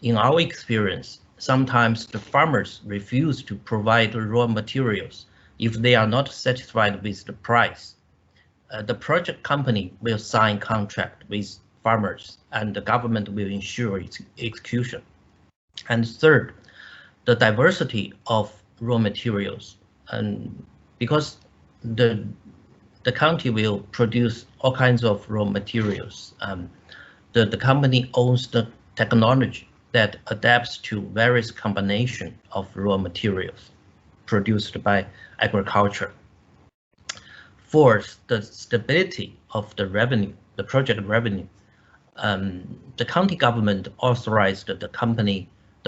In our experience, sometimes the farmers refuse to provide raw materials if they are not satisfied with the price. The project company will sign contract with farmers and the government will ensure its execution. And third, the diversity of raw materials, and because the county will produce all kinds of raw materials, the company owns the technology that adapts to various combinations of raw materials produced by agriculture. Fourth, the stability of the revenue, the project revenue. The county government authorized the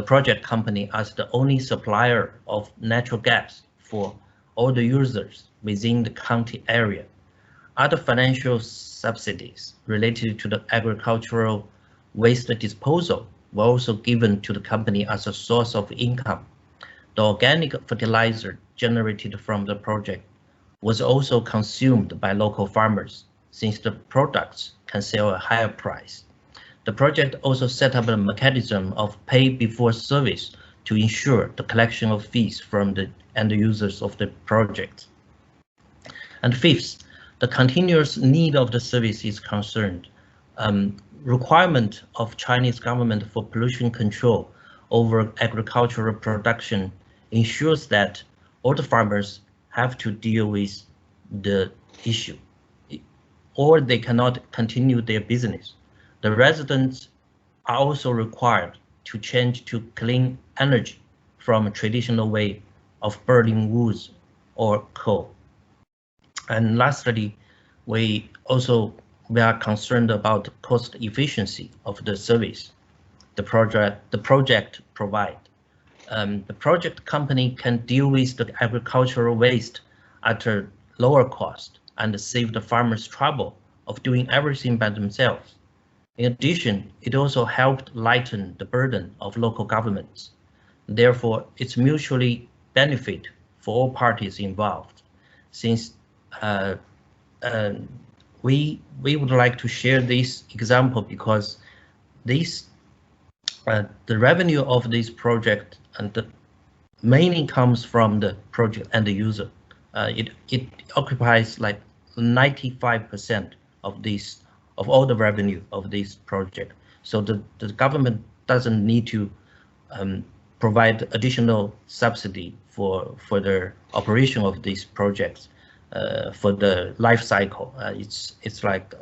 project company as the only supplier of natural gas for all the users within the county area. Other financial subsidies related to the agricultural waste disposal were also given to the company as a source of income. The organic fertilizer generated from the project was also consumed by local farmers, since the products can sell at a higher price. The project also set up a mechanism of pay before service to ensure the collection of fees from the end users of the project. And fifth, the continuous need of the service is concerned. Requirement of Chinese government for pollution control over agricultural production ensures that all the farmers have to deal with the issue. or they cannot continue their business. The residents are also required to change to clean energy from a traditional way of burning wood or coal. And lastly, we are concerned about cost efficiency of the service the project provide. The project company can deal with the agricultural waste at a lower cost and save the farmers trouble of doing everything by themselves. In addition, it also helped lighten the burden of local governments. Therefore, it's mutually benefit for all parties involved. Since we would like to share this example because this the revenue of this project and mainly comes from the project and the user. It occupies like 95% of all the revenue of this project. So the government doesn't need to provide additional subsidy for the operation of these projects for the life cycle. It's like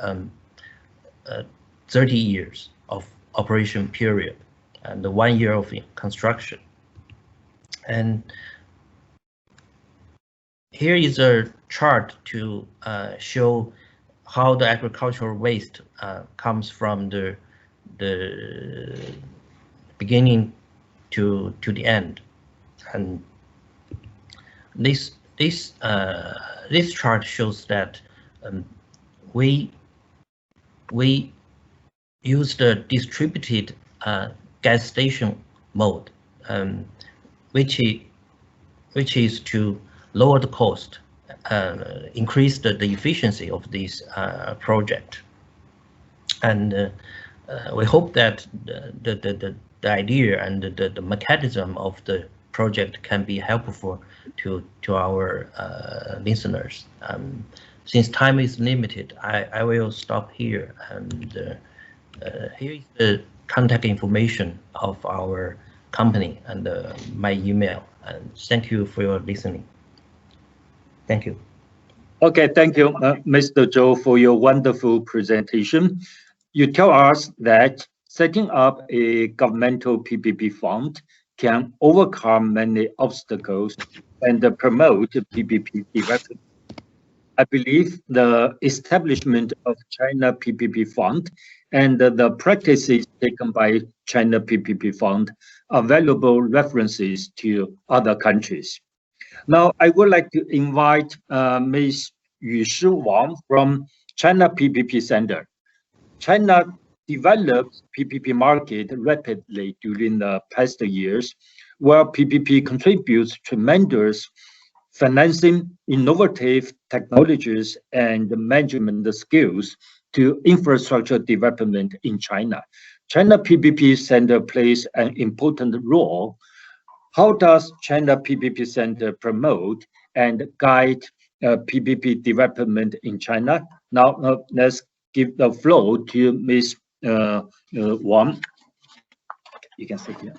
30 years of operation period and 1 year of construction. And here is a chart to show how the agricultural waste comes from the beginning to the end. And this chart shows that we use the distributed gas station mode, which is to lower the cost, increase the efficiency of this project. And we hope that the idea and the mechanism of the project can be helpful to our listeners. Since time is limited, I will stop here. And here is the contact information of our company and my email. And thank you for your listening. Thank you. Okay, thank you, Mr. Zhou, for your wonderful presentation. You tell us that setting up a governmental PPP fund can overcome many obstacles and promote PPP development. I believe the establishment of China PPP Fund and the practices taken by China PPP Fund are valuable references to other countries. Now, I would like to invite Ms. Yushi Wang from China PPP Center. China developed PPP market rapidly during the past years, where PPP contributes tremendous financing, innovative technologies, and management skills to infrastructure development in China. China PPP Center plays an important role. How does China PPP Center promote and guide PPP development in China? Now, let's give the floor to Ms. Wang. You can sit here.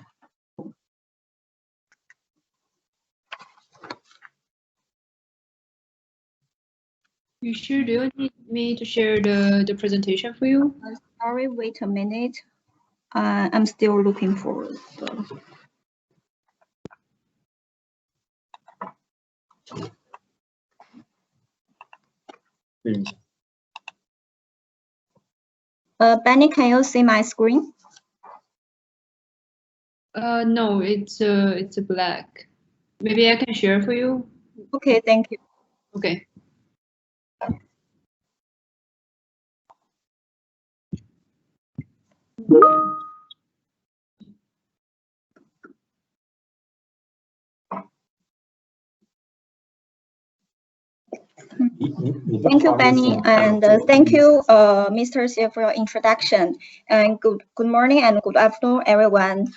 You sure do you need me to share the presentation for you? Sorry, wait a minute. I'm still looking for Benny, can you see my screen? No, it's black. Maybe I can share for you. Okay, thank you. Okay. Thank you, Benny, and thank you, Mr. Xie, for your introduction. And good morning and good afternoon, everyone.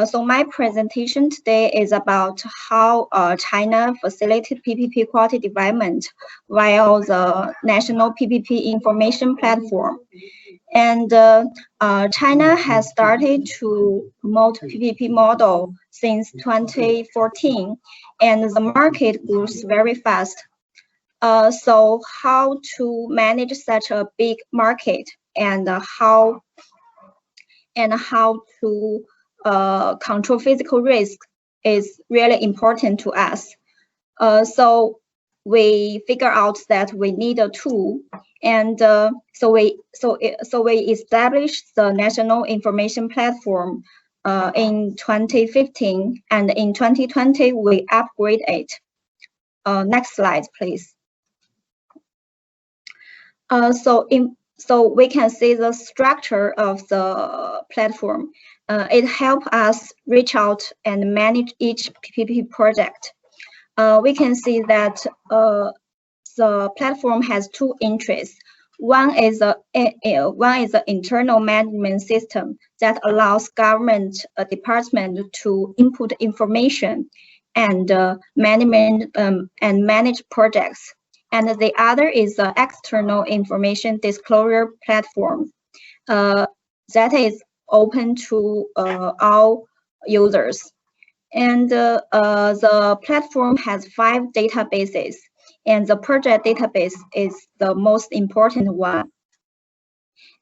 So my presentation today is about how China facilitated PPP quality development via the National PPP Information Platform. And China has started to promote PPP model since 2014, and the market grows very fast. So how to manage such a big market and how to control physical risk is really important to us. So we figure out that we need a tool, and so we established the National Information Platform in 2015, and in 2020 we upgrade it. Next slide, please. So we can see the structure of the platform. It helps us reach out and manage each PPP project. We can see that the platform has two interests. One is an internal management system that allows government department to input information and manage projects. And the other is the external information disclosure platform that is open to all users. And the platform has 5 databases, and the project database is the most important one.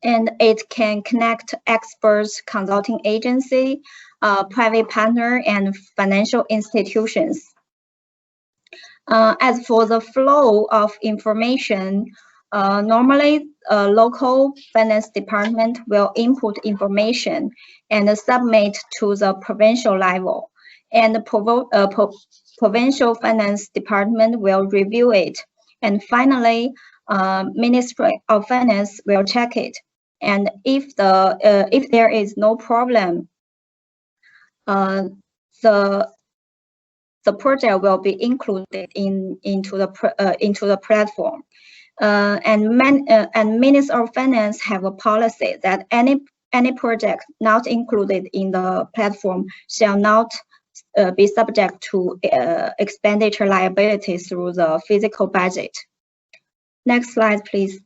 And it can connect experts, consulting agency, private partner, and financial institutions. As for the flow of information, normally local finance department will input information and submit to the provincial level, and the provincial finance department will review it, and finally Ministry of Finance will check it, and if there is no problem, the project will be included into the platform. And Ministry of Finance have a policy that any project not included in the platform shall not be subject to expenditure liability through the physical budget. Next slide, please.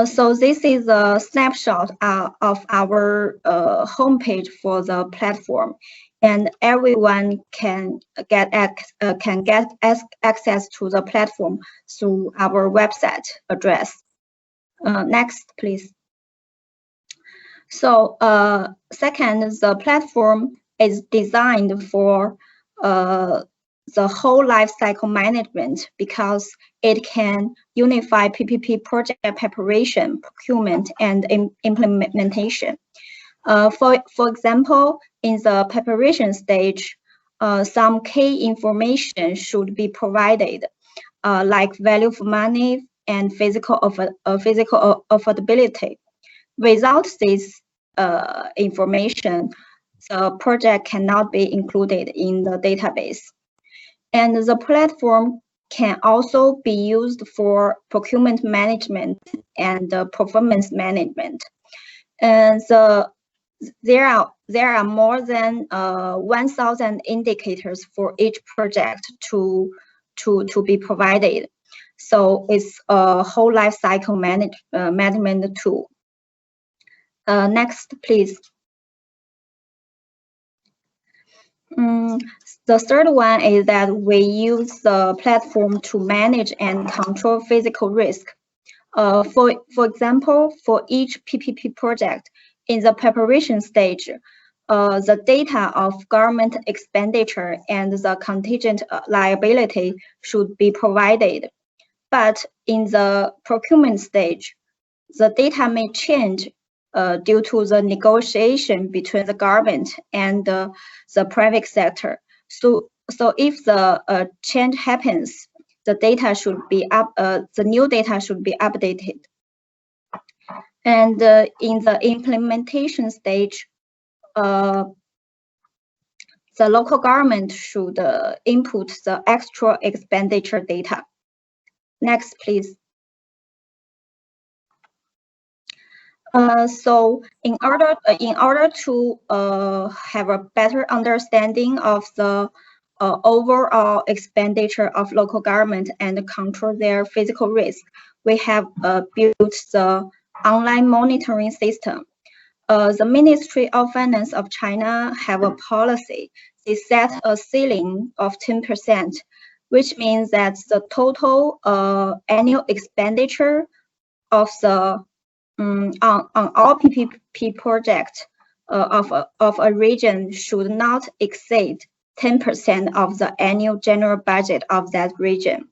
So this is a snapshot of our homepage for the platform, and everyone can get access to the platform through our website address. Next, please. So second, the platform is designed for the whole life cycle management because it can unify PPP project preparation, procurement, and implementation. For example, in the preparation stage, some key information should be provided, like value for money and physical affordability. Without this information, the project cannot be included in the database. And the platform can also be used for procurement management and performance management. And there are more than 1,000 indicators for each project to be provided. So it's a whole life cycle management tool. Next, please. The third one is that we use the platform to manage and control physical risk. For example, for each PPP project, in the preparation stage, the data of government expenditure and the contingent liability should be provided. But in the procurement stage, the data may change due to the negotiation between the government and the private sector. So if the change happens, the data should be the new data should be updated. And in the implementation stage, the local government should input the extra expenditure data. Next, please. So in order to have a better understanding of the overall expenditure of local government and control their physical risk, we have built the online monitoring system. The Ministry of Finance of China have a policy. They set a ceiling of 10% which means that the total annual expenditure of the on all PPP projects of a region should not exceed 10% of the annual general budget of that region.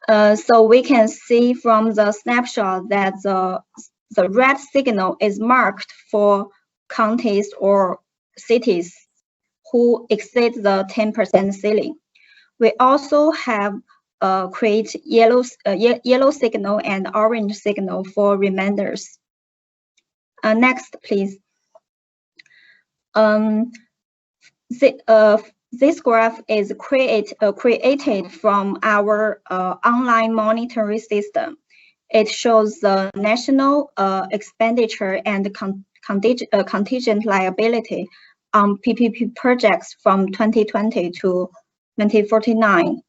So we can see from the snapshot that the red signal is marked for counties or cities who exceed the 10% ceiling. We also have create yellow signal and orange signal for remainders. Next, please. This graph is created from our online monitoring system. It shows the national expenditure and contingent liability on PPP projects from 2020 to 2049.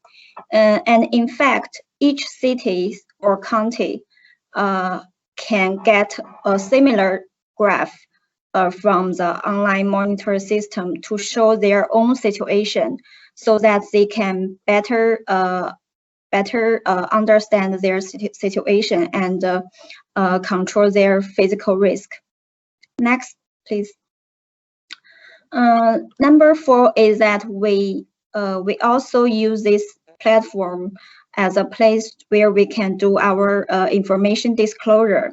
And in fact, each city or county can get a similar graph from the online monitor system to show their own situation, so that they can better understand their situation and control their physical risk. Next, please. Number 4 is that we also use this platform as a place where we can do our information disclosure.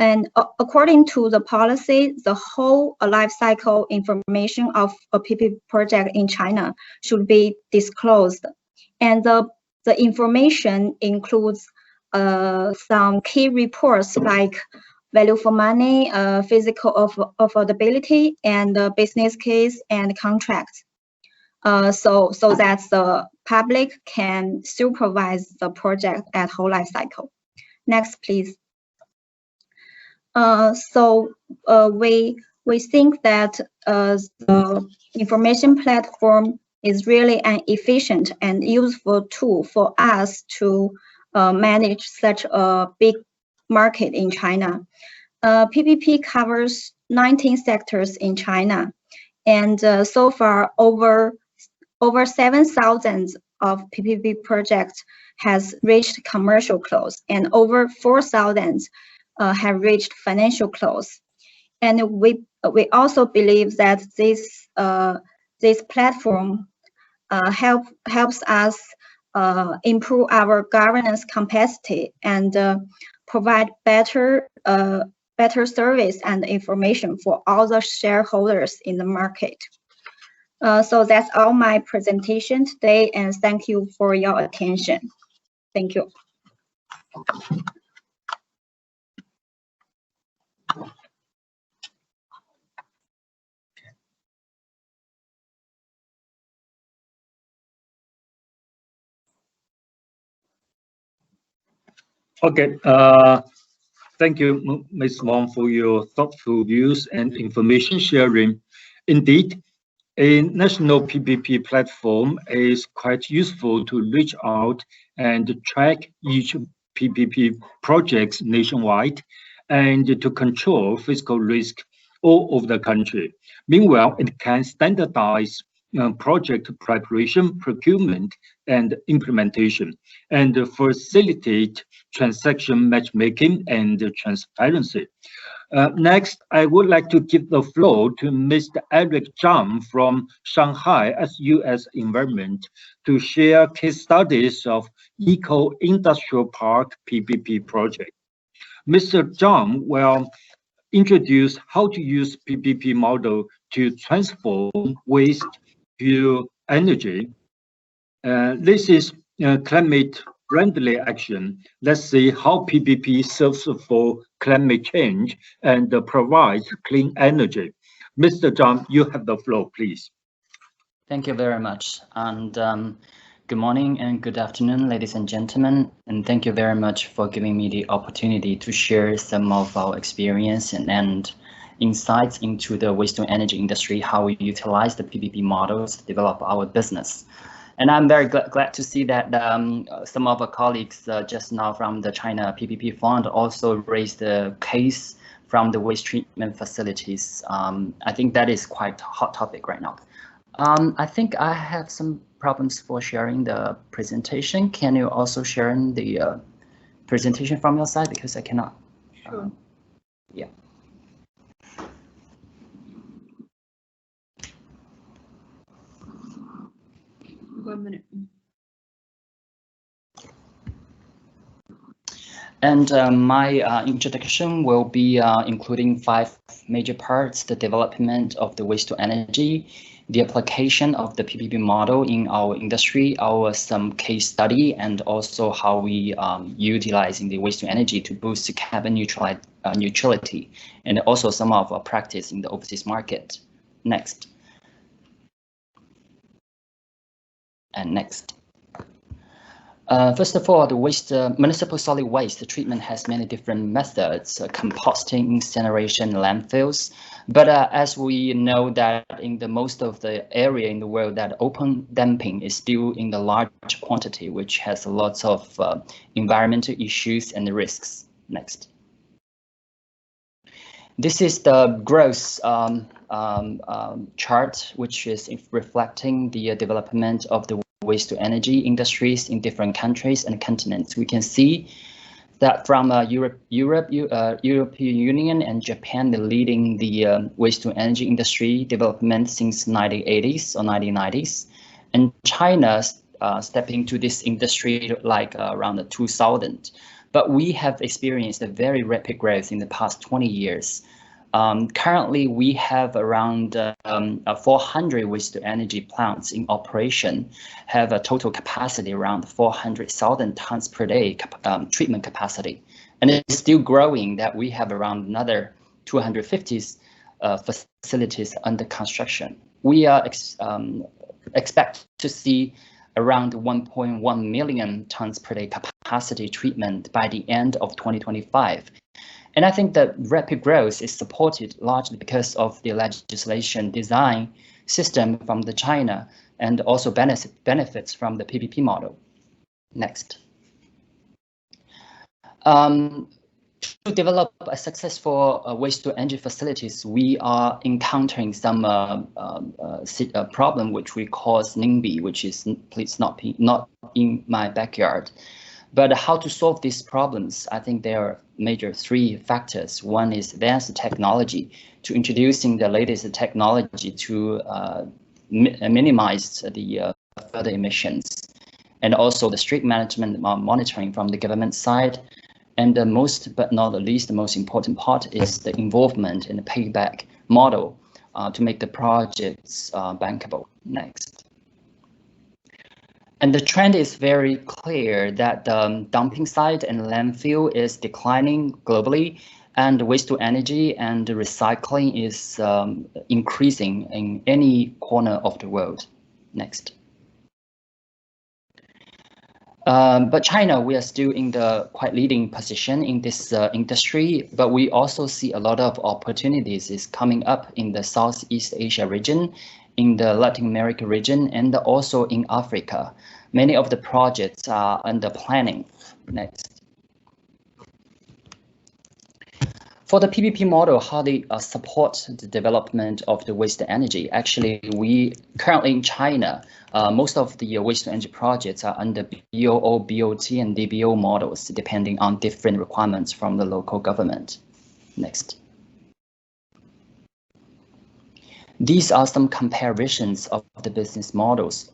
And according to the policy, the whole life cycle information of a PPP project in China should be disclosed. And the information includes some key reports like value for money, physical affordability, and business case and contracts. So that the public can supervise the project at whole life cycle. Next, please. We think that the information platform is really an efficient and useful tool for us to manage such a big market in China. PPP covers 19 sectors in China, and so far over 7,000 of PPP projects has reached commercial close, and over 4,000 have reached financial close. And we also believe that this platform helps us improve our governance capacity and provide better service and information for all the shareholders in the market. So that's all my presentation today, and thank you for your attention. Thank you. Okay, thank you, Ms. Wong, for your thoughtful views and information sharing. Indeed, a national PPP platform is quite useful to reach out and track each PPP projects nationwide and to control fiscal risk all over the country. Meanwhile, it can standardize project preparation, procurement, and implementation, and facilitate transaction matchmaking and transparency. Next, I would like to give the floor to Mr. Eric Zhang from Shanghai US Environment to share case studies of Eco-Industrial Park PPP project. Mr. Zhang will introduce how to use PPP model to transform waste to energy. This is climate-friendly action. Let's see how PPP serves for climate change and provides clean energy. Mr. Zhang, you have the floor, please. Thank you very much. And good morning and good afternoon, ladies and gentlemen. And thank you very much for giving me the opportunity to share some of our experience and insights into the waste to energy industry, how we utilize the PPP models to develop our business. And I'm very glad to see that some of our colleagues just now from the China PPP Fund also raised the case from the waste treatment facilities. I think that is quite a hot topic right now. I think I have some problems for sharing the presentation. Can you also share the presentation from your side, because I cannot? Sure. Yeah. 1 minute. And my introduction will be including 5 major parts: the development of the waste to energy, the application of the PPP model in our industry, some case study, and also how we utilizing the waste to energy to boost carbon neutrality, and also some of our practice in the overseas market. Next. And next. First of all, the municipal solid waste treatment has many different methods: composting, incineration, landfills. But as we know that in the most of the area in the world, that open dumping is still in the large quantity, which has lots of environmental issues and risks. Next. This is the growth chart, which is reflecting the development of the waste to energy industries in different countries and continents. We can see that from European Union and Japan, they're leading the waste to energy industry development since 1980s or 1990s, and China stepping into this industry like around 2000. But we have experienced a very rapid growth in the past 20 years. Currently, we have around 400 waste to energy plants in operation, have a total capacity around 400,000 tons per day treatment capacity. And it's still growing, that we have around another 250 facilities under construction. We expect to see around 1.1 million tons per day capacity treatment by the end of 2025. And I think that rapid growth is supported largely because of the legislation design system from the China, and also benefits from the PPP model. Next. To develop a successful waste to energy facilities, we are encountering some problem which we call NIMBY, which is please not in my backyard. But how to solve these problems? I think there are major 3 factors. One is advanced technology, to introducing the latest technology to minimize the further emissions, and also the strict management monitoring from the government side. And the most, but not the least, the most important part is the involvement in the payback model to make the projects bankable. Next. And the trend is very clear that the dumping site and landfill is declining globally, and waste to energy and recycling is increasing in any corner of the world. Next. But China, we are still in the quite leading position in this industry, but we also see a lot of opportunities is coming up in the Southeast Asia region, in the Latin America region, and also in Africa. Many of the projects are under planning. Next. For the PPP model, how they support the development of the waste to energy. Actually, we currently in China, most of the waste to energy projects are under BOO, BOT, and DBO models, depending on different requirements from the local government. Next. These are some comparisons of the business models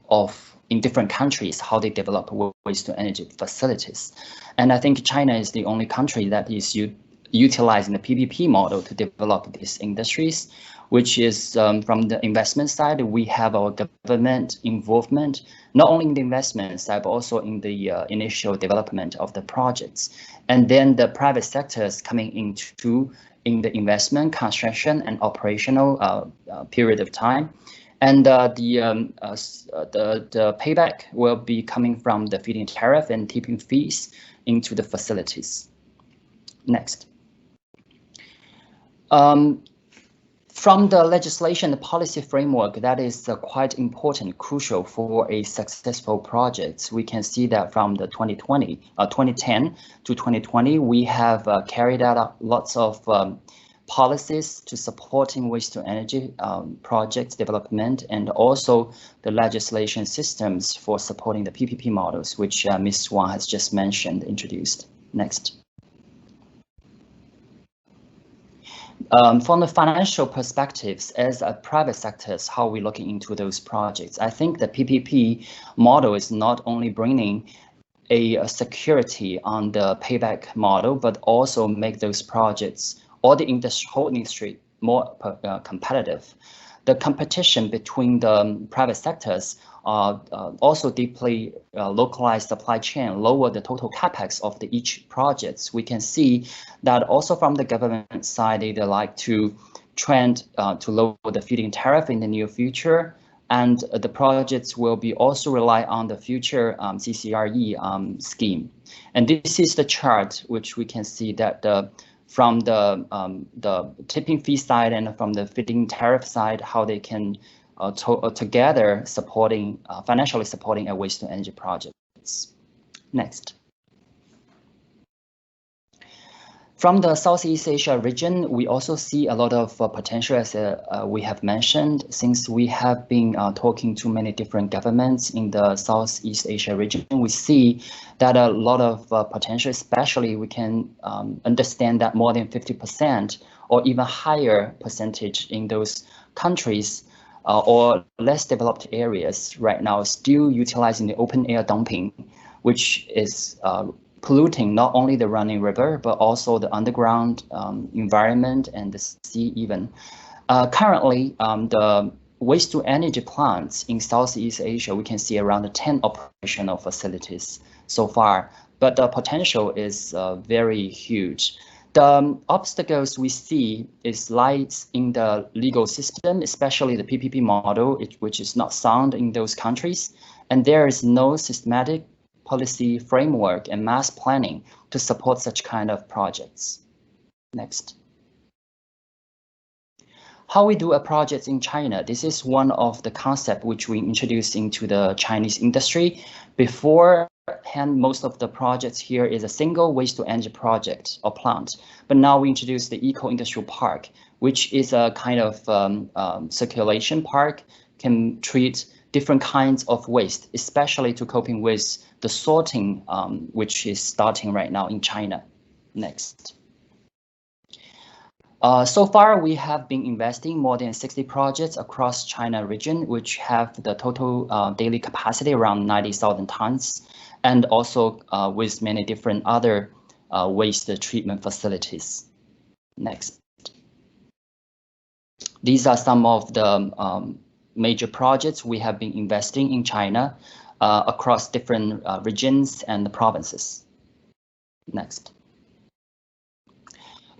in different countries, how they develop waste to energy facilities. And I think China is the only country that is utilizing the PPP model to develop these industries, which is from the investment side, we have our government involvement, not only in the investment side, but also in the initial development of the projects. And then the private sector is coming in the investment, construction, and operational period of time. And the payback will be coming from the feed-in tariff and tipping fees into the facilities. Next. From the legislation, the policy framework, that is quite important, crucial for a successful project. We can see that from the 2010 to 2020, we have carried out lots of policies to supporting waste to energy project development, and also the legislation systems for supporting the PPP models, which Ms. Wang has just mentioned, introduced. Next. From the financial perspectives, as a private sectors, how we looking into those projects? I think the PPP model is not only bringing a security on the payback model, but also make those projects or the whole industry more competitive. The competition between the private sectors also deeply localized supply chain, lower the total capex of each projects. We can see that also from the government side, they like to trend to lower the feed-in tariff in the near future. And the projects will be also rely on the future CCRE scheme. And this is the chart which we can see that from the tipping fee side and from the feed-in tariff side, how they can together supporting financially supporting a waste to energy projects. Next. From the Southeast Asia region, we also see a lot of potential, as we have mentioned, since we have been talking to many different governments in the Southeast Asia region. We see that a lot of potential, especially we can understand that more than 50% or even higher percentage in those countries or less developed areas right now still utilizing the open air dumping, which is polluting not only the running river, but also the underground environment and the sea even. Currently, the waste to energy plants in Southeast Asia, we can see around 10 operational facilities so far, but the potential is very huge. The obstacles we see lies in the legal system, especially the PPP model, which is not sound in those countries, and there is no systematic policy framework and mass planning to support such kind of projects. Next. How we do a project in China. This is one of the concepts which we introduced into the Chinese industry. Beforehand, most of the projects here is a single waste to energy project or plant. But now we introduce the eco-industrial park, which is a kind of circulation park, can treat different kinds of waste, especially to coping with the sorting, which is starting right now in China. Next. So far, we have been investing more than 60 projects across China region, which have the total daily capacity around 90,000 tons, and also with many different other waste treatment facilities. Next. These are some of the major projects we have been investing in China across different regions and provinces. Next.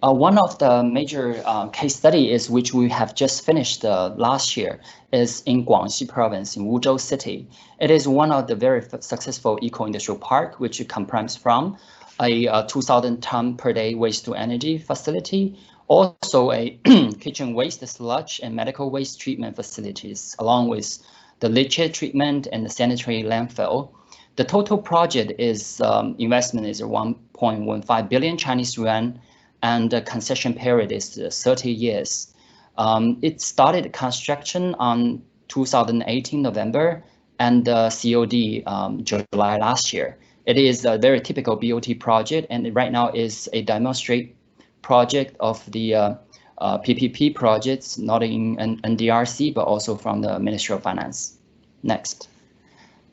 One of the major case studies which we have just finished last year is in Guangxi province in Wuzhou city. It is one of the very successful eco-industrial park, which comprises from a 2,000 ton per day waste to energy facility, also a kitchen waste, sludge, and medical waste treatment facilities, along with the leachate treatment and the sanitary landfill. The total project is investment is 1.15 billion Chinese yuan, and the concession period is 30 years. It started construction on 2018 November and COD July last year. It is a very typical BOT project, and right now is a demonstrate project of the PPP projects, not in NDRC, but also from the Ministry of Finance. Next.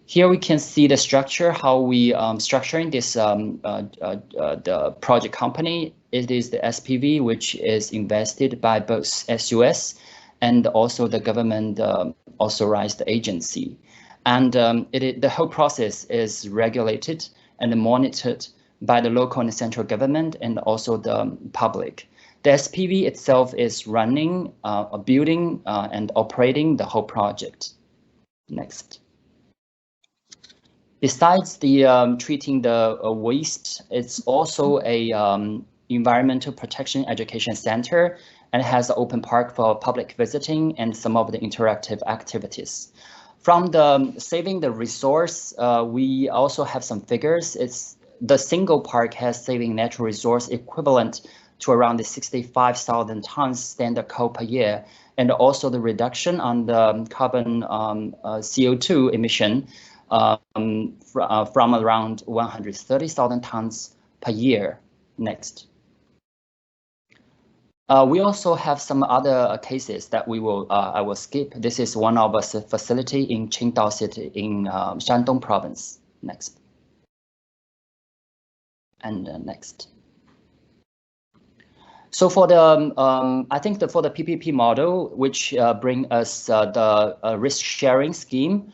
Here we can see the structure, how we structuring this the project company. It is the SPV, which is invested by both SUS and also the government authorized agency. And the whole process is regulated and monitored by the local and central government and also the public. The SPV itself is running, building and operating the whole project. Next. Besides the treating the waste, it's also a environmental protection education center, and has an open park for public visiting and some of the interactive activities. From the saving the resource, we also have some figures. It's the single park has saving natural resource equivalent to around the 65,000 tons standard coal per year, and also the reduction on the carbon CO2 emission from around 130,000 tons per year. Next. We also have some other cases that I will skip. This is one of our facility in Qingdao City in Shandong Province. Next. And next. So for the, I think for the PPP model, which bring us the risk sharing scheme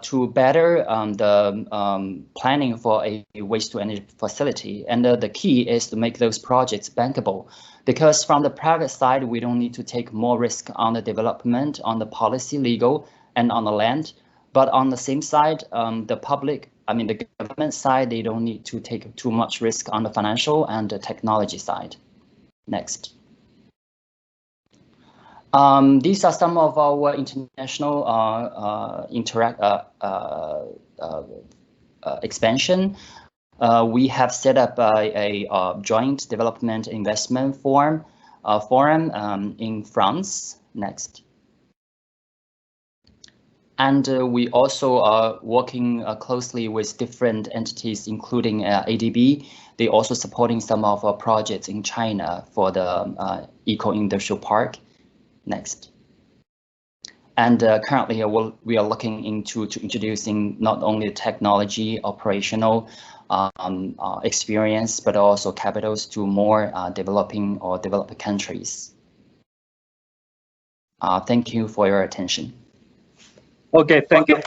to better the planning for a waste to energy facility. And the key is to make those projects bankable, because from the private side, we don't need to take more risk on the development, on the policy, legal, and on the land. But on the same side, the public, I mean, the government side, they don't need to take too much risk on the financial and the technology side. Next. These are some of our international expansion. We have set up a joint development investment forum in France. Next. And we also are working closely with different entities, including ADB. They're also supporting some of our projects in China for the eco-industrial park. Next. And currently we are looking into introducing not only technology, operational experience, but also capitals to more developing or developed countries. Thank you for your attention. Okay, thank you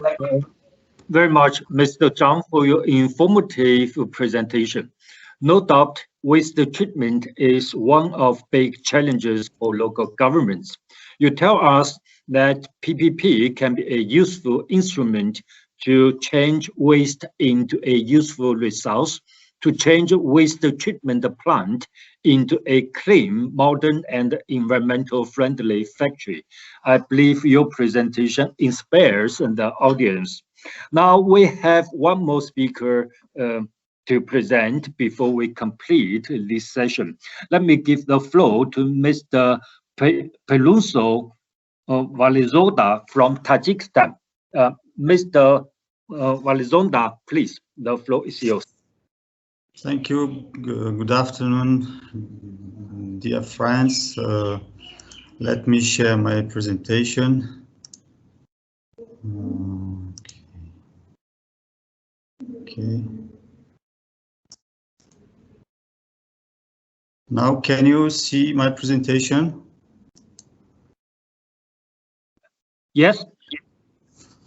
very much, Mr. Zhang, for your informative presentation. No doubt, waste treatment is one of big challenges for local governments. You tell us that PPP can be a useful instrument to change waste into a useful resource, to change waste treatment plant into a clean, modern, and environmental friendly factory. I believe your presentation inspires the audience. Now we have one more speaker to present before we complete this session. Let me give the floor to Mr. Pelunso Valizonda from Tajikistan. Mr. Valizonda, please, the floor is yours. Thank you. Good afternoon, dear friends. Let me share my presentation. Okay. Now, can you see my presentation? Yes.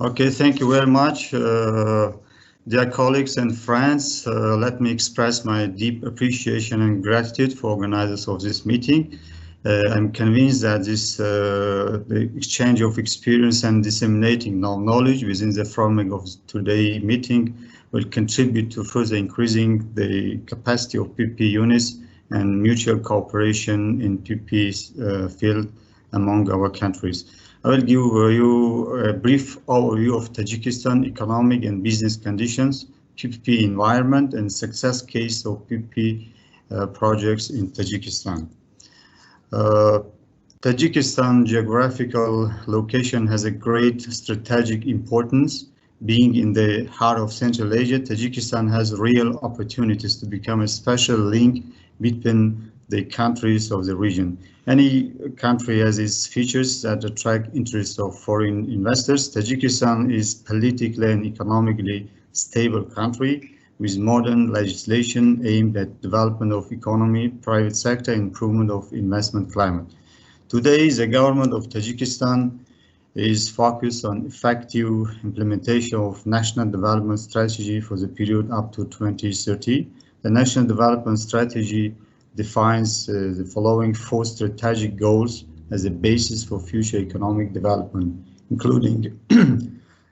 Okay, thank you very much. Dear colleagues and friends, let me express my deep appreciation and gratitude for organizers of this meeting. I'm convinced that the exchange of experience and disseminating knowledge within the framework of today's meeting will contribute to further increasing the capacity of PPP units and mutual cooperation in PPP field among our countries. I will give you a brief overview of Tajikistan economic and business conditions, PPP environment, and success case of PPP projects in Tajikistan. Tajikistan geographical location has a great strategic importance. Being in the heart of Central Asia, Tajikistan has real opportunities to become a special link between the countries of the region. Any country has its features that attract interest of foreign investors. Tajikistan is politically and economically stable country with modern legislation aimed at development of economy, private sector, improvement of investment climate. Today, the government of Tajikistan is focused on effective implementation of National Development Strategy for the period up to 2030. The National Development Strategy defines the following 4 strategic goals as a basis for future economic development, including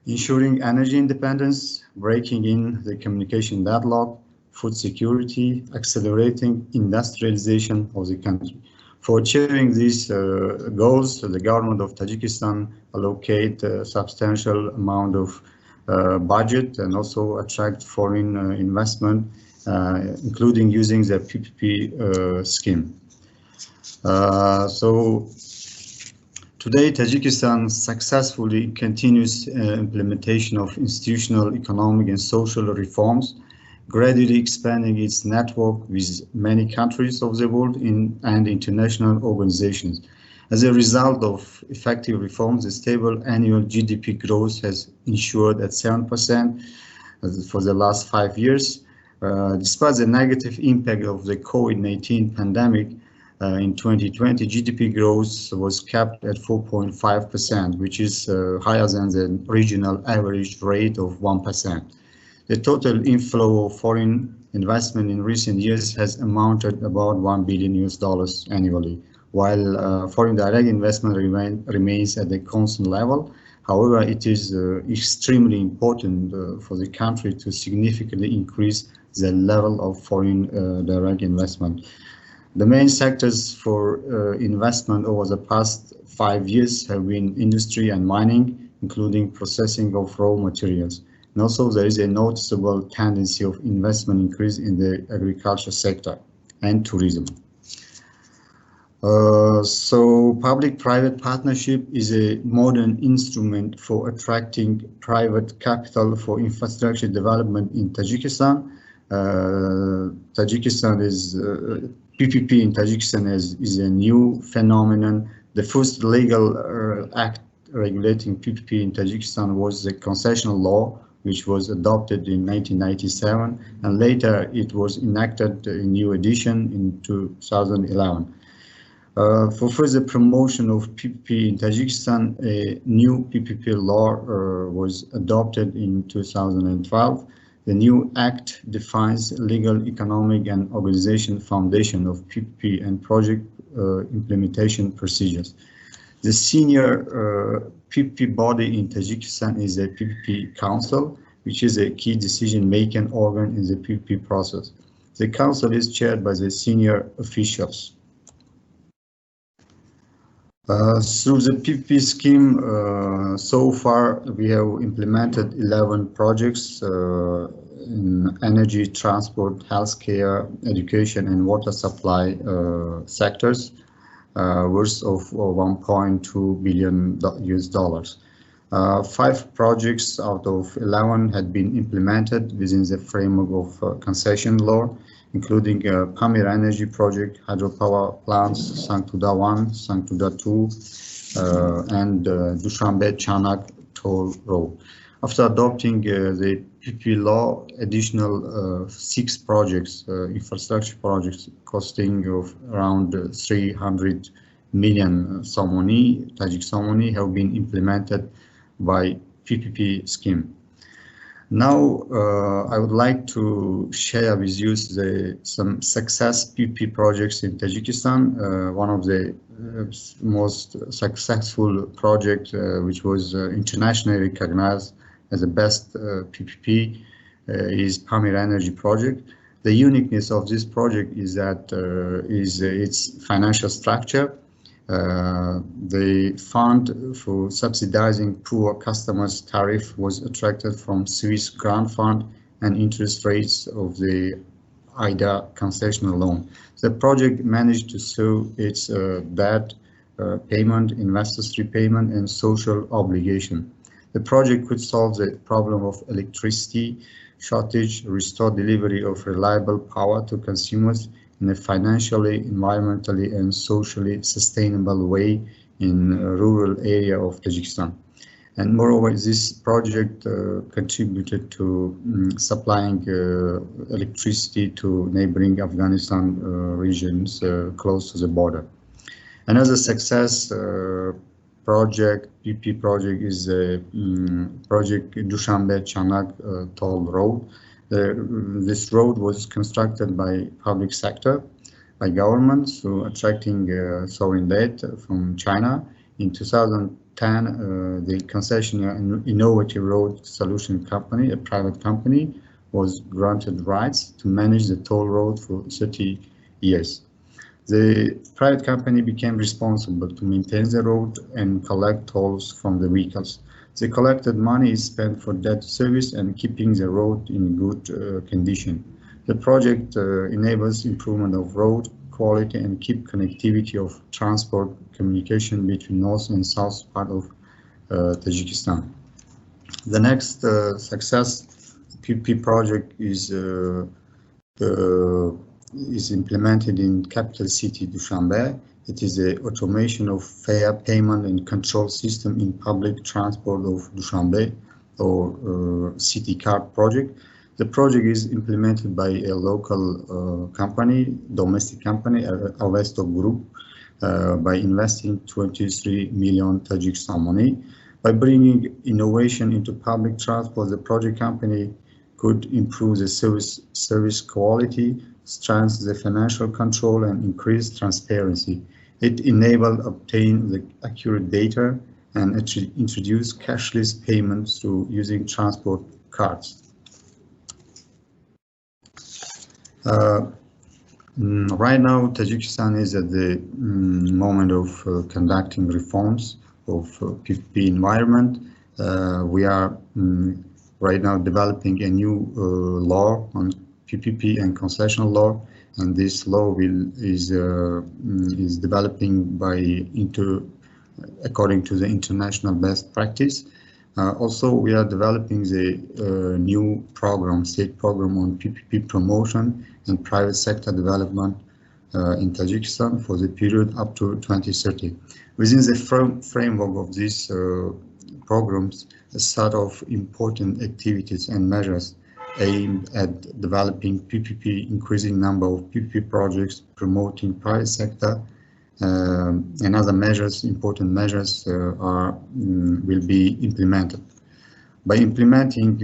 ensuring energy independence, breaking in the communication deadlock, food security, accelerating industrialization of the country. For achieving these goals, the government of Tajikistan allocate a substantial amount of budget and also attract foreign investment, including using the PPP scheme. So today, Tajikistan successfully continues implementation of institutional, economic, and social reforms, gradually expanding its network with many countries of the world and international organizations. As a result of effective reforms, the stable annual GDP growth has ensured at 7% for the last 5 years. Despite the negative impact of the COVID-19 pandemic, in 2020, GDP growth was capped at 4.5%, which is higher than the regional average rate of 1%. The total inflow of foreign investment in recent years has amounted about $1 billion annually, while foreign direct investment remains at a constant level. However, it is extremely important for the country to significantly increase the level of foreign direct investment. The main sectors for investment over the past 5 years have been industry and mining, including processing of raw materials. And also there is a noticeable tendency of investment increase in the agriculture sector and tourism. So public-private partnership is a modern instrument for attracting private capital for infrastructure development in Tajikistan. PPP in Tajikistan is a new phenomenon. The first legal act regulating PPP in Tajikistan was the concessional law, which was adopted in 1997, and later it was enacted in new edition in 2011. For further promotion of PPP in Tajikistan, a new PPP law was adopted in 2012. The new act defines legal, economic, and organization foundation of PPP and project implementation procedures. The senior PPP body in Tajikistan is a PPP Council, which is a key decision-making organ in the PPP process. The council is chaired by the senior officials. Through the PPP scheme, so far we have implemented 11 projects in energy, transport, healthcare, education, and water supply sectors, worth of $1.2 billion. 5 projects out of 11 had been implemented within the framework of concession law, including Pamir Energy Project, hydropower plants, Sangtuda 1, Sangtuda 2, and Dushanbe-Chanak Toll Road. After adopting the PPP law, additional 6 projects, infrastructure projects costing of around 300 million Tajik somoni have been implemented by PPP scheme. Now, I would like to share with you some success PPP projects in Tajikistan. One of the most successful project, which was internationally recognized as the best PPP, is Pamir Energy Project. The uniqueness of this project is that its financial structure. The fund for subsidizing poor customers' tariff was attracted from Swiss grant fund and interest rates of the IDA concessional loan. The project managed to serve its debt payment, investors' repayment, and social obligation. The project could solve the problem of electricity shortage, restore delivery of reliable power to consumers in a financially, environmentally, and socially sustainable way in a rural area of Tajikistan. And moreover, this project contributed to supplying electricity to neighboring Afghanistan regions close to the border. Another success project, PP project, is the project Dushanbe-Chanak Toll Road. This road was constructed by public sector, by government, so attracting sovereign debt from China. In 2010, the concessionaire Innovative Road Solution Company, a private company, was granted rights to manage the toll road for 30 years. The private company became responsible to maintain the road and collect tolls from the vehicles. The collected money is spent for debt service and keeping the road in good condition. The project enables improvement of road quality and keep connectivity of transport communication between north and south part of Tajikistan. The next success PPP project is implemented in capital city Dushanbe. It is the automation of fare payment and control system in public transport of Dushanbe, or city card project. The project is implemented by a local company, domestic company, Avesto Group, by investing 23 million Tajikistan money. By bringing innovation into public transport, the project company could improve the service quality, strengthen the financial control, and increase transparency. It enabled obtain the accurate data and introduce cashless payments through using transport cards. Right now, Tajikistan is at the moment of conducting reforms of PPP environment. We are right now developing a new law on PPP and concessional law, and this law is developing according to the international best practice. Also, we are developing the new state program on PPP promotion and private sector development in Tajikistan for the period up to 2030. Within the framework of these programs, a set of important activities and measures aimed at developing PPP, increasing number of PPP projects, promoting private sector, and other measures, important measures will be implemented. By implementing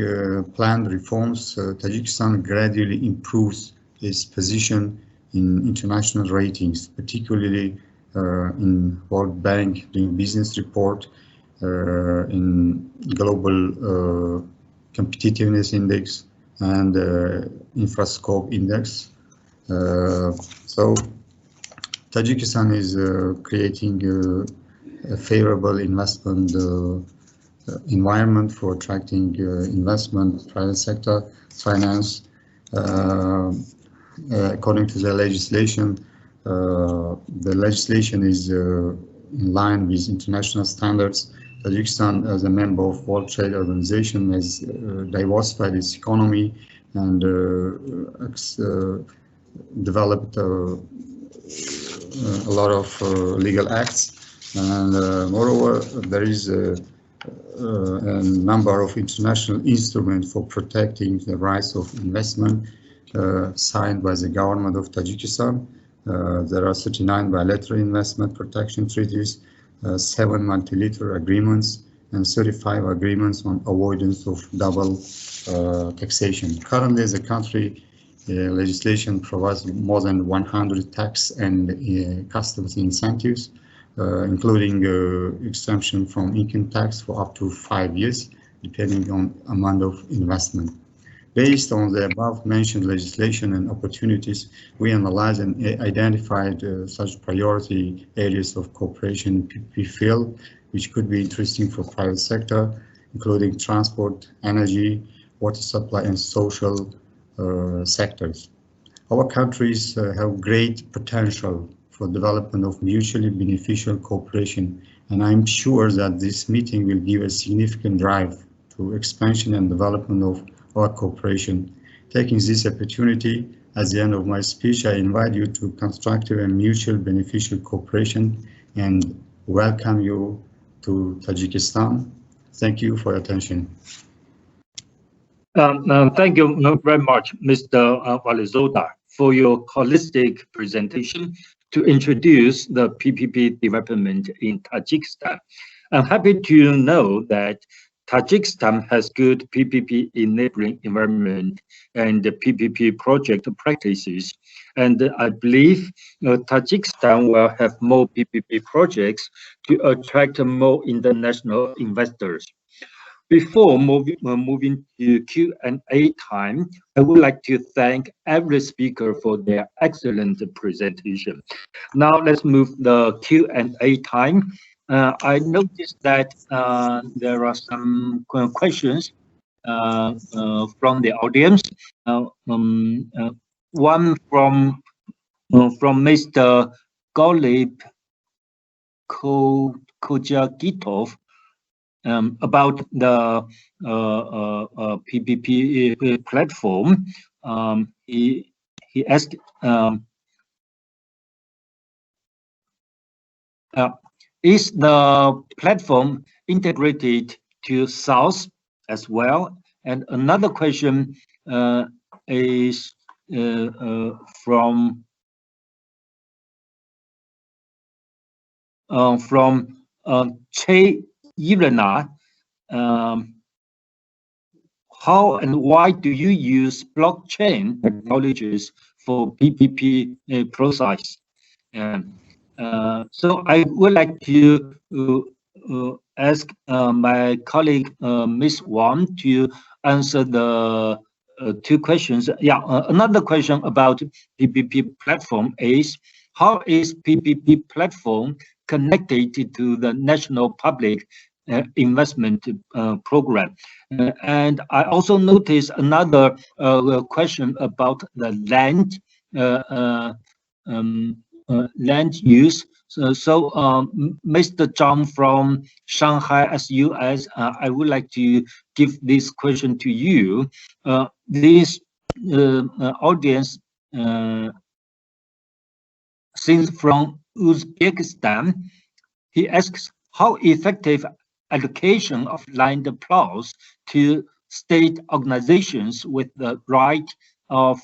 planned reforms, Tajikistan gradually improves its position in international ratings, particularly in World Bank Doing Business report, in Global Competitiveness Index, and Infrascope Index. So Tajikistan is creating a favorable investment environment for attracting investment, private sector, finance. According to the legislation is in line with international standards. Tajikistan, as a member of World Trade Organization, has diversified its economy and developed a lot of legal acts, and moreover, there is a number of international instruments for protecting the rights of investment signed by the government of Tajikistan. There are 39 bilateral investment protection treaties, 7 multilateral agreements, and 35 agreements on avoidance of double taxation. Currently, the country legislation provides more than 100 tax and customs incentives, including exemption from income tax for up to 5 years, depending on amount of investment. Based on the above mentioned legislation and opportunities, we analyzed and identified such priority areas of cooperation in PPP field, which could be interesting for private sector, including transport, energy, water supply, and social sectors. Our countries have great potential for development of mutually beneficial cooperation, and I'm sure that this meeting will give a significant drive to expansion and development of our cooperation. Taking this opportunity, at the end of my speech, I invite you to constructive and mutual beneficial cooperation and welcome you to Tajikistan. Thank you for your attention. Thank you very much, Mr. Walizodar, for your holistic presentation to introduce the PPP development in Tajikistan. I'm happy to know that Tajikistan has good PPP enabling environment and the PPP project practices. And I believe Tajikistan will have more PPP projects to attract more international investors. Before moving to Q&A time, I would like to thank every speaker for their excellent presentation. Now let's move the Q&A time. I noticed that there are some questions from the audience. One from from Mr. Golub Kojagitov about the PPP platform. He asked, is the platform integrated to South as well? And another question is from Che Irena. How and why do you use blockchain technologies for PPP process? So I would like to ask my colleague Ms. Wang to answer the two questions. Yeah, another question about PPP platform is, how is PPP platform connected to the national public investment program? And I also noticed another question about the land land use. So Mr. Zhang from Shanghai SUS, I would like to give this question to you. This audience since from Uzbekistan, he asks how effective allocation of land plots to state organizations with the right of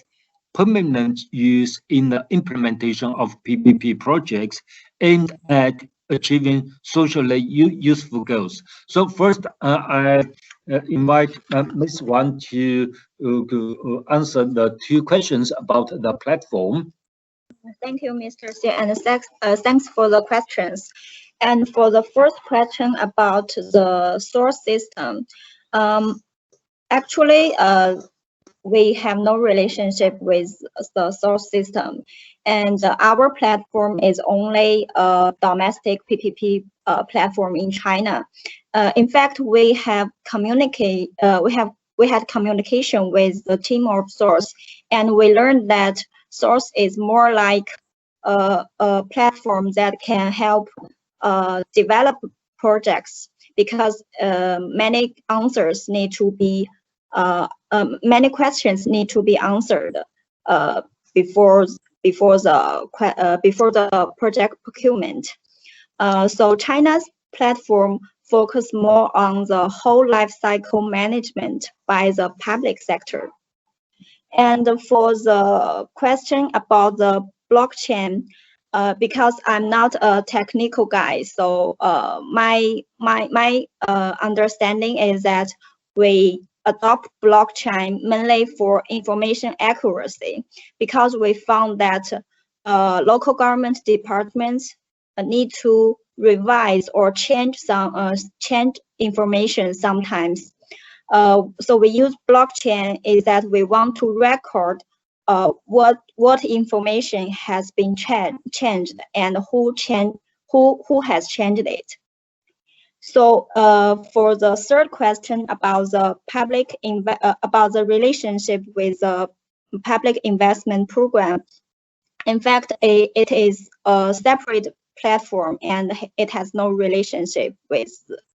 permanent use in the implementation of PPP projects aimed at achieving socially useful goals. So first, I invite Ms. Wang to answer the two questions about the platform. Thank you, Mr. Xie, and thanks for the questions. And for the first question about the source system, actually, we have no relationship with the source system, and our platform is only a domestic PPP platform in China. In fact, we had communication with the team of source, and we learned that source is more like a platform that can help develop projects, because many answers need to be many questions need to be answered before the project procurement. So China's platform focus more on the whole life cycle management by the public sector. And for the question about the blockchain, because I'm not a technical guy, so my understanding is that we adopt blockchain mainly for information accuracy, because we found that local government departments need to revise or change some information sometimes. So we use blockchain is that we want to record what information has been changed and who has changed it. So for the third question about the about the relationship with the public investment program, in fact, it is a separate platform and it has no relationship with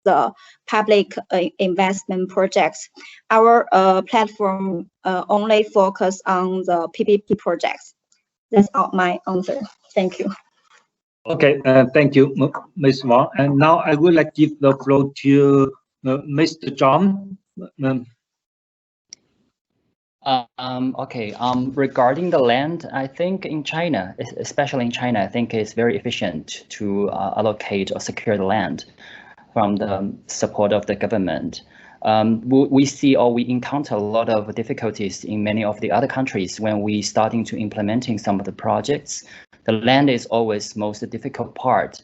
the public investment projects. Our platform only focus on the PPP projects. That's all my answer. Thank you. Okay, thank you, Ms. Wang. And now I would like to give the floor to Mr. Zhang. Okay, regarding the land, I think in China, especially in China, I think it's very efficient to allocate or secure the land from the support of the government. We see or we encounter a lot of difficulties in many of the other countries when we starting to implementing some of the projects. The land is always most difficult part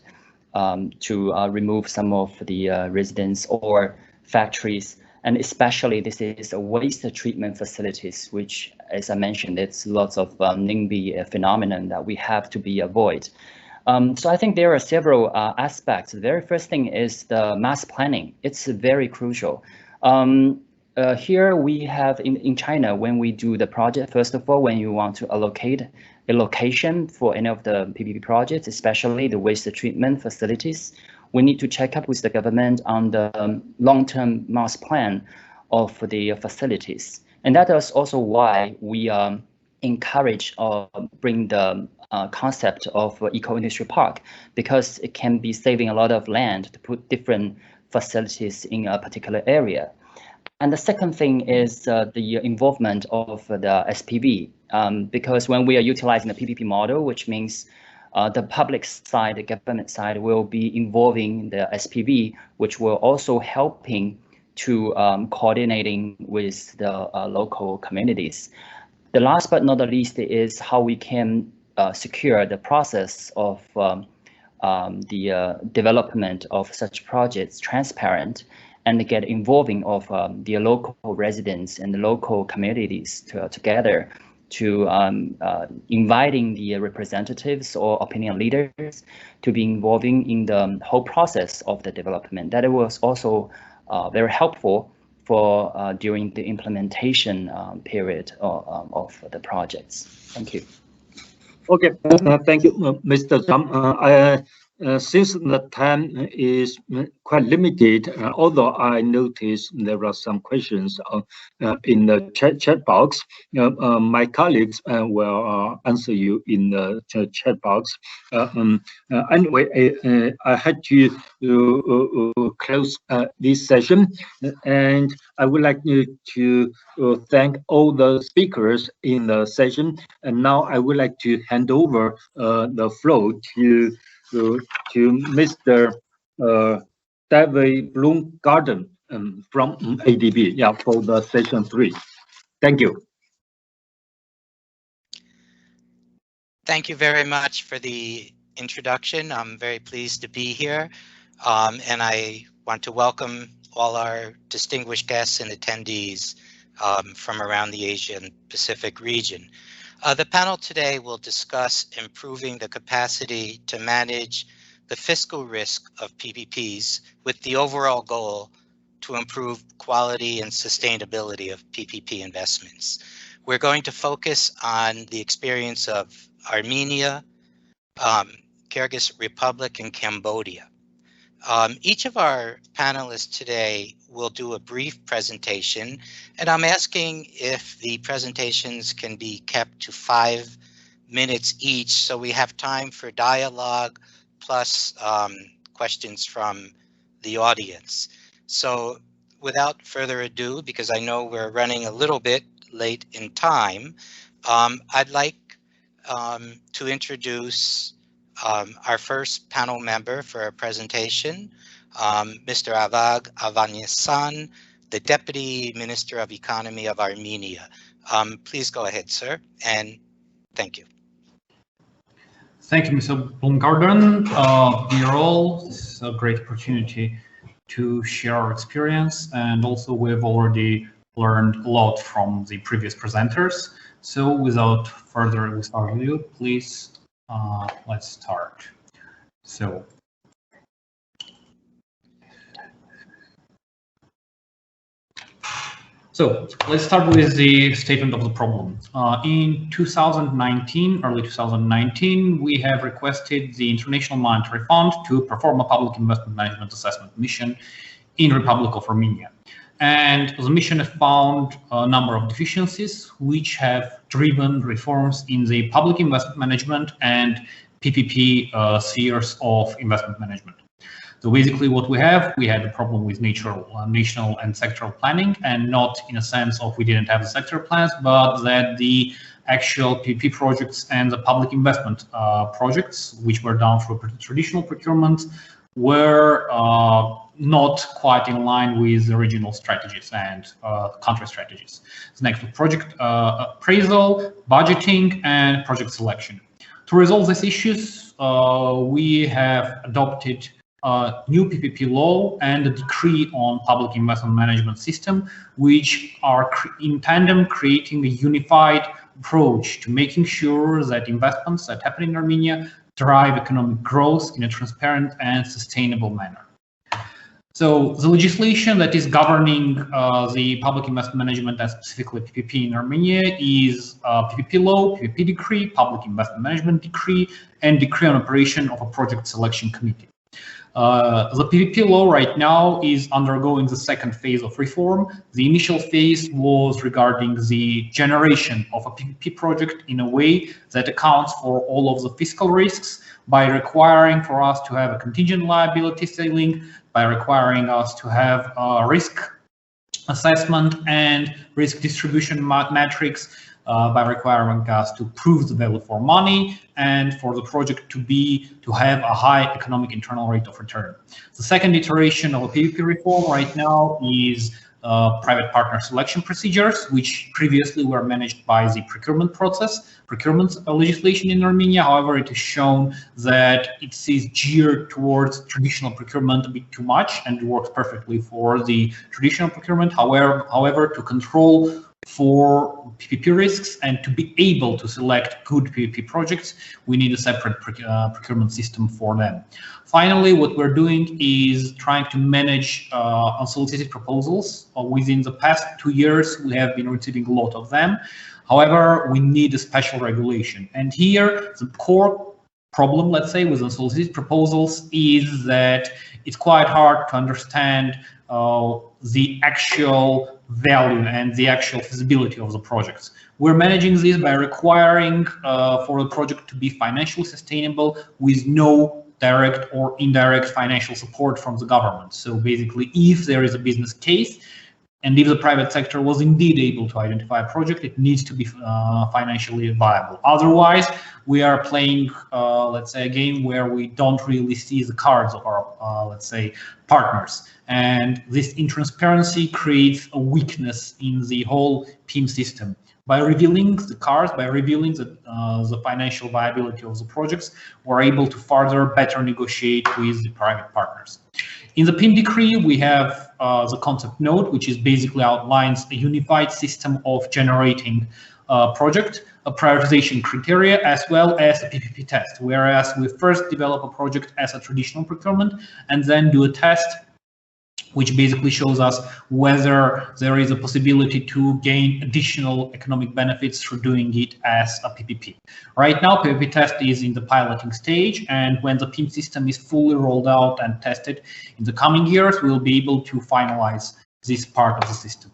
to remove some of the residents or factories. And especially this is a waste treatment facilities, which, as I mentioned, it's lots of NIMBY phenomenon that we have to be avoid. So I think there are several aspects. The very first thing is the mass planning. It's very crucial. Here we have in China, when we do the project, first of all, when you want to allocate a location for any of the PPP projects, especially the waste treatment facilities, we need to check up with the government on the long-term master plan of the facilities. And that is also why we encourage or bring the concept of eco-industry park, because it can be saving a lot of land to put different facilities in a particular area. And the second thing is the involvement of the SPV, because when we are utilizing the PPP model, which means the public side, the government side will be involving the SPV, which will also helping to coordinating with the local communities. The last but not the least is how we can secure the process of the development of such projects transparent and get involving of the local residents and the local communities together to inviting the representatives or opinion leaders to be involving in the whole process of the development. That was also very helpful for during the implementation period of the projects. Thank you. Okay, thank you, Mr. Zhang. Since the time is quite limited, although I noticed there are some questions in the chat box, my colleagues will answer you in the chat box. Anyway, I had to close this session, and I would like to thank all the speakers in the session. And now I would like to hand over the floor to Mr. David Bloomgarden from ADB, yeah, for the session 3. Thank you. Thank you very much for the introduction. I'm very pleased to be here, and I want to welcome all our distinguished guests and attendees from around the Asian Pacific region. The panel today will discuss improving the capacity to manage the fiscal risk of PPPs with the overall goal to improve quality and sustainability of PPP investments. We're going to focus on the experience of Armenia, Kyrgyz Republic, and Cambodia. Each of our panelists today will do a brief presentation, and I'm asking if the presentations can be kept to 5 minutes each so we have time for dialogue plus questions from the audience. So without further ado, because I know we're running a little bit late in time, I'd like to introduce our first panel member for our presentation, Mr. Avag Avanyasan, the Deputy Minister of Economy of Armenia. Please go ahead, sir, and thank you. Thank you, Mr. Bloomgarden. Dear all, this is a great opportunity to share our experience, and also we've already learned a lot from the previous presenters. So without further ado, please, let's start. So let's start with the statement of the problem. In 2019, early 2019, we have requested the International Monetary Fund to perform a public investment management assessment mission in Republic of Armenia. And the mission has found a number of deficiencies which have driven reforms in the public investment management and PPP spheres of investment management. So basically what we had a problem with national and sectoral planning, and not in a sense of we didn't have the sector plans, but that the actual PPP projects and the public investment projects, which were done through traditional procurement, were not quite in line with the regional strategies and country strategies. So next, project appraisal, budgeting, and project selection. To resolve these issues, we have adopted new PPP law and a decree on public investment management system, which are in tandem creating a unified approach to making sure that investments that happen in Armenia drive economic growth in a transparent and sustainable manner. So the legislation that is governing the public investment management and specifically PPP in Armenia is PPP law, PPP decree, public investment management decree, and decree on operation of a project selection committee. The PPP law right now is undergoing the second phase of reform. The initial phase was regarding the generation of a PPP project in a way that accounts for all of the fiscal risks by requiring for us to have a contingent liability ceiling, by requiring us to have a risk assessment and risk distribution matrix, by requiring us to prove the value for money and for the project to have a high economic internal rate of return. The second iteration of a PPP reform right now is private partner selection procedures, which previously were managed by the procurement legislation in Armenia. However, it is shown that it is geared towards traditional procurement a bit too much and works perfectly for the traditional procurement. However, to control for PPP risks and to be able to select good PPP projects, we need a separate procurement system for them. Finally, what we're doing is trying to manage unsolicited proposals. Within the past 2 years, we have been receiving a lot of them. However, we need a special regulation. And here, the core problem, let's say, with unsolicited proposals is that it's quite hard to understand the actual value and the actual feasibility of the projects. We're managing this by requiring for the project to be financially sustainable with no direct or indirect financial support from the government. So basically, if there is a business case and if the private sector was indeed able to identify a project, it needs to be financially viable. Otherwise, we are playing, let's say, a game where we don't really see the cards of our, let's say, partners. And this intransparency creates a weakness in the whole PIM system. By revealing the cards, by revealing the financial viability of the projects, we're able to further better negotiate with the private partners. In the PIM decree, we have the concept note, which is basically outlines a unified system of generating a project, a prioritization criteria, as well as a PPP test, whereas we first develop a project as a traditional procurement and then do a test which basically shows us whether there is a possibility to gain additional economic benefits through doing it as a PPP. Right now, PPP test is in the piloting stage, and when the PIM system is fully rolled out and tested in the coming years, we'll be able to finalize this part of the system.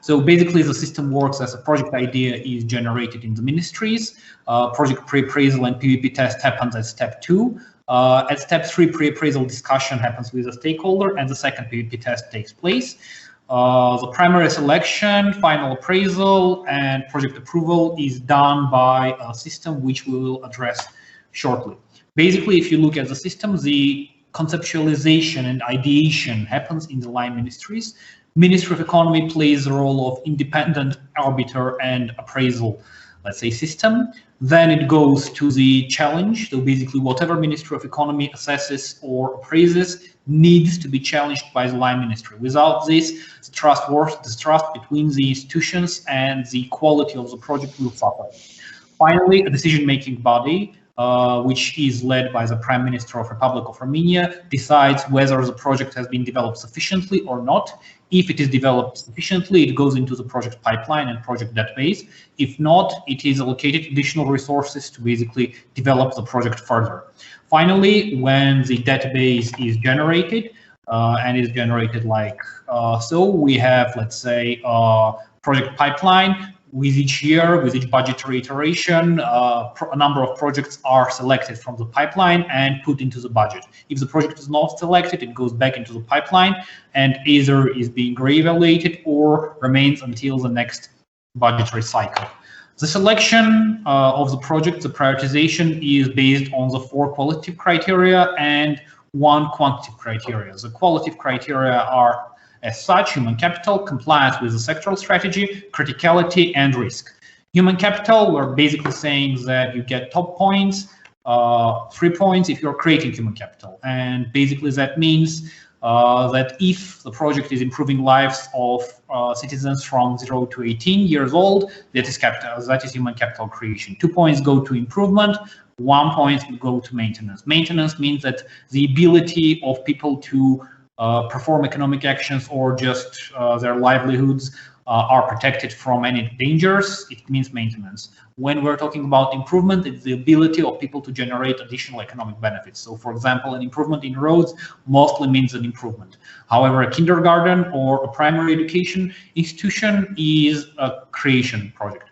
So basically, the system works as a project idea is generated in the ministries. Project pre-appraisal and PPP test happens at step 2. At step 3, pre-appraisal discussion happens with a stakeholder, and the second PPP test takes place. The primary selection, final appraisal, and project approval is done by a system which we will address shortly. Basically, if you look at the system, the conceptualization and ideation happens in the line ministries. Ministry of Economy plays the role of independent arbiter and appraisal, let's say, system. Then it goes to the challenge. So basically, whatever Ministry of Economy assesses or appraises needs to be challenged by the line ministry. Without this, the trust between the institutions and the quality of the project will suffer. Finally, a decision-making body, which is led by the Prime Minister of Republic of Armenia, decides whether the project has been developed sufficiently or not. If it is developed sufficiently, it goes into the project pipeline and project database. If not, it is allocated additional resources to basically develop the project further. Finally, when the database is generated, and is generated like so, we have, let's say, project pipeline. With each year, with each budgetary iteration, a number of projects are selected from the pipeline and put into the budget. If the project is not selected, it goes back into the pipeline and either is being reevaluated or remains until the next budgetary cycle. The selection of the project, the prioritization, is based on the 4 qualitative criteria and 1 quantitative criteria. The qualitative criteria are, as such, human capital, compliance with the sectoral strategy, criticality, and risk. Human capital, we're basically saying that you get top points, 3 points if you're creating human capital. And basically that means that if the project is improving lives of citizens from 0 to 18 years old, that is capital, that is human capital creation. 2 points go to improvement, 1 point will go to maintenance. Maintenance means that the ability of people to perform economic actions or just their livelihoods are protected from any dangers, it means maintenance. When we're talking about improvement, it's the ability of people to generate additional economic benefits. So for example, an improvement in roads mostly means an improvement. However, a kindergarten or a primary education institution is a creation project.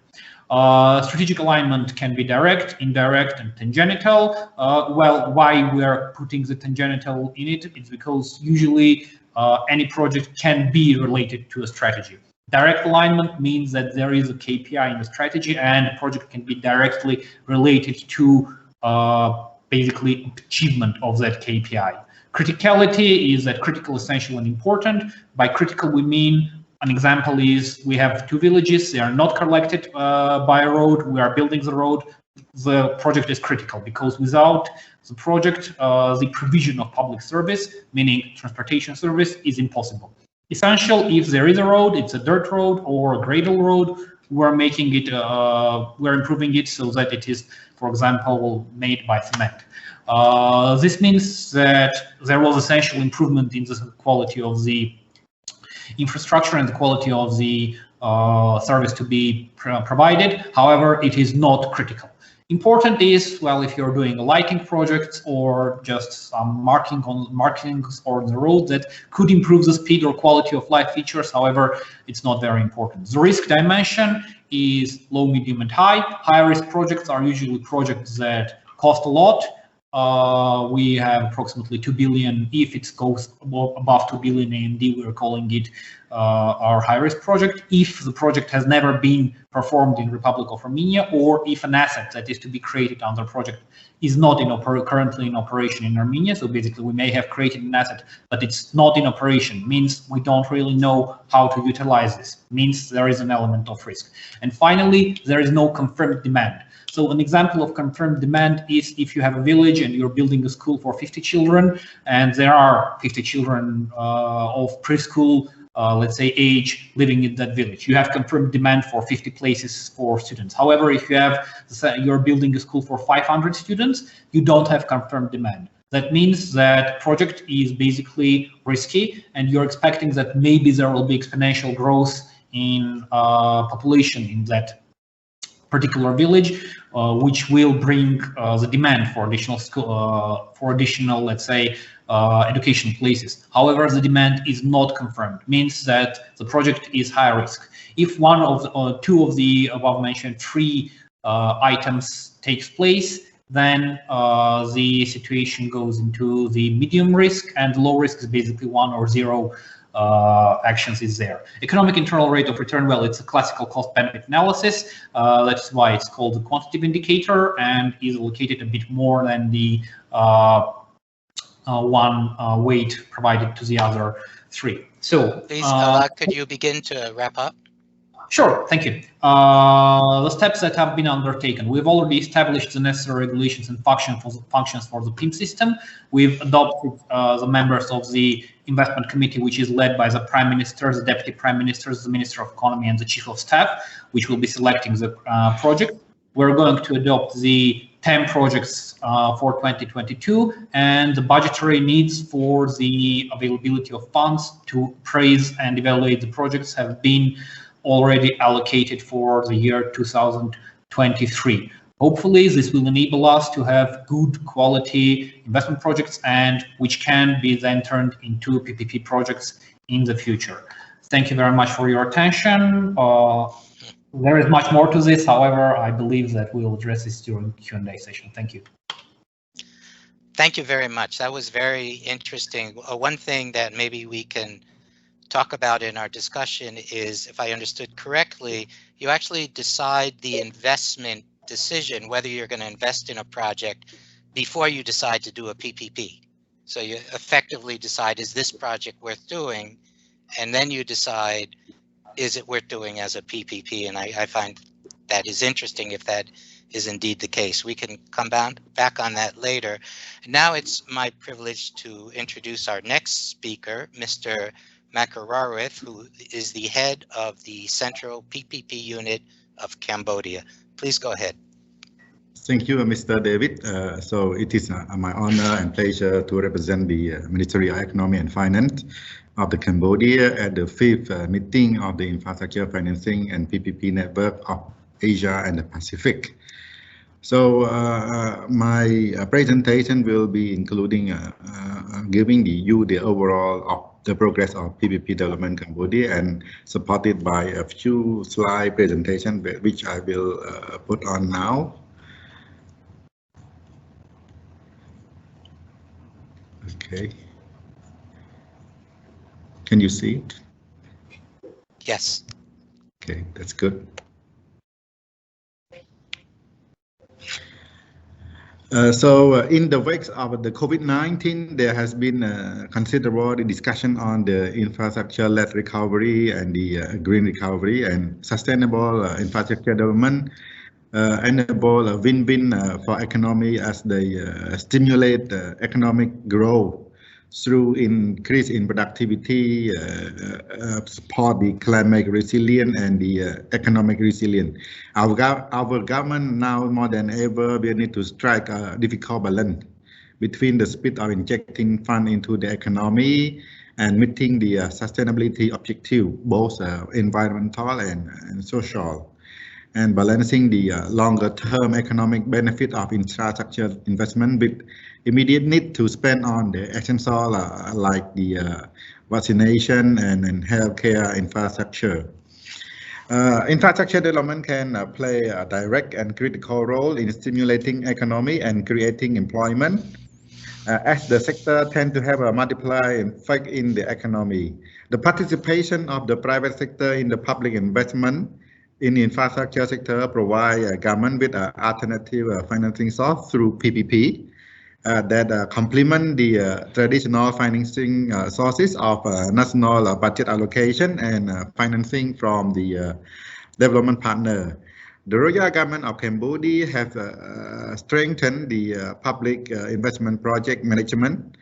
Strategic alignment can be direct, indirect, and tangential. Well, why we are putting the tangential in it? It's because usually any project can be related to a strategy. Direct alignment means that there is a KPI in the strategy and the project can be directly related to basically achievement of that KPI. Criticality is that critical, essential, and important. By critical, we mean an example is we have two villages, they are not connected by a road, we are building the road, the project is critical because without the project, the provision of public service, meaning transportation service, is impossible. Essential, if there is a road, it's a dirt road or a gravel road, we're making it, we're improving it so that it is, for example, made by cement. This means that there was essential improvement in the quality of the infrastructure and the quality of the service to be provided. However, it is not critical. Important is, well, if you're doing a lighting project or just some markings on the road that could improve the speed or quality of life features. However, it's not very important. The risk dimension is low, medium, and high. High risk projects are usually projects that cost a lot. We have approximately 2 billion. If it goes above 2 billion AMD, we're calling it our high-risk project. If the project has never been performed in Republic of Armenia, or if an asset that is to be created under project is not currently in operation in Armenia, so basically we may have created an asset, but it's not in operation, means we don't really know how to utilize this, means there is an element of risk. And finally, there is no confirmed demand. So an example of confirmed demand is if you have a village and you're building a school for 50 children, and there are 50 children of preschool, let's say, age living in that village. You have confirmed demand for 50 places for students. However, if you're building a school for 500 students, you don't have confirmed demand. That means that project is basically risky, and you're expecting that maybe there will be exponential growth in population in that particular village, which will bring the demand for additional school, let's say, education places. However, the demand is not confirmed, means that the project is high risk. If one of two of the above mentioned three items takes place, then the situation goes into the medium risk, and low risk is basically 1 or 0 actions is there. Economic internal rate of return, well, it's a classical cost benefit analysis. That's why it's called the quantitative indicator and is allocated a bit more than the one weight provided to the other three. So please, could you begin to wrap up? Sure, thank you. The steps that have been undertaken. We've already established the necessary regulations and functions for the PIM system. We've adopted the members of the investment committee, which is led by the Prime Minister, the Deputy Prime Minister, the Minister of Economy, and the Chief of Staff, which will be selecting the project. We're going to adopt the 10 projects for 2022, and the budgetary needs for the availability of funds to appraise and evaluate the projects have been already allocated for the year 2023. Hopefully, this will enable us to have good quality investment projects, and which can be then turned into PPP projects in the future. Thank you very much for your attention. There is much more to this. However, I believe that we'll address this during Q&A session. Thank you. Thank you very much. That was very interesting. One thing that maybe we can talk about in our discussion is, if I understood correctly, you actually decide the investment decision, whether you're going to invest in a project before you decide to do a PPP. So you effectively decide, is this project worth doing? And then you decide, is it worth doing as a PPP? And I find that is interesting if that is indeed the case. We can come back on that later. Now it's my privilege to introduce our next speaker, Mr. Makararith, who is the head of the Central PPP Unit of Cambodia. Please go ahead. Thank you, Mr. David. So it is my honor and pleasure to represent the Ministry of Economy and Finance of the Cambodia at the 5th meeting of the Infrastructure Financing and PPP Network of Asia and the Pacific. So my presentation will be including giving you the overall of the progress of PPP development in Cambodia and supported by a few slide presentation which I will put on now. Okay. Can you see it? Yes. Okay, that's good. In the wake of the COVID-19, there has been considerable discussion on the infrastructure-led recovery and the green recovery and sustainable infrastructure development enable a win-win for economy as they stimulate economic growth through increase in productivity, support the climate resilience and the economic resilience. Our government now more than ever will need to strike a difficult balance between the speed of injecting funds into the economy and meeting the sustainability objective, both environmental and social, and balancing the longer-term economic benefit of infrastructure investment with immediate need to spend on the essential like the vaccination and healthcare infrastructure. Infrastructure development can play a direct and critical role in stimulating economy and creating employment, as the sector tend to have a multiplier effect in the economy. The participation of the private sector in the public investment in the infrastructure sector provide government with alternative financing source through PPP that complement the traditional financing sources of national budget allocation and financing from the development partner. The Royal Government of Cambodia has strengthened the public investment project management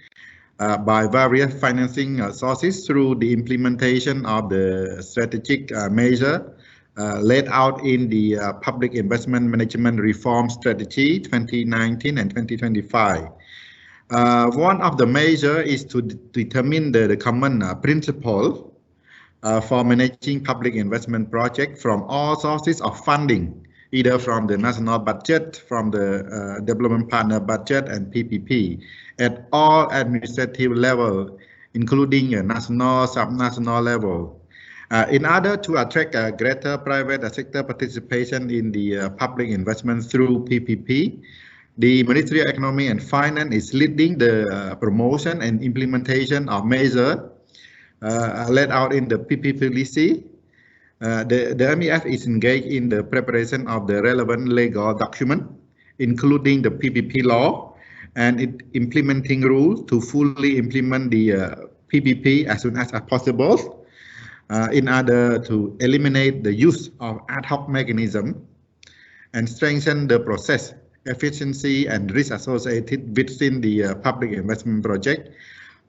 by various financing sources through the implementation of the strategic measure laid out in the Public Investment Management Reform Strategy 2019 and 2025. One of the measures is to determine the common principle for managing public investment projects from all sources of funding, either from the national budget, from the development partner budget and PPP, at all administrative level, including national, subnational level. In order to attract greater private sector participation in the public investment through PPP, the Ministry of Economy and Finance is leading the promotion and implementation of measures laid out in the PPPC. The MEF is engaged in the preparation of the relevant legal document, including the PPP law and implementing rules to fully implement the PPP as soon as possible. In order to eliminate the use of ad hoc mechanism and strengthen the process, efficiency and risk associated within the public investment project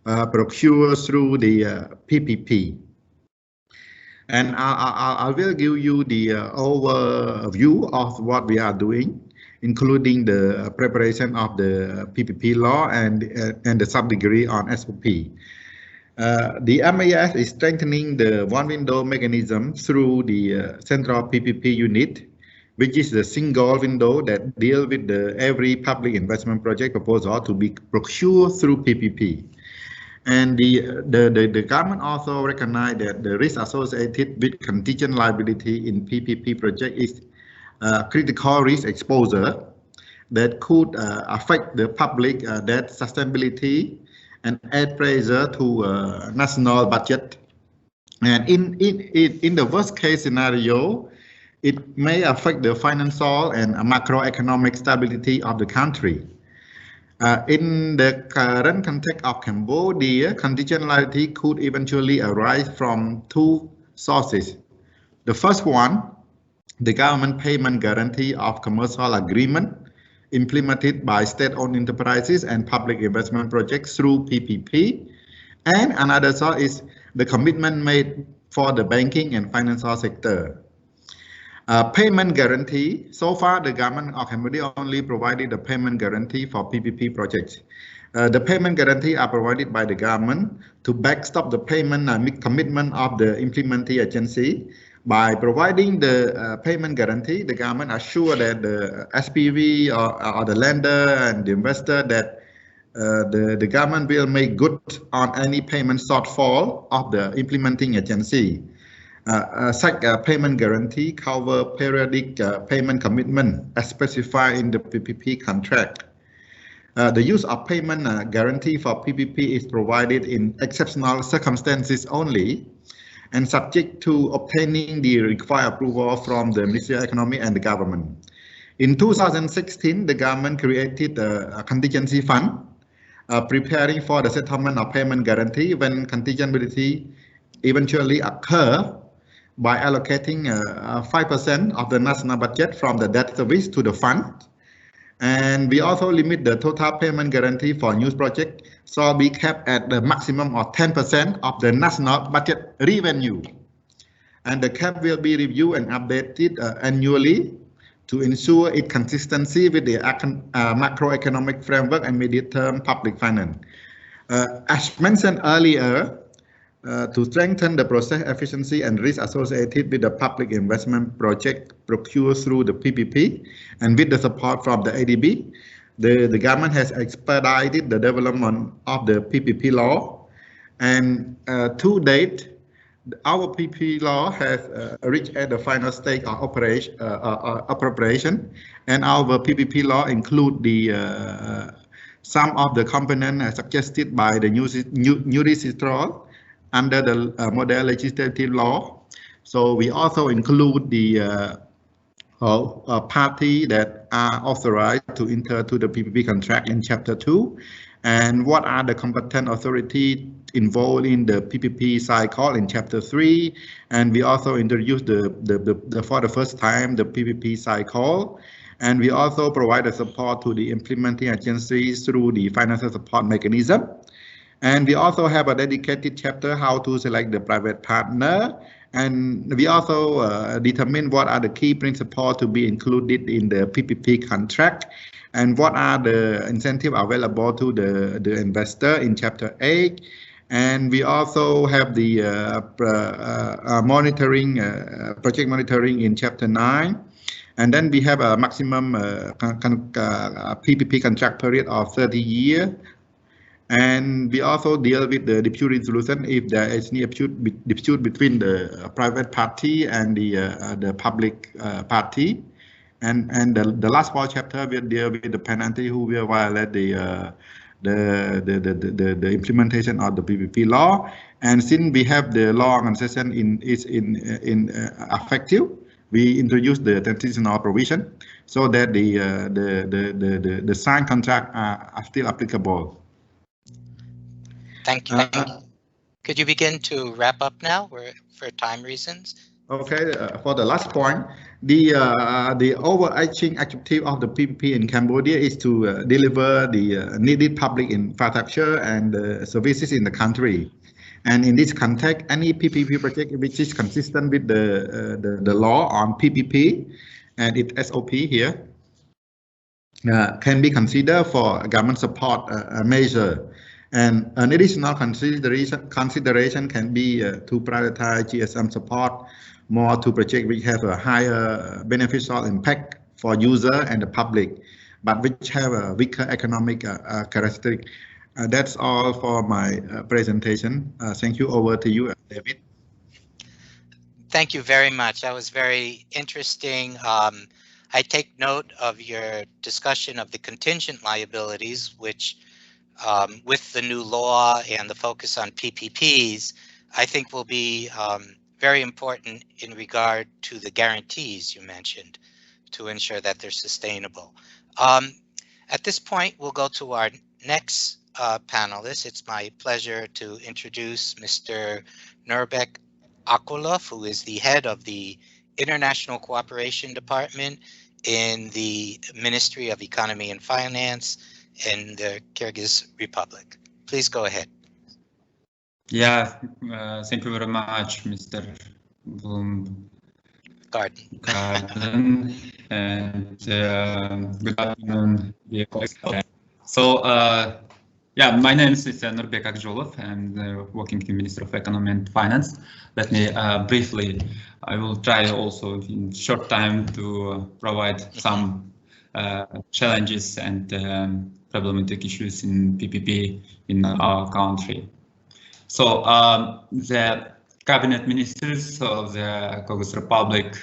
procured through the PPP. And I will give you the overview of what we are doing, including the preparation of the PPP law and the sub-degree on SOP. The MAS is strengthening the one window mechanism through the central PPP unit, which is the single window that deals with every public investment project proposal to be procured through PPP. And the government also recognized that the risk associated with contingent liability in PPP project is critical risk exposure that could affect the public debt sustainability and add pressure to national budget. And in the worst case scenario, it may affect the financial and macroeconomic stability of the country. In the current context of Cambodia, contingent liability could eventually arise from two sources. The first one, the government payment guarantee of commercial agreement implemented by state-owned enterprises and public investment projects through PPP. And another source is the commitment made for the banking and financial sector. Payment guarantee. So far, the government of Cambodia only provided a payment guarantee for PPP projects. The payment guarantee are provided by the government to backstop the payment commitment of the implementing agency. By providing the payment guarantee, the government assure that the SPV or the lender and the investor that the government will make good on any payment shortfall of the implementing agency. Such payment guarantee cover periodic payment commitment as specified in the PPP contract. The use of payment guarantee for PPP is provided in exceptional circumstances only and subject to obtaining the required approval from the Ministry of Economy and the government. In 2016, the government created a contingency fund preparing for the settlement of payment guarantee when contingency eventually occur by allocating 5% of the national budget from the debt service to the fund. And we also limit the total payment guarantee for new project, so we cap at the maximum of 10% of the national budget revenue. And the cap will be reviewed and updated annually to ensure its consistency with the macroeconomic framework and medium-term public finance. As mentioned earlier, to strengthen the process efficiency and risk associated with the public investment project procured through the PPP and with the support from the ADB, the government has expedited the development of the PPP law. And to date, our PPP law has reached at the final stage of appropriation, and our PPP law include the some of the components suggested by the new register under the model legislative law. So we also include the party that are authorized to enter to the PPP contract in Chapter 2, and what are the competent authority involved in the PPP cycle in Chapter 3, and we also introduced for the first time the PPP cycle, and we also provide the support to the implementing agencies through the financial support mechanism. And we also have a dedicated chapter how to select the private partner. And we also determine what are the key principles to be included in the PPP contract and what are the incentives available to the investor in Chapter 8. And we also have the monitoring, project monitoring in Chapter 9. And then we have a maximum PPP contract period of 30 years. And we also deal with the dispute resolution if there is any dispute between the private party and the public party. And the last four chapter will deal with the penalty who will violate the implementation of the PPP law. And since we have the law concession is effective, we introduce the transitional provision so that the signed contract are still applicable. Thank you. Could you begin to wrap up now for time reasons? Okay, for the last point, the overarching objective of the PPP in Cambodia is to deliver the needed public infrastructure and services in the country. And in this context, any PPP project which is consistent with the law on PPP and its SOP here can be considered for government support measure. And an additional consideration can be to prioritize GSM support more to projects which have a higher beneficial impact for user and the public, but which have a weaker economic characteristic. That's all for my presentation. Thank you. Over to you, David. Thank you very much. That was very interesting. I take note of your discussion of the contingent liabilities, which with the new law and the focus on PPPs, I think will be very important in regard to the guarantees you mentioned to ensure that they're sustainable. At this point, we'll go to our next panelist. It's my pleasure to introduce Mr. Nurbek Akulov, who is the head of the International Cooperation Department in the Ministry of Economy and Finance in the Kyrgyz Republic. Please go ahead. Yeah, thank you very much, Mr. Bloom. Garden. And good afternoon, dear colleagues. So, yeah, my name is Nurbek Akjolov. I'm working in the Ministry of Economy and Finance. Let me briefly, I will try also in short time to provide some challenges and problematic issues in PPP in our country. So the cabinet ministers of the Kyrgyz Republic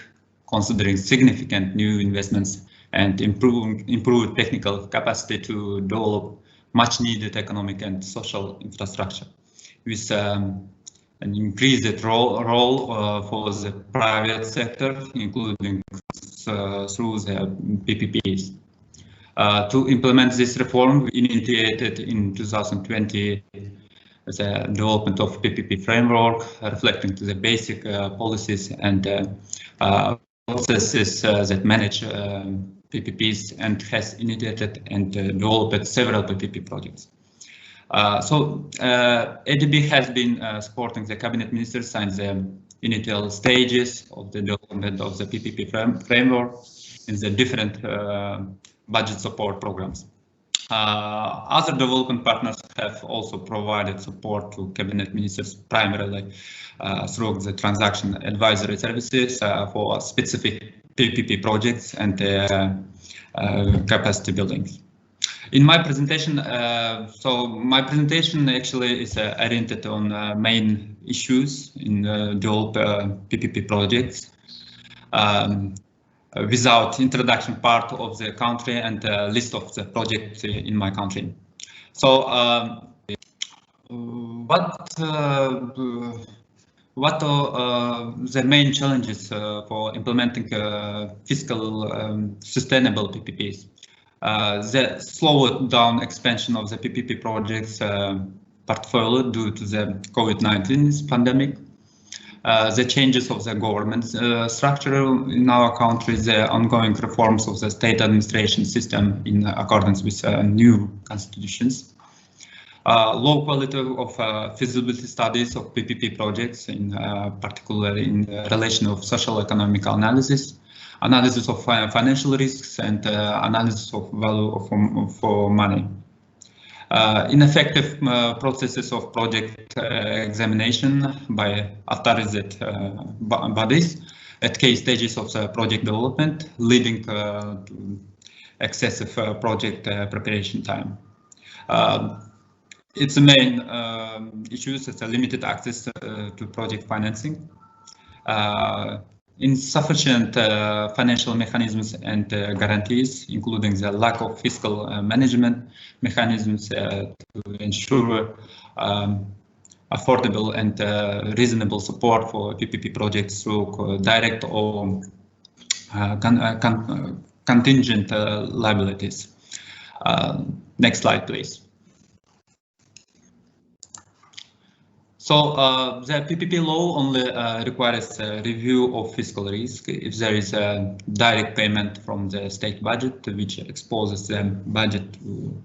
considering significant new investments and improved technical capacity to develop much needed economic and social infrastructure with an increased role for the private sector, including through the PPPs. To implement this reform, we initiated in 2020 the development of PPP framework, reflecting to the basic policies and processes that manage PPPs, and has initiated and developed several PPP projects. So ADB has been supporting the cabinet ministers in the initial stages of the development of the PPP framework in the different budget support programs. Other development partners have also provided support to cabinet ministers primarily through the transaction advisory services for specific PPP projects and capacity building. In my presentation, so my presentation actually is oriented on main issues in develop PPP projects. Without introduction part of the country and list of the projects in my country. So what are the main challenges for implementing fiscal sustainable PPPs? The slowed down expansion of the PPP projects portfolio due to the COVID-19 pandemic. The changes of the government structure in our country, the ongoing reforms of the state administration system in accordance with new constitutions, low quality of feasibility studies of PPP projects, in particular in relation of social economic analysis of financial risks, and analysis of value for money. Ineffective processes of project examination by authorized bodies at key stages of the project development, leading to excessive project preparation time. Its main issues is a limited access to project financing, insufficient financial mechanisms and guarantees, including the lack of fiscal management mechanisms to ensure affordable and reasonable support for PPP projects through direct or contingent liabilities. Next slide, please. So the PPP law only requires a review of fiscal risk if there is a direct payment from the state budget, which exposes the budget to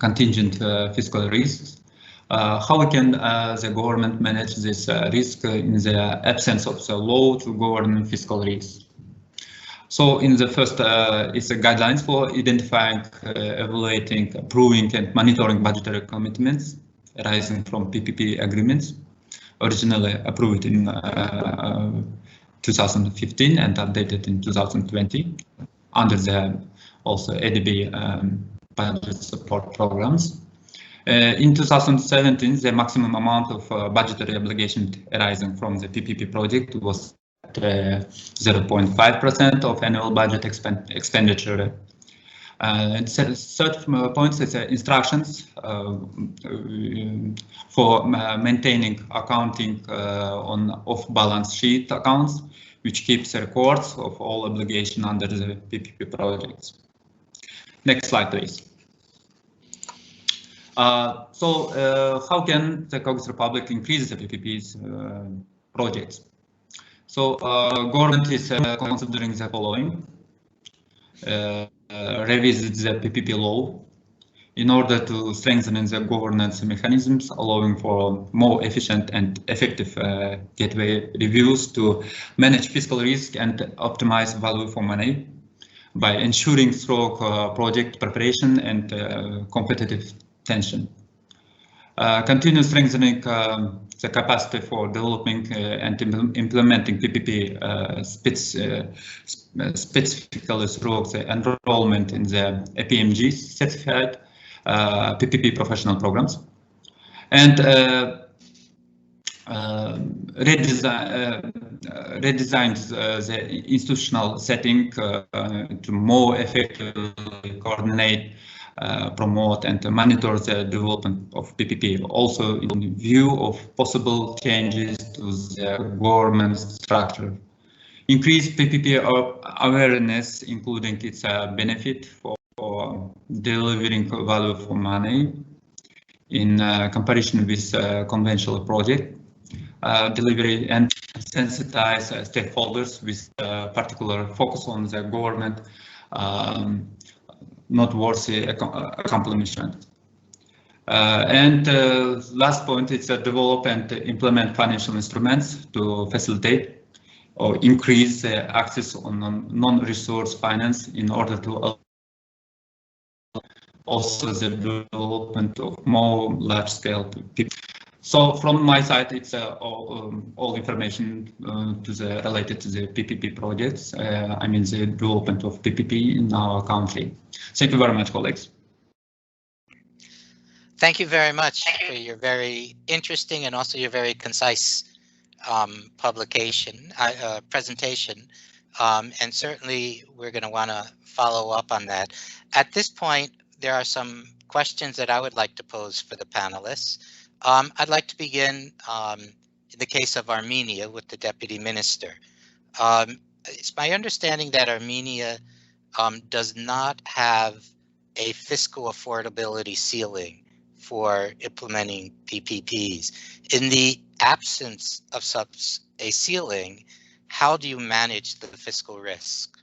contingent fiscal risks. How can the government manage this risk in the absence of the law to govern fiscal risk? So in the first is a guidelines for identifying, evaluating, approving and monitoring budgetary commitments arising from PPP agreements, originally approved in 2015 and updated in 2020 under the also ADB budget support programs. In 2017, the maximum amount of budgetary obligation arising from the PPP project was 0.5% of annual budget expenditure. And third point is instructions for maintaining accounting on off-balance sheet accounts, which keeps records of all obligation under the PPP projects. Next slide, please. How can the Kyrgyz Republic increase the PPP's projects? So government is considering the following. Revisit the PPP law, in order to strengthen the governance mechanisms, allowing for more efficient and effective gateway reviews to manage fiscal risk and optimize value for money by ensuring through project preparation and competitive tension. Continue strengthening the capacity for developing and implementing PPP specifically through the enrollment in the APMG certified PPP professional programs, and redesigned the institutional setting to more effectively coordinate, promote and monitor the development of PPP, also in view of possible changes to the government structure. Increase PPP awareness, including its benefit for delivering value for money in comparison with conventional project delivery, and sensitize stakeholders with particular focus on the government noteworthy accomplishment. And last point is develop and implement financial instruments to facilitate or increase access on non-resource finance in order to also the development of more large-scale PPP. So from my side, it's all information related to the PPP projects. I mean the development of PPP in our country. Thank you very much, colleagues. Thank you very much for your very interesting and also your very concise presentation. And certainly we're going to want to follow up on that. At this point, there are some questions that I would like to pose for the panelists. I'd like to begin in the case of Armenia with the Deputy Minister. It's my understanding that Armenia does not have a fiscal affordability ceiling for implementing PPPs. In the absence of such a ceiling, how do you manage the fiscal risk?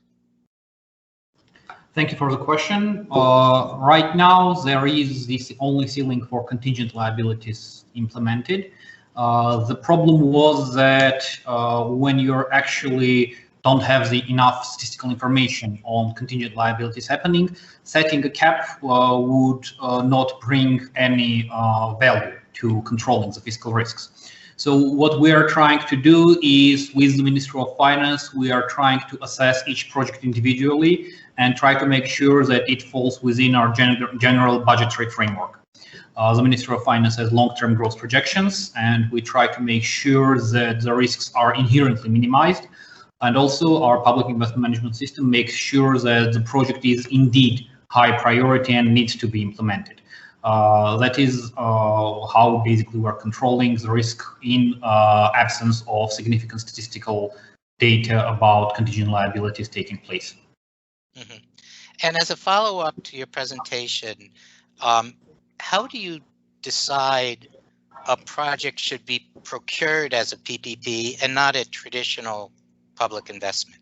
Thank you for the question. Right now, there is this only ceiling for contingent liabilities implemented. The problem was that when you're actually don't have the enough statistical information on contingent liabilities happening, setting a cap would not bring any value to controlling the fiscal risks. So what we are trying to do is, with the Ministry of Finance, we are trying to assess each project individually and try to make sure that it falls within our general budgetary framework. The Ministry of Finance has long-term growth projections, and we try to make sure that the risks are inherently minimized. And also our public investment management system makes sure that the project is indeed high priority and needs to be implemented. That is how basically we're controlling the risk in absence of significant statistical data about contingent liabilities taking place. Mm-hmm. And as a follow-up to your presentation, how do you decide a project should be procured as a PPP and not a traditional public investment?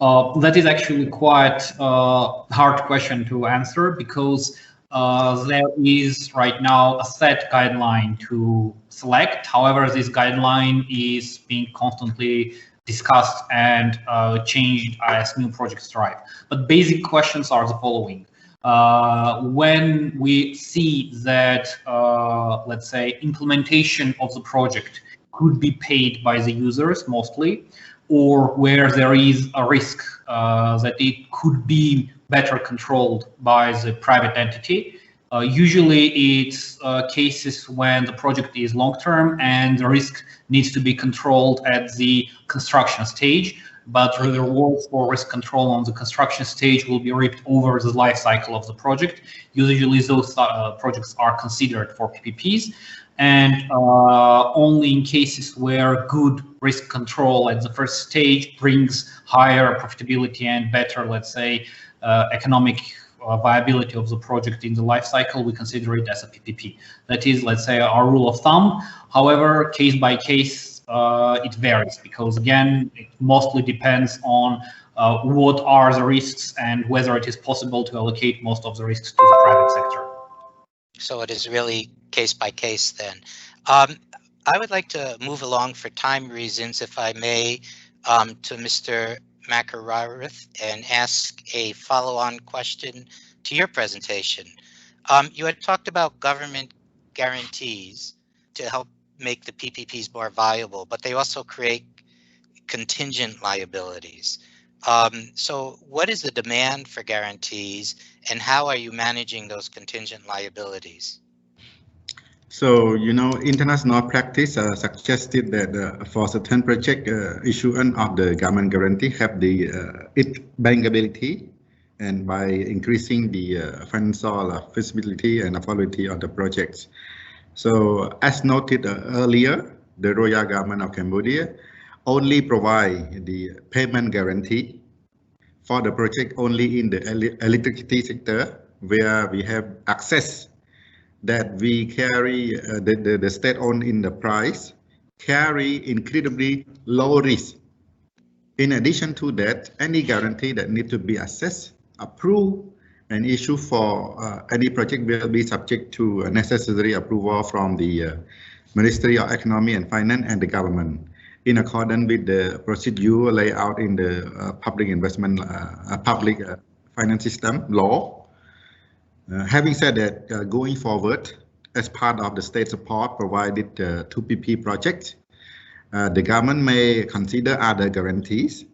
That is actually quite a hard question to answer, because there is right now a set guideline to select. However, this guideline is being constantly discussed and changed as new projects arrive. But basic questions are the following. When we see that, let's say, implementation of the project could be paid by the users mostly, or where there is a risk that it could be better controlled by the private entity. Usually it's cases when the project is long-term and the risk needs to be controlled at the construction stage, but the rewards for risk control on the construction stage will be reaped over the life cycle of the project. Usually those projects are considered for PPPs, and only in cases where good risk control at the first stage brings higher profitability and better, let's say, economic viability of the project in the life cycle, we consider it as a PPP. That is, let's say, our rule of thumb. However, case by case, it varies, because again, it mostly depends on what are the risks and whether it is possible to allocate most of the risks to the private sector. So it is really case by case then. I would like to move along for time reasons, if I may, to Mr. Makararath and ask a follow-on question to your presentation. You had talked about government guarantees to help make the PPPs more viable, but they also create contingent liabilities. So what is the demand for guarantees and how are you managing those contingent liabilities? So, international practice suggested that for certain project issuance of the government guarantee have the its bankability, and by increasing the financial feasibility and affordability of the projects. So, as noted earlier, the Royal Government of Cambodia only provide the payment guarantee for the project only in the electricity sector, where we have access that we carry the state-owned enterprise carry incredibly low risk. In addition to that, any guarantee that need to be assessed, approved, and issued for any project will be subject to necessary approval from the Ministry of Economy and Finance and the government, in accordance with the procedure laid out in the public investment, public finance system law. Having said that, going forward, as part of the state support provided to PPP projects, the government may consider other guarantees,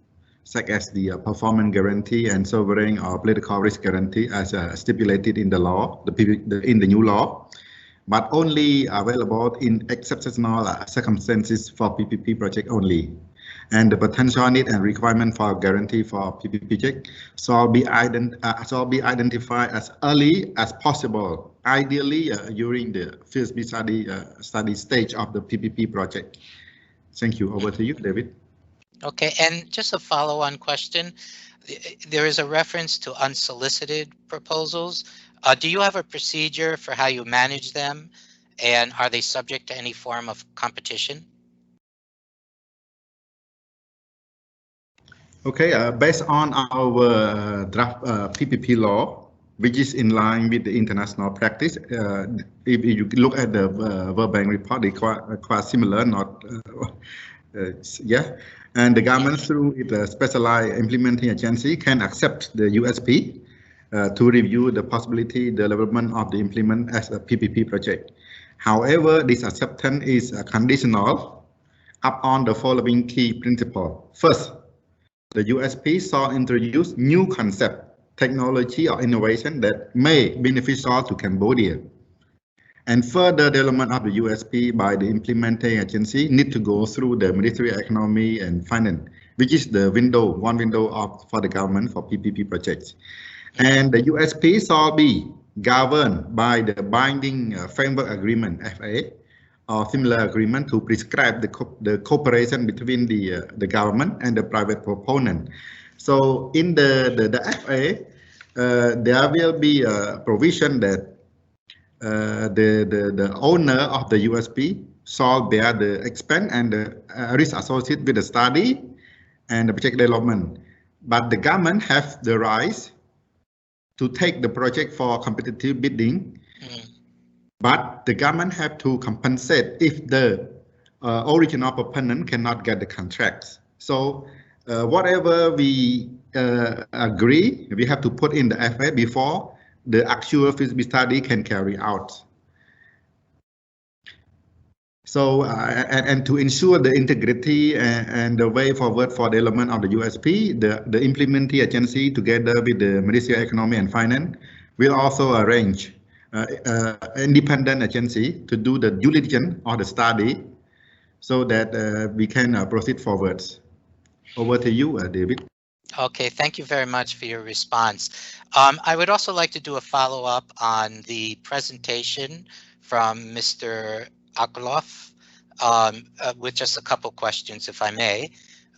such as the performance guarantee and sovereign or political risk guarantee, as stipulated in the law, in the new law, but only available in exceptional circumstances for PPP project only. And the potential need and requirement for guarantee for PPP project shall be identified as early as possible, ideally during the feasibility study stage of the PPP project. Thank you. Over to you, David. Okay, and just a follow-on question. There is a reference to unsolicited proposals. Do you have a procedure for how you manage them, and are they subject to any form of competition? Okay, based on our draft PPP law, which is in line with the international practice, if you look at the World Bank report, they quite similar, not, yeah. And the government, through its specialized implementing agency, can accept the USP to review the possibility development of the implement as a PPP project. However, this acceptance is conditional upon the following key principle. First, the USP shall introduce new concept, technology, or innovation that may be beneficial to Cambodia. And further development of the USP by the implementing agency need to go through the Ministry of Economy and Finance, which is the one window for the government for PPP projects. And the USP shall be governed by the binding framework agreement, FA, or similar agreement to prescribe the cooperation between the government and the private proponent. So in the FA, there will be a provision that the owner of the USP shall bear the expense and the risk associated with the study and the project development. But the government has the right to take the project for competitive bidding. But the government have to compensate if the original proponent cannot get the contracts. So whatever we agree, we have to put in the FA before the actual feasibility study can carry out. So, and to ensure the integrity and the way forward for development of the USP, the implementing agency together with the Ministry of Economy and Finance will also arrange independent agency to do the due diligence of the study so that we can proceed forwards. Over to you, David. Okay, thank you very much for your response. I would also like to do a follow-up on the presentation from Mr. Aklov with just a couple questions, if I may.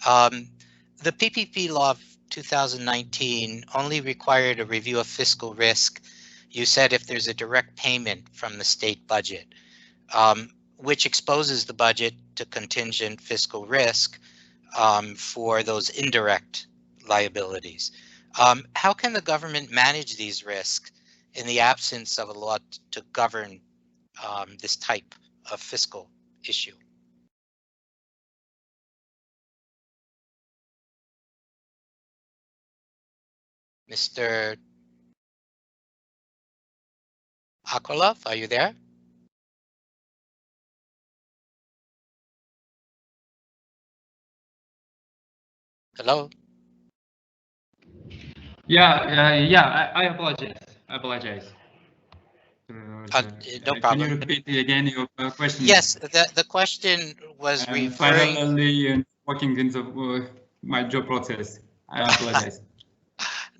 The PPP law of 2019 only required a review of fiscal risk. You said if there's a direct payment from the state budget, which exposes the budget to contingent fiscal risk for those indirect liabilities. How can the government manage these risks in the absence of a law to govern this type of fiscal issue? Mr. Akolov, are you there? Hello? Yeah, I apologize. I apologize. No Can problem. you repeat again your question? Yes, the question was referring. Finally, working in the my job process. I apologize.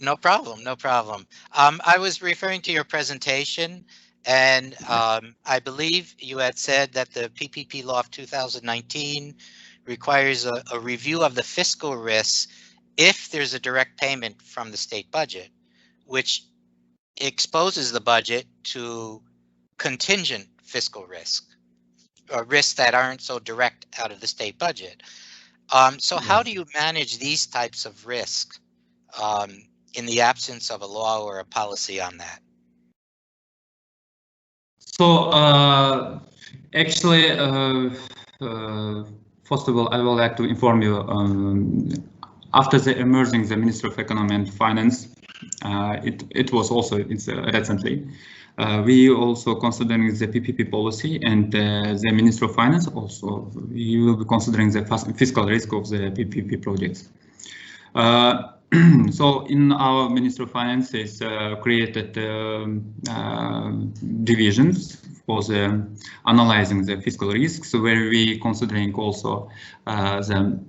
No problem, no problem. I was referring to your presentation, and I believe you had said that the PPP law of 2019 requires a review of the fiscal risks if there's a direct payment from the state budget, which exposes the budget to contingent fiscal risk, or risks that aren't so direct out of the state budget. So how do you manage these types of risks in the absence of a law or a policy on that? So actually, first of all, I would like to inform you, after the emerging the Minister of Economy and Finance, it was also recently, we also considering the PPP policy, and the Minister of Finance also, we will be considering the fiscal risk of the PPP projects. So in our Minister of Finance is created divisions for the analyzing the fiscal risks, where we considering also the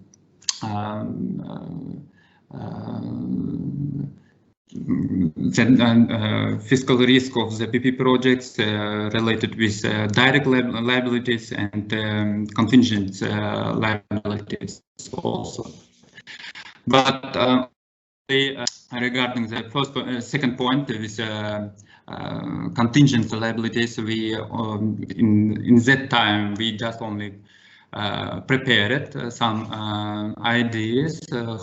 fiscal risk of the PP projects related with direct liabilities and contingent liabilities also. But regarding the second point with contingent liabilities, we in that time we just only prepared some ideas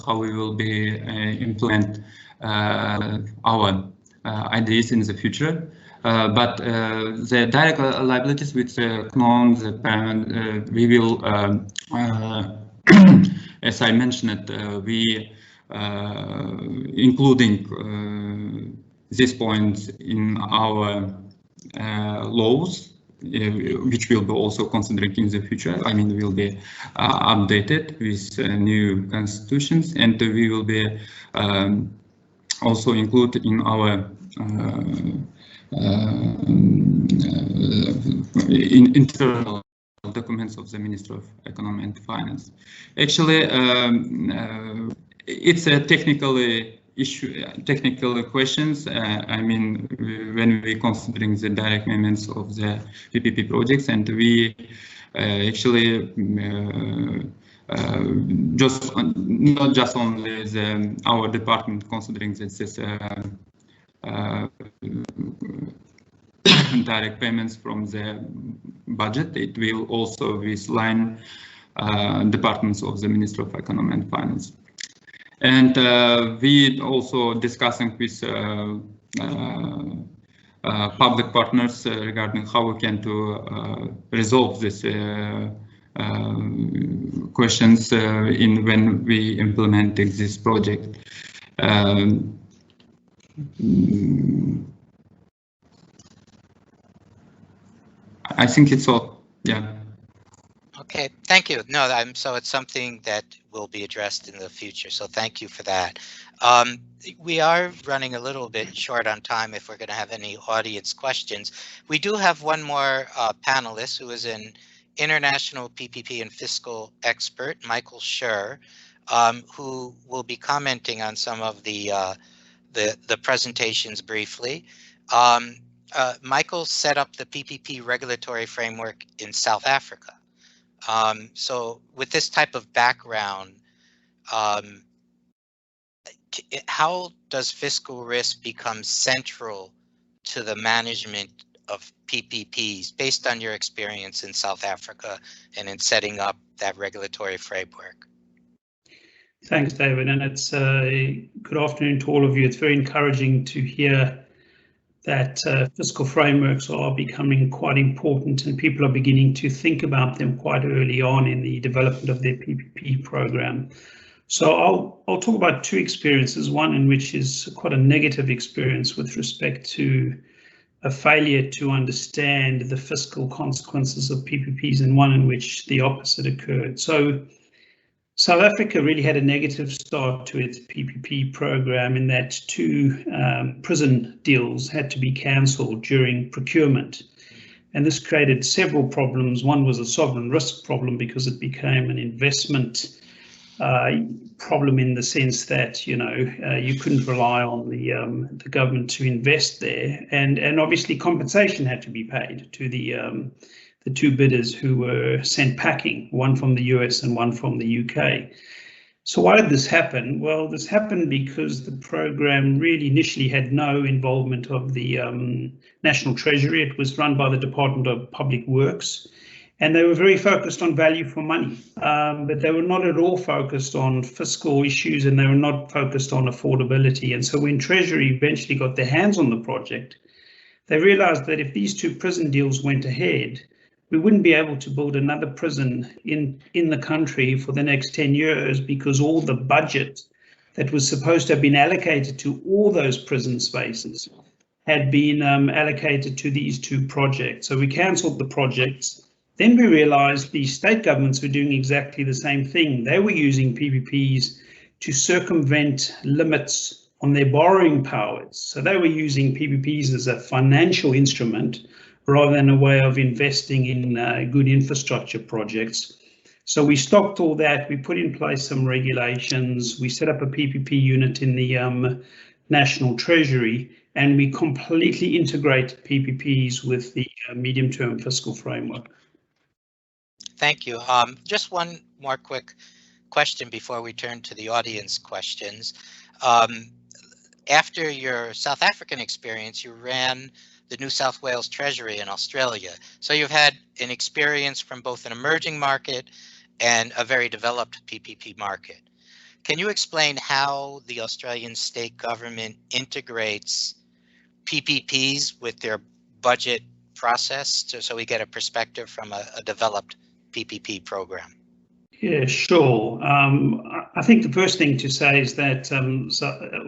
how we will be implement our ideas in the future. But the direct liabilities with known the parent, we will, as I mentioned, we including these points in our laws, which will be also considering in the future. I mean, will be updated with new constitutions, and we will be also included in our internal documents of the Ministry of Economy and Finance. Actually, it's a technical issue, technical questions. I mean, when we considering the direct payments of the PPP projects, and we actually just not just only our department considering this direct payments from the budget. It will also with line departments of the Ministry of Economy and Finance. And we also discussing with public partners regarding how we can to resolve this questions in when we implementing this project. I think it's all, yeah. Okay, thank you. No, so it's something that will be addressed in the future. So thank you for that. We are running a little bit short on time if we're going to have any audience questions. We do have one more panelist who is an international PPP and fiscal expert, Michael Scher, who will be commenting on some of the presentations briefly. Michael set up the PPP regulatory framework in South Africa. So with this type of background, how does fiscal risk become central to the management of PPPs based on your experience in South Africa and in setting up that regulatory framework? Thanks, David, and it's good afternoon to all of you. It's very encouraging to hear that fiscal frameworks are becoming quite important and people are beginning to think about them quite early on in the development of their PPP program. So I'll talk about two experiences, one in which is quite a negative experience with respect to a failure to understand the fiscal consequences of PPPs, and one in which the opposite occurred. So South Africa really had a negative start to its PPP program in that two prison deals had to be cancelled during procurement. And this created several problems. One was a sovereign risk problem because it became an investment problem in the sense that, you couldn't rely on the government to invest there. And obviously compensation had to be paid to the two bidders who were sent packing, one from the US and one from the UK. So why did this happen? Well, this happened because the program really initially had no involvement of the National Treasury. It was run by the Department of Public Works, and they were very focused on value for money, but they were not at all focused on fiscal issues, and they were not focused on affordability. And so when Treasury eventually got their hands on the project, they realized that if these two prison deals went ahead, we wouldn't be able to build another prison in the country for the next 10 years because all the budget that was supposed to have been allocated to all those prison spaces had been allocated to these two projects. So we cancelled the projects. Then we realized the state governments were doing exactly the same thing. They were using PPPs to circumvent limits on their borrowing powers. So they were using PPPs as a financial instrument rather than a way of investing in good infrastructure projects. So we stopped all that. We put in place some regulations. We set up a PPP unit in the National Treasury, and we completely integrate PPPs with the medium-term fiscal framework. Thank you. Just one more quick question before we turn to the audience questions. After your South African experience, you ran the New South Wales Treasury in Australia. So you've had an experience from both an emerging market and a very developed PPP market. Can you explain how the Australian state government integrates PPPs with their budget process so we get a perspective from a developed PPP program? Yeah, sure. I think the first thing to say is that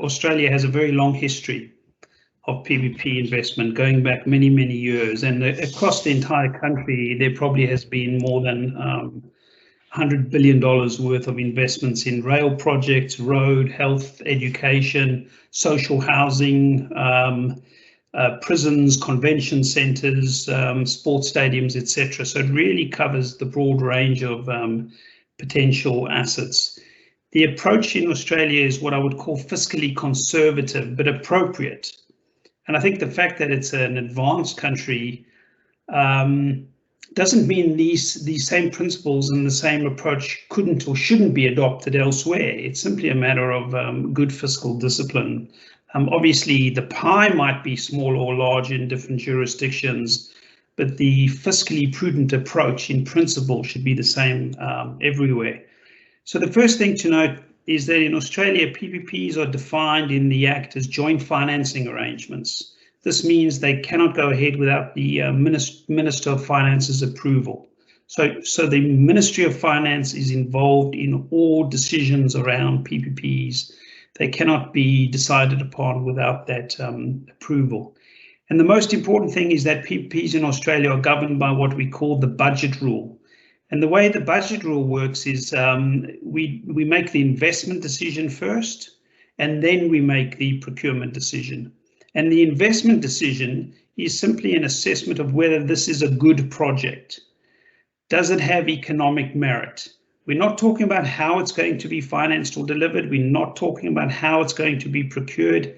Australia has a very long history of PPP investment going back many, many years. And across the entire country, there probably has been more than $100 billion worth of investments in rail projects, road, health, education, social housing, prisons, convention centres, sports stadiums, etc. So it really covers the broad range of potential assets. The approach in Australia is what I would call fiscally conservative, but appropriate. And I think the fact that it's an advanced country doesn't mean these same principles and the same approach couldn't or shouldn't be adopted elsewhere. It's simply a matter of good fiscal discipline. Obviously, the pie might be small or large in different jurisdictions, but the fiscally prudent approach in principle should be the same everywhere. So the first thing to note is that in Australia, PPPs are defined in the Act as joint financing arrangements. This means they cannot go ahead without the Minister of Finance's approval. So the Ministry of Finance is involved in all decisions around PPPs. They cannot be decided upon without that approval. And the most important thing is that PPPs in Australia are governed by what we call the budget rule. And the way the budget rule works is we make the investment decision first, and then we make the procurement decision. And the investment decision is simply an assessment of whether this is a good project. Does it have economic merit? We're not talking about how it's going to be financed or delivered. We're not talking about how it's going to be procured.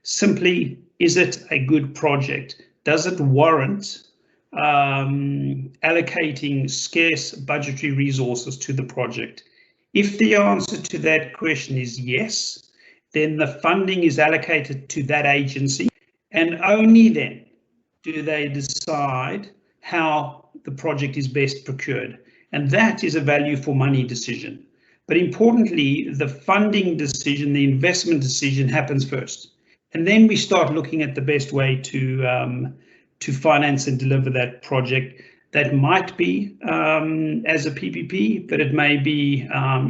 Simply, is it a good project? Does it warrant allocating scarce budgetary resources to the project? If the answer to that question is yes, then the funding is allocated to that agency, and only then do they decide how the project is best procured. And that is a value for money decision. But importantly, the funding decision, the investment decision happens first. And then we start looking at the best way to finance and deliver that project. That might be as a PPP, but it may be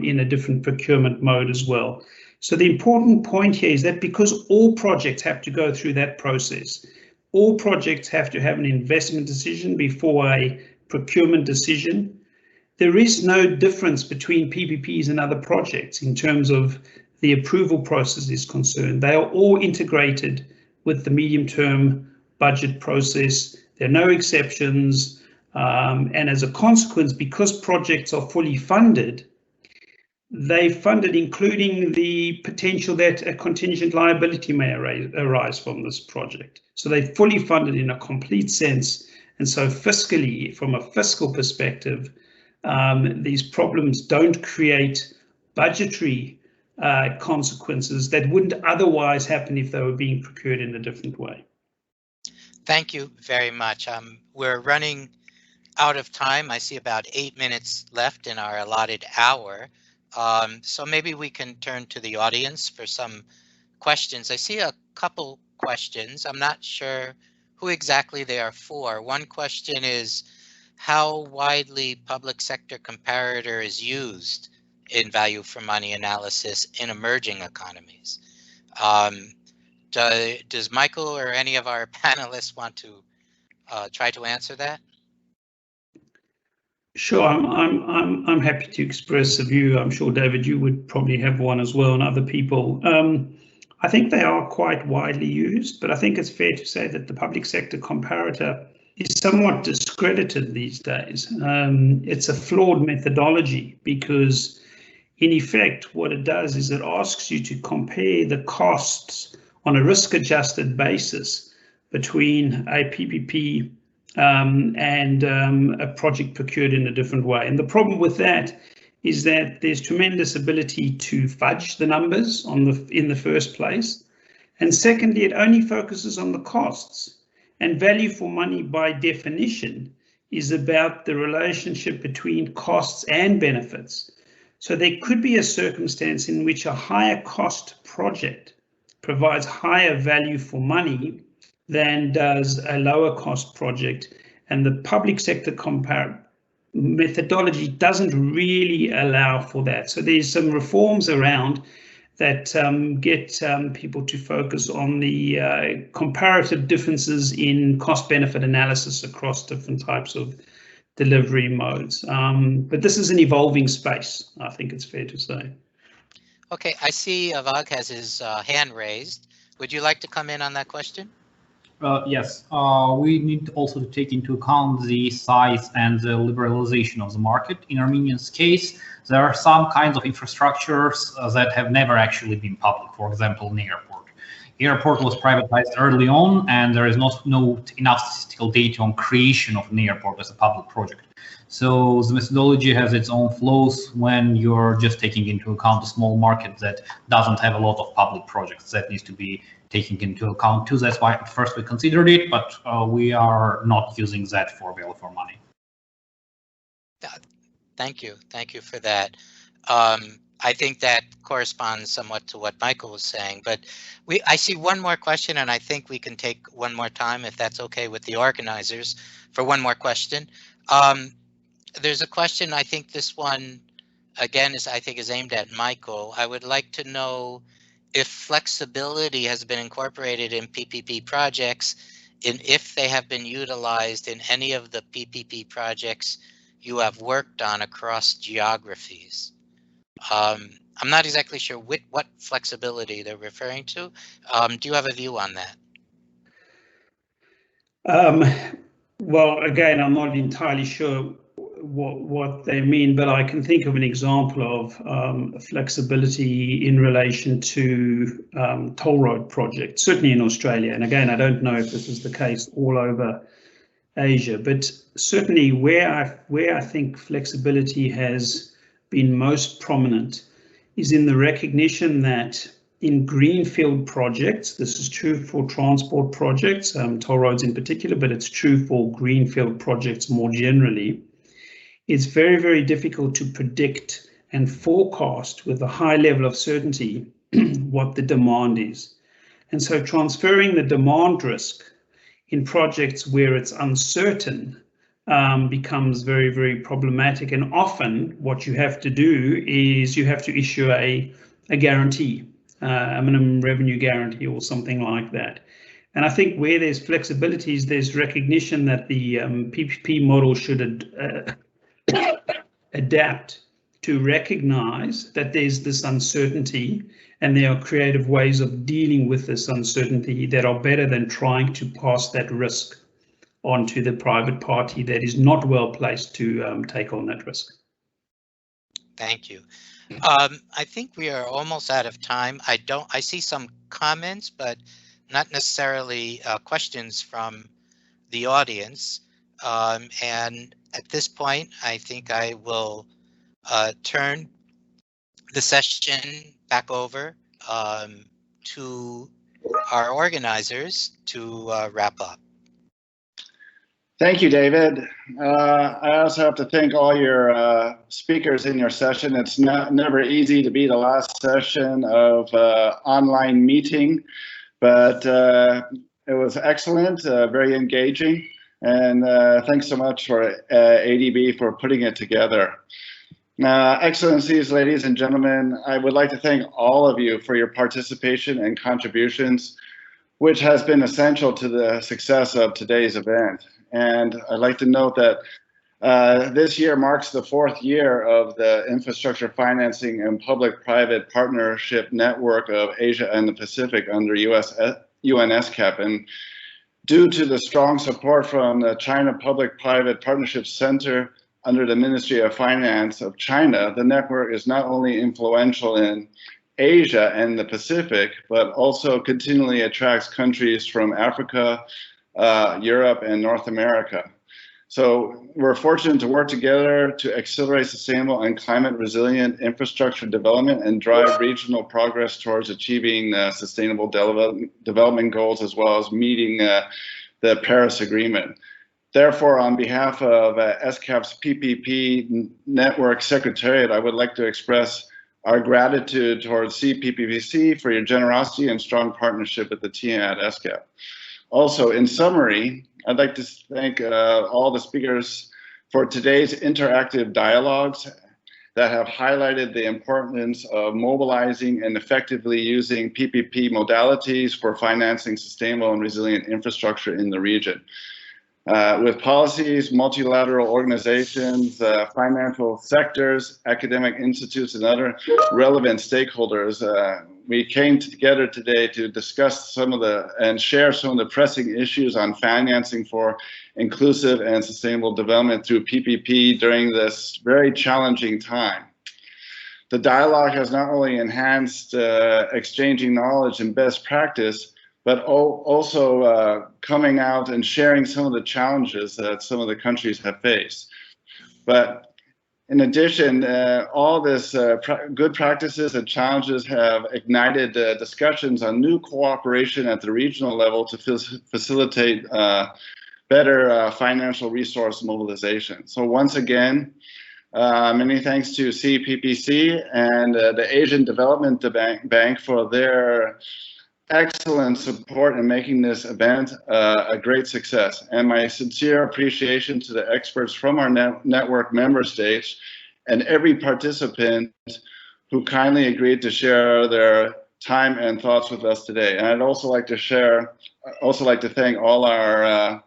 in a different procurement mode as well. So the important point here is that because all projects have to go through that process, all projects have to have an investment decision before a procurement decision. There is no difference between PPPs and other projects in terms of the approval process is concerned. They are all integrated with the medium-term budget process. There are no exceptions. And as a consequence, because projects are fully funded, they funded including the potential that a contingent liability may arise from this project. So they fully funded in a complete sense. And so fiscally, from a fiscal perspective, these problems don't create budgetary consequences that wouldn't otherwise happen if they were being procured in a different way. Thank you very much. We're running out of time. I see about 8 minutes left in our allotted hour. So maybe we can turn to the audience for some questions. I see a couple questions. I'm not sure who exactly they are for. One question is, how widely public sector comparator is used in value for money analysis in emerging economies? Does Michael or any of our panelists want to try to answer that? Sure, I'm happy to express a view. I'm sure, David, you would probably have one as well, and other people. I think they are quite widely used, but I think it's fair to say that the public sector comparator is somewhat discredited these days. It's a flawed methodology because, in effect, what it does is it asks you to compare the costs on a risk-adjusted basis between a PPP and a project procured in a different way. And the problem with that is that there's tremendous ability to fudge the numbers in the first place. And secondly, it only focuses on the costs. And value for money, by definition, is about the relationship between costs and benefits. So there could be a circumstance in which a higher cost project provides higher value for money than does a lower cost project. And the public sector methodology doesn't really allow for that. So there's some reforms around that get people to focus on the comparative differences in cost-benefit analysis across different types of delivery modes. But this is an evolving space, I think it's fair to say. Okay, I see Avag has his hand raised. Would you like to come in on that question? Yes, we need also to take into account the size and the liberalization of the market. In Armenia's case, there are some kinds of infrastructures that have never actually been public. For example, an airport. Airport was privatized early on, and there is not enough statistical data on creation of an airport as a public project. So the methodology has its own flaws when you're just taking into account a small market that doesn't have a lot of public projects. That needs to be taken into account too. That's why at first we considered it, but we are not using that for value for money. Thank you for that. I think that corresponds somewhat to what Michael was saying, but I see one more question, and I think we can take one more time, if that's okay with the organizers, for one more question. There's a question, I think this one, again, is aimed at Michael. I would like to know if flexibility has been incorporated in PPP projects, and if they have been utilized in any of the PPP projects you have worked on across geographies. I'm not exactly sure what flexibility they're referring to. Do you have a view on that? Well, again, I'm not entirely sure what they mean, but I can think of an example of flexibility in relation to toll road projects, certainly in Australia. And again, I don't know if this is the case all over Asia, but certainly where I think flexibility has been most prominent is in the recognition that in greenfield projects, this is true for transport projects, toll roads in particular, but it's true for greenfield projects more generally. It's very, very difficult to predict and forecast with a high level of certainty what the demand is. And so transferring the demand risk in projects where it's uncertain becomes very, very problematic. And often what you have to do is you have to issue a guarantee, a minimum revenue guarantee or something like that. And I think where there's flexibilities, there's recognition that the PPP model should adapt to recognize that there's this uncertainty, and there are creative ways of dealing with this uncertainty that are better than trying to pass that risk onto the private party that is not well placed to take on that risk. Thank you. I think we are almost out of time. I see some comments, but not necessarily questions from the audience. And at this point, I think I will turn the session back over to our organizers to wrap up. Thank you, David. I also have to thank all your speakers in your session. It's never easy to be the last session of online meeting, but it was excellent, very engaging, and thanks so much for ADB for putting it together. Excellencies, ladies and gentlemen, I would like to thank all of you for your participation and contributions, which has been essential to the success of today's event. And I'd like to note that this year marks the 4th year of the Infrastructure Financing and Public-Private Partnership Network of Asia and the Pacific under UN ESCAP. And due to the strong support from the China Public-Private Partnership Center under the Ministry of Finance of China, the network is not only influential in Asia and the Pacific, but also continually attracts countries from Africa, Europe, and North America. So we're fortunate to work together to accelerate sustainable and climate resilient infrastructure development and drive regional progress towards achieving sustainable development goals, as well as meeting the Paris Agreement. Therefore, on behalf of ESCAP's PPP Network Secretariat, I would like to express our gratitude towards CPPPC for your generosity and strong partnership with the team at ESCAP. Also, in summary, I'd like to thank all the speakers for today's interactive dialogues that have highlighted the importance of mobilizing and effectively using PPP modalities for financing sustainable and resilient infrastructure in the region. With policies, multilateral organizations, financial sectors, academic institutes, and other relevant stakeholders, we came together today to discuss and share some of the pressing issues on financing for inclusive and sustainable development through PPP during this very challenging time. The dialogue has not only enhanced exchanging knowledge and best practice, but also coming out and sharing some of the challenges that some of the countries have faced. But in addition, all this good practices and challenges have ignited discussions on new cooperation at the regional level to facilitate better financial resource mobilization. So once again, many thanks to CPPC and the Asian Development Bank for their excellent support in making this event a great success, and my sincere appreciation to the experts from our network member states and every participant who kindly agreed to share their time and thoughts with us today. And I'd also like to thank all our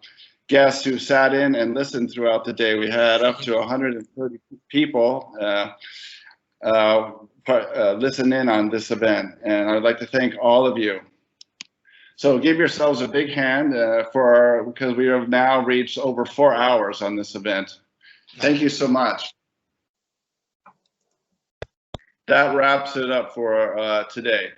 guests who sat in and listened throughout the day. We had up to 130 people listen in on this event, and I'd like to thank all of you. So give yourselves a big hand because we have now reached over 4 hours on this event. Thank you so much. That wraps it up for today.